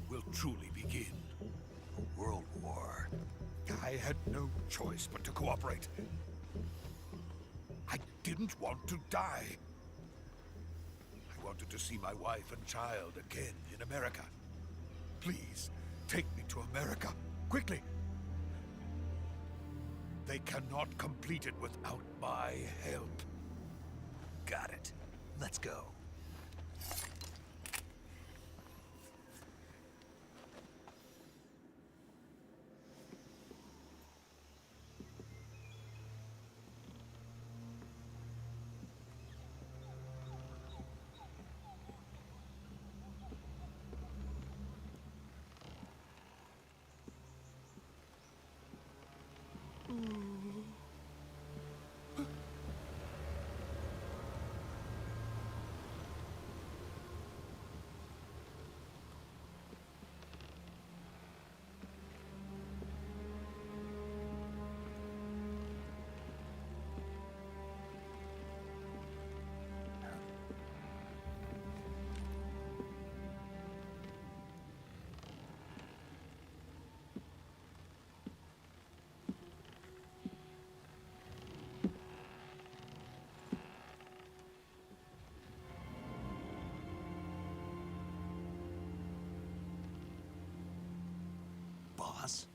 will truly begin. A world war? I had no choice but to cooperate. I didn't want to die. I wanted to see my wife and child again in America. Please, take me to America, quickly. They cannot complete it without my help. Got it. Let's go. Boss?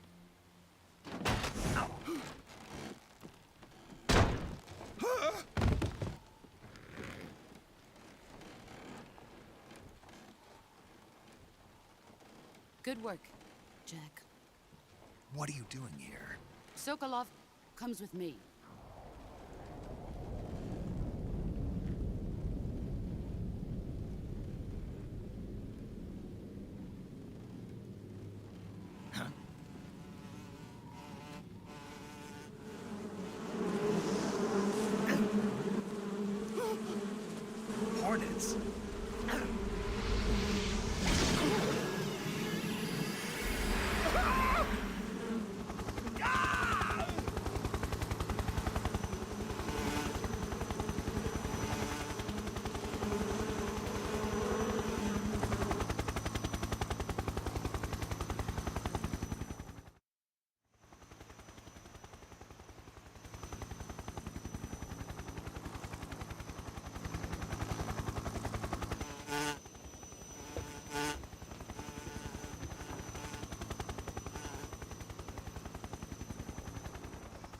Good work, Jack. What are you doing here? Sokolov comes with me. Hornets?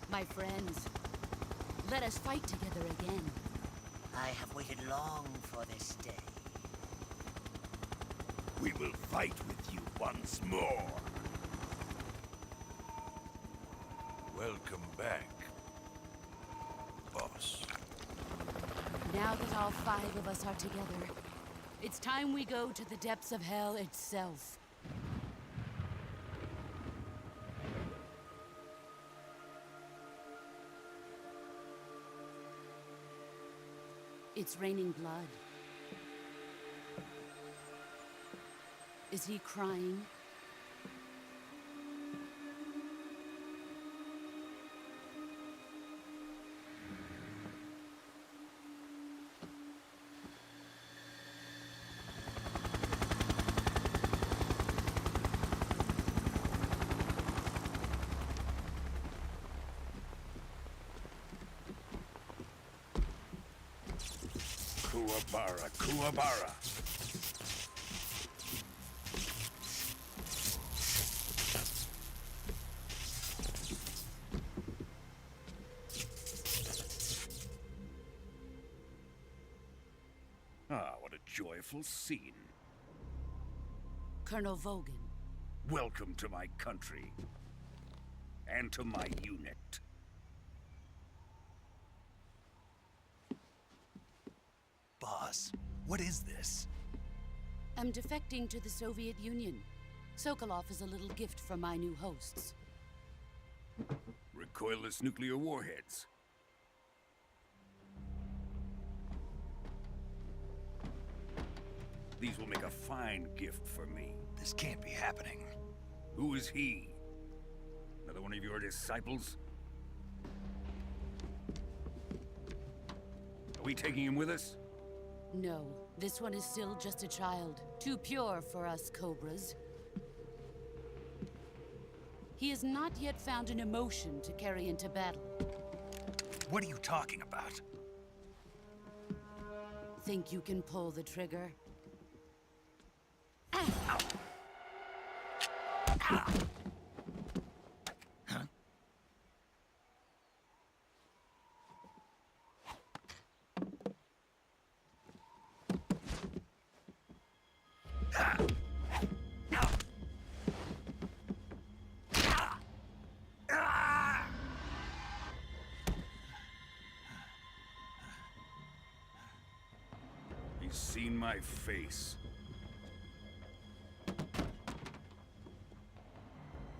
My friends, let us fight together again. I have waited long for this day. We will fight with you once more. Welcome back, boss. Now that all 5 of us are together, it's time we go to the depths of hell itself. It's raining blood. Is he crying? Kuwabara, Kuwabara. Ah, what a joyful scene. Colonel Vogan. Welcome to my country. And to my unit. Boss, what is this? I'm defecting to the Soviet Union. Sokolov is a little gift from my new hosts. Recoilless nuclear warheads. These will make a fine gift for me. This can't be happening. Who is he? The Another one of your disciples? Are we taking him with us? No, this one is still just a child. Too pure for us cobras. He has not yet found an emotion to carry into battle. What are you talking about? Think you can pull the trigger? He's seen my face.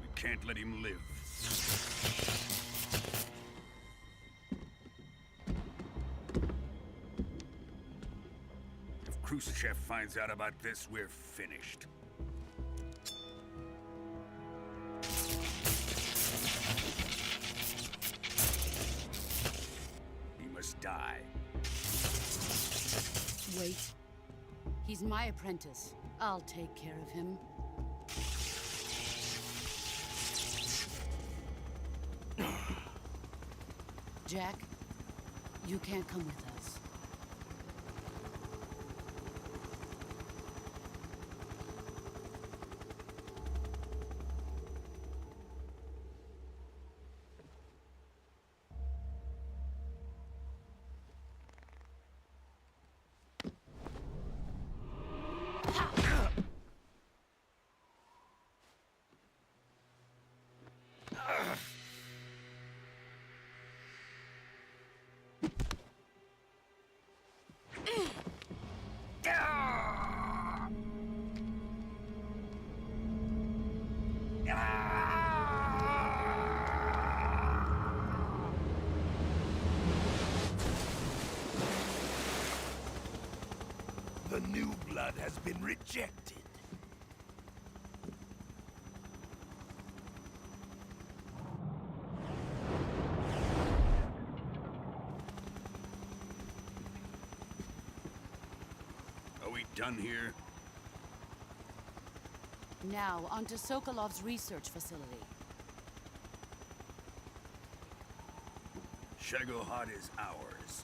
We can't let him live. If Khrushchev finds out about this, we're finished. He must die. Wait. He's my apprentice. I'll take care of him. Jack, you can't come with us. The new blood has been rejected. Are we done here? Now, on to Sokolov's research facility. Shagohod is ours.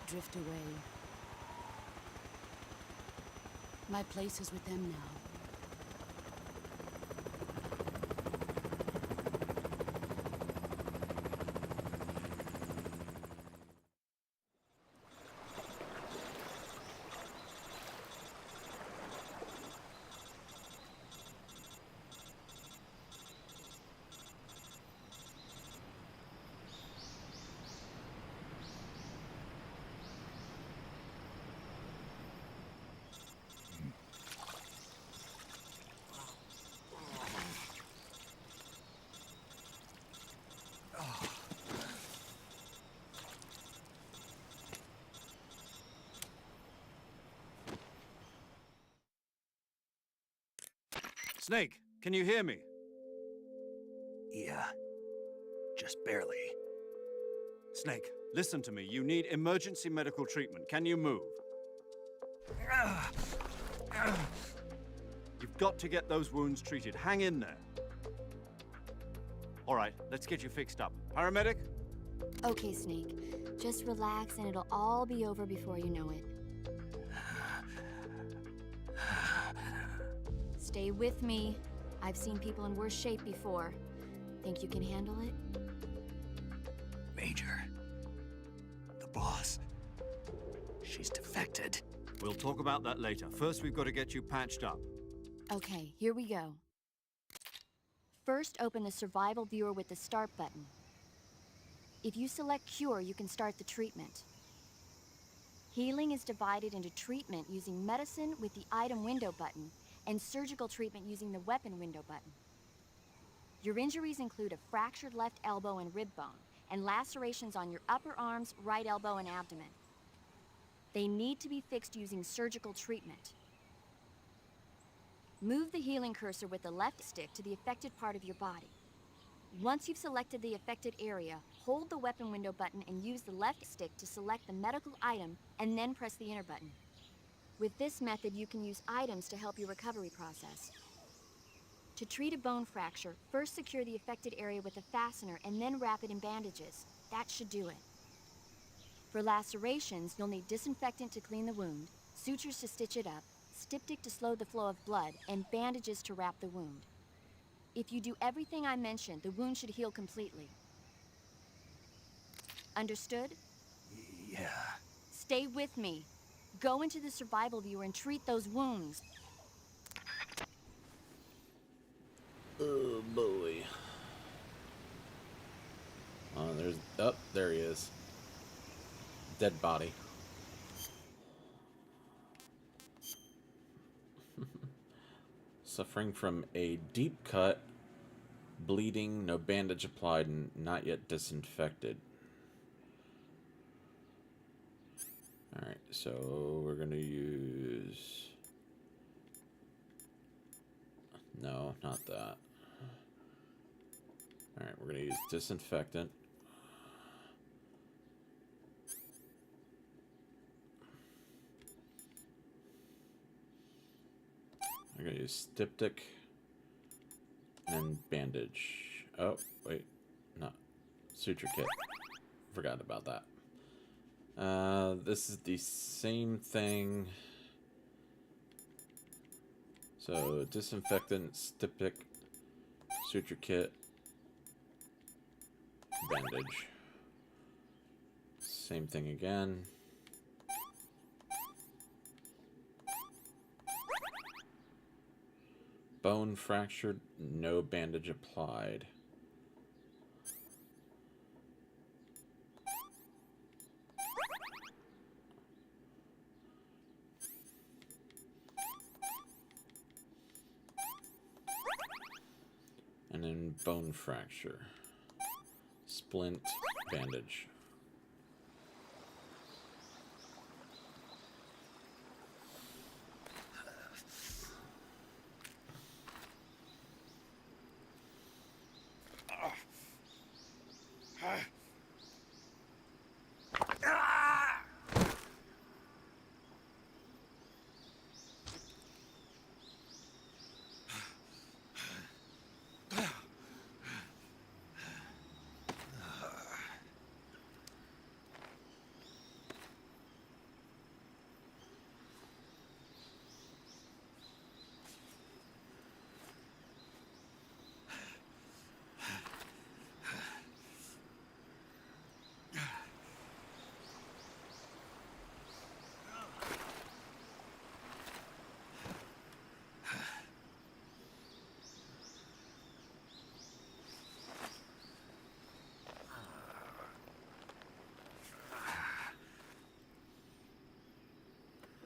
Drift away. My place is with them now. Snake, can you hear me? Yeah, just barely. Snake, listen to me. You need emergency medical treatment. Can you move? You've got to get those wounds treated. Hang in there. All right, let's get you fixed up. Paramedic? Okay, Snake. Just relax and it'll all be over before you know it. Stay with me. I've seen people in worse shape before. Think you can handle it? Major. The boss. She's defected. We'll talk about that later. First, we've got to get you patched up. Okay, here we go. First, open the survival viewer with the start button. If you select cure, you can start the treatment. Healing is divided into treatment using medicine with the item window button and surgical treatment using the weapon window button. Your injuries include a fractured left elbow and rib bone, and lacerations on your upper arms, right elbow, and abdomen. They need to be fixed using surgical treatment. Move the healing cursor with the left stick to the affected part of your body. Once you've selected the affected area, hold the weapon window button and use the left stick to select the medical item and then press the enter button. With this method, you can use items to help your recovery process. To treat a bone fracture, first secure the affected area with a fastener and then wrap it in bandages. That should do it. For lacerations, you'll need disinfectant to clean the wound, sutures to stitch it up, styptic to slow the flow of blood, and bandages to wrap the wound. If you do everything I mentioned, the wound should heal completely. Understood? Yeah. Stay with me. Go into the survival viewer and treat those wounds. Oh boy. Oh, there he is. Dead body. Suffering from a deep cut, bleeding, no bandage applied, and not yet disinfected. Alright, so we're gonna use... No, not that. Alright, we're gonna use disinfectant. I'm gonna use styptic and bandage. Oh, wait. No. Suture kit. Forgot about that. This is the same thing. So, disinfectant, styptic, suture kit, bandage. Same thing again. Bone fractured, no bandage applied. And then bone fracture. Splint, bandage.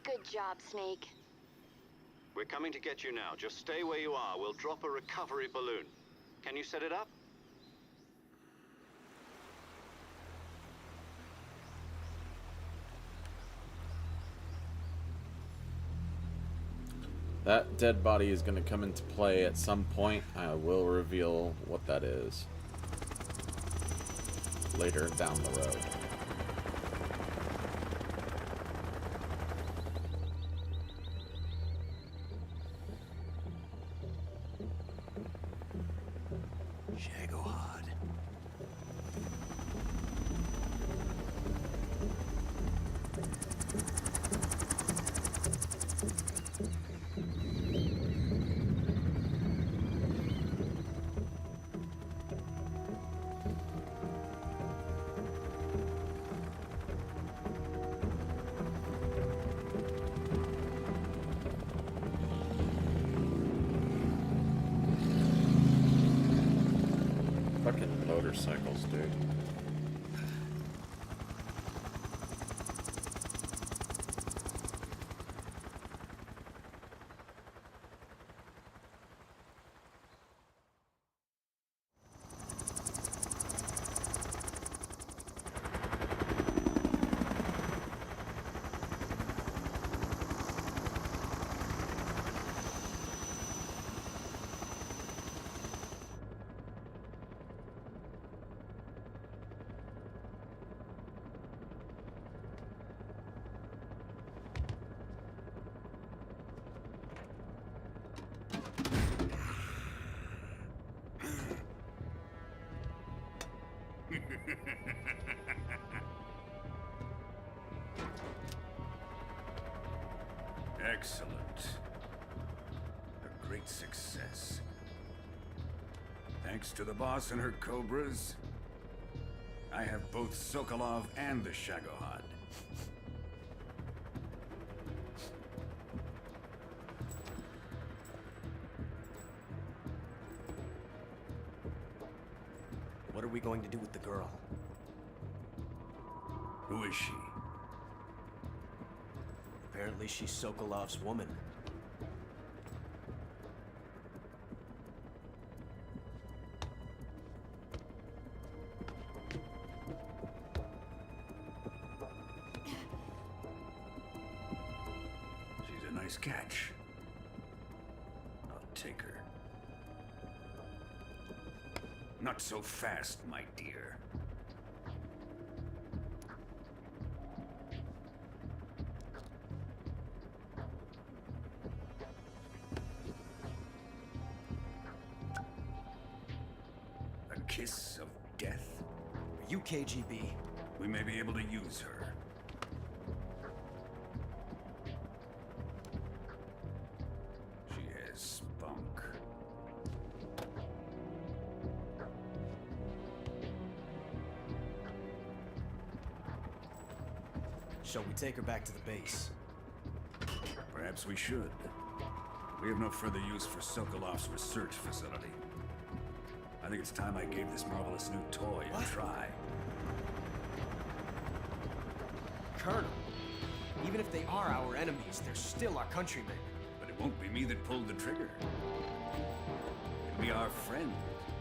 Good job, Snake. We're coming to get you now. Just stay where you are. We'll drop a recovery balloon. Can you set it up? That dead body is going to come into play at some point. I will reveal what that is later down the road. Fucking motorcycles, dude. Excellent. A great success. Thanks to the boss and her cobras, I have both Sokolov and the Shagohod. What are we going to do with the girl? Who is she? Apparently she's Sokolov's woman. She's a nice catch. I'll take her. Not so fast, my dear. A kiss of death. Are you KGB? We may be able to use her. She has spunk. Shall we take her back to the base? Perhaps we should. We have no further use for Sokolov's research facility. I think it's time I gave this marvelous new toy a try. Colonel, even if they are our enemies, they're still our countrymen. But it won't be me that pulled the trigger. It'll be our friend,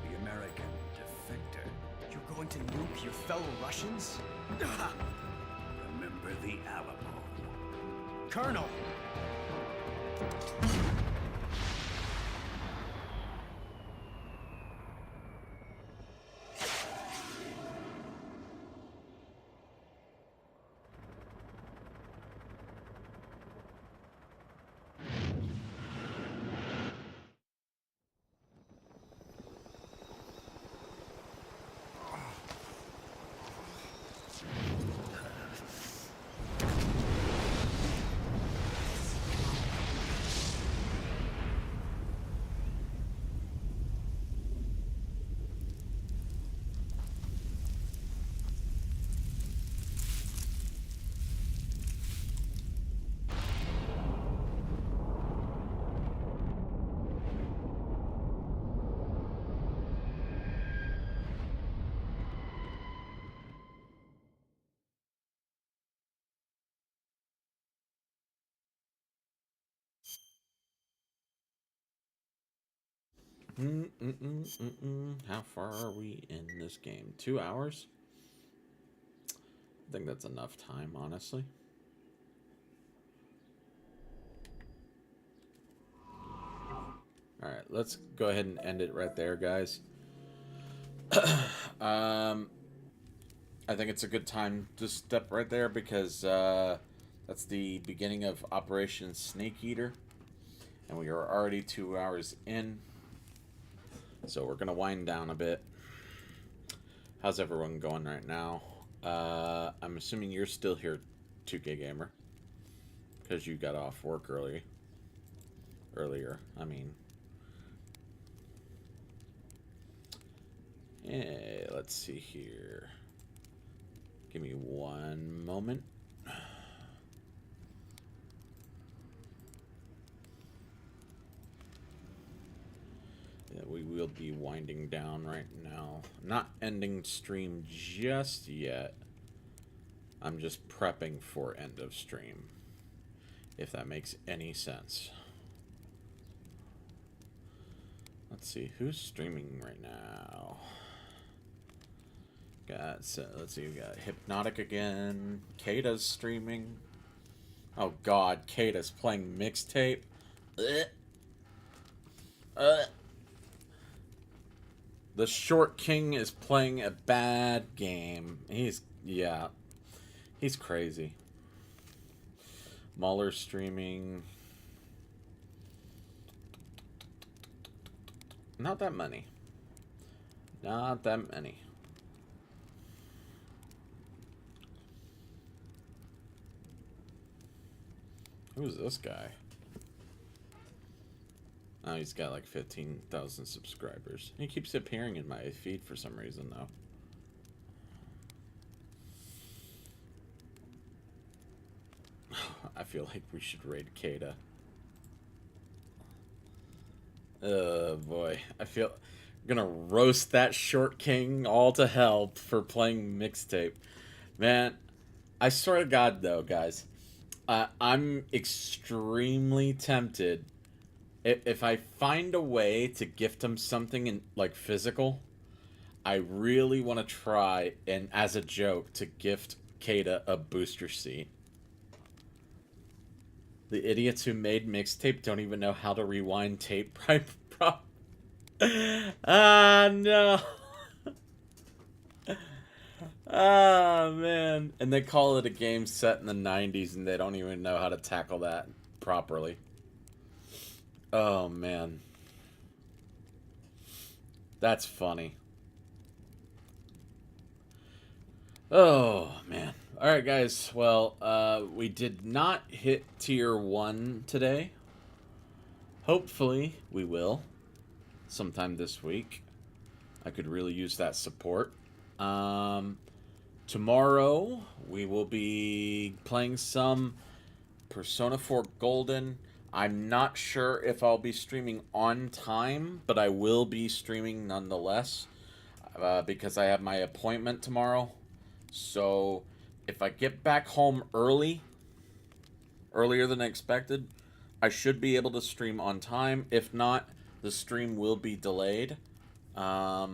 the American defector. You're going to nuke your fellow Russians? Remember the Alamo. Colonel! How far are we in this game? 2 hours? I think that's enough time, honestly. Alright, let's go ahead and end it right there, guys. I think it's a good time to step right there because that's the beginning of Operation Snake Eater. And we are already 2 hours in. So we're going to wind down a bit. How's everyone going right now? I'm assuming you're still here, 2K Gamer. Because you got off work earlier, I mean. Yeah, let's see here. Give me one moment. Yeah, we will be winding down right now. Not ending stream just yet. I'm just prepping for end of stream. If that makes any sense. Let's see, who's streaming right now? Let's see, we got Hypnotic again. Kata's streaming. Oh god, Kata's playing Mixtape. The Short King is playing a bad game. He's crazy. Mahler's streaming. Not that many. Not that many. Who's this guy? Oh, he's got like 15,000 subscribers. He keeps appearing in my feed for some reason, though. I feel like we should raid Kata. Oh boy, I feel I'm gonna roast that short king all to hell for playing mixtape. Man, I swear to God though, guys, I'm extremely tempted. If I find a way to gift him something in like physical, I really want to try and as a joke to gift Kata a booster seat. The idiots who made mixtape don't even know how to rewind tape. Ah, no. Ah, man. And they call it a game set in the 90s and they don't even know how to tackle that properly. Oh, man. That's funny. Oh, man. Alright, guys. Well, we did not hit tier 1 today. Hopefully, we will. Sometime this week. I could really use that support. Tomorrow, we will be playing some Persona 4 Golden. I'm not sure if I'll be streaming on time, but I will be streaming nonetheless. Because I have my appointment tomorrow. So, if I get back home earlier than expected, I should be able to stream on time. If not, the stream will be delayed. But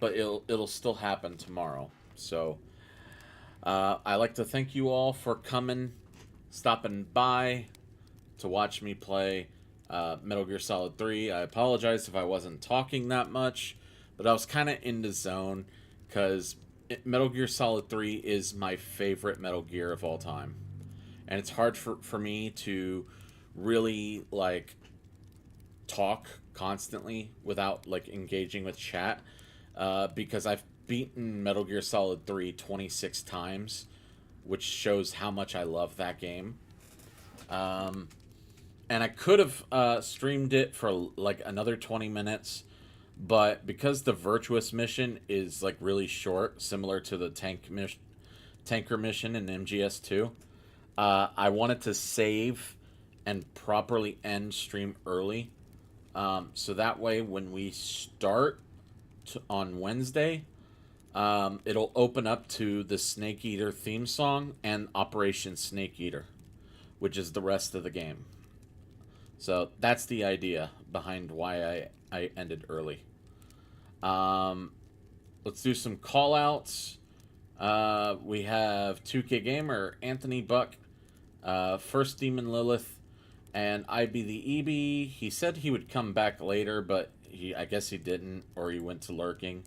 it'll still happen tomorrow. So, I'd like to thank you all for stopping by to watch me play Metal Gear Solid 3. I apologize if I wasn't talking that much, but I was kind of in the zone because Metal Gear Solid 3 is my favorite Metal Gear of all time. And it's hard for me to really, like, talk constantly without, like, engaging with chat. Because I've beaten Metal Gear Solid 3 26 times, which shows how much I love that game. And I could have streamed it for, like, another 20 minutes. But because the Virtuous mission is, like, really short, similar to the tanker mission in MGS2, I wanted to save and properly end stream early. So that way, when we start on Wednesday, it'll open up to the Snake Eater theme song and Operation Snake Eater, which is the rest of the game. So that's the idea behind why I ended early. Let's do some call-outs. We have 2K Gamer, Anthony Buck, First Demon Lilith, and I Be the EB. He said he would come back later, but I guess he didn't, or he went to lurking.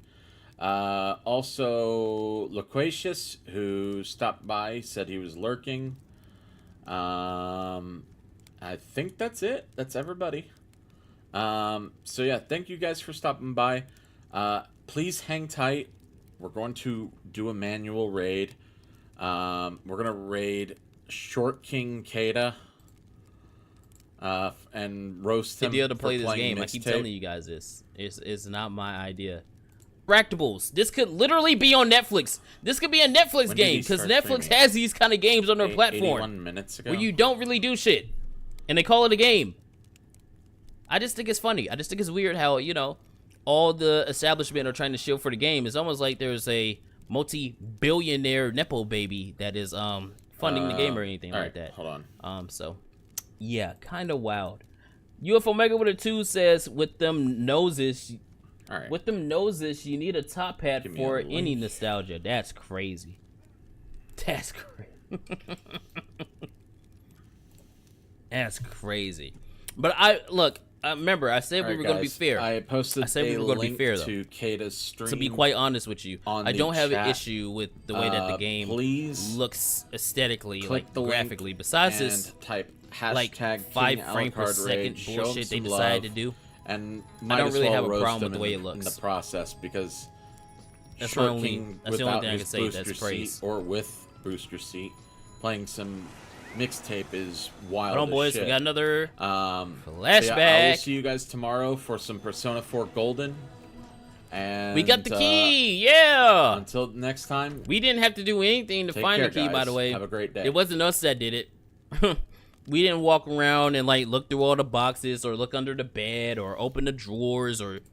Also, Loquacious, who stopped by, said he was lurking. I think that's it. That's everybody. So yeah, thank you guys for stopping by. Please hang tight. We're going to do a manual raid. We're going to raid Short King Kata. And roast him. Idea to play this game. I keep telling you guys this. It's not my idea. Fractables. This could literally be on Netflix. This could be a Netflix game because Netflix has these kind of games on their platform 81 minutes ago. where you don't really do shit, and they call it a game. I just think it's funny. I just think it's weird how, you know, all the establishment are trying to shield for the game. It's almost like there's a multi-billionaire nepo baby that is funding the game or anything like that. Hold on. So yeah, kind of wild. UFO Mega with a 2 says, with them noses, with them noses, you need a top hat for any nostalgia. That's crazy. That's crazy. That's crazy. But remember, I said we were going to be fair. I posted we were going to be fair, though. To Kata's stream. To be quite honest with you, I don't have an issue with the way that the game looks aesthetically, like graphically. Besides this, type like 5 frame per second bullshit they decided to do. And I don't really have a problem with the way it looks in the process because that's the only thing I can say. That's praise. Or with booster seat, playing some mixtape is wild. Hold on, as boys. shit. We got another So yeah, I will flashback. see you guys tomorrow for some Persona 4 Golden. And We got the key. Yeah. Until next time, we didn't have to do anything to take find care, the key. By guys. the way, Have a great day. It wasn't us that did it. We didn't walk around and like look through all the boxes or look under the bed or open the drawers or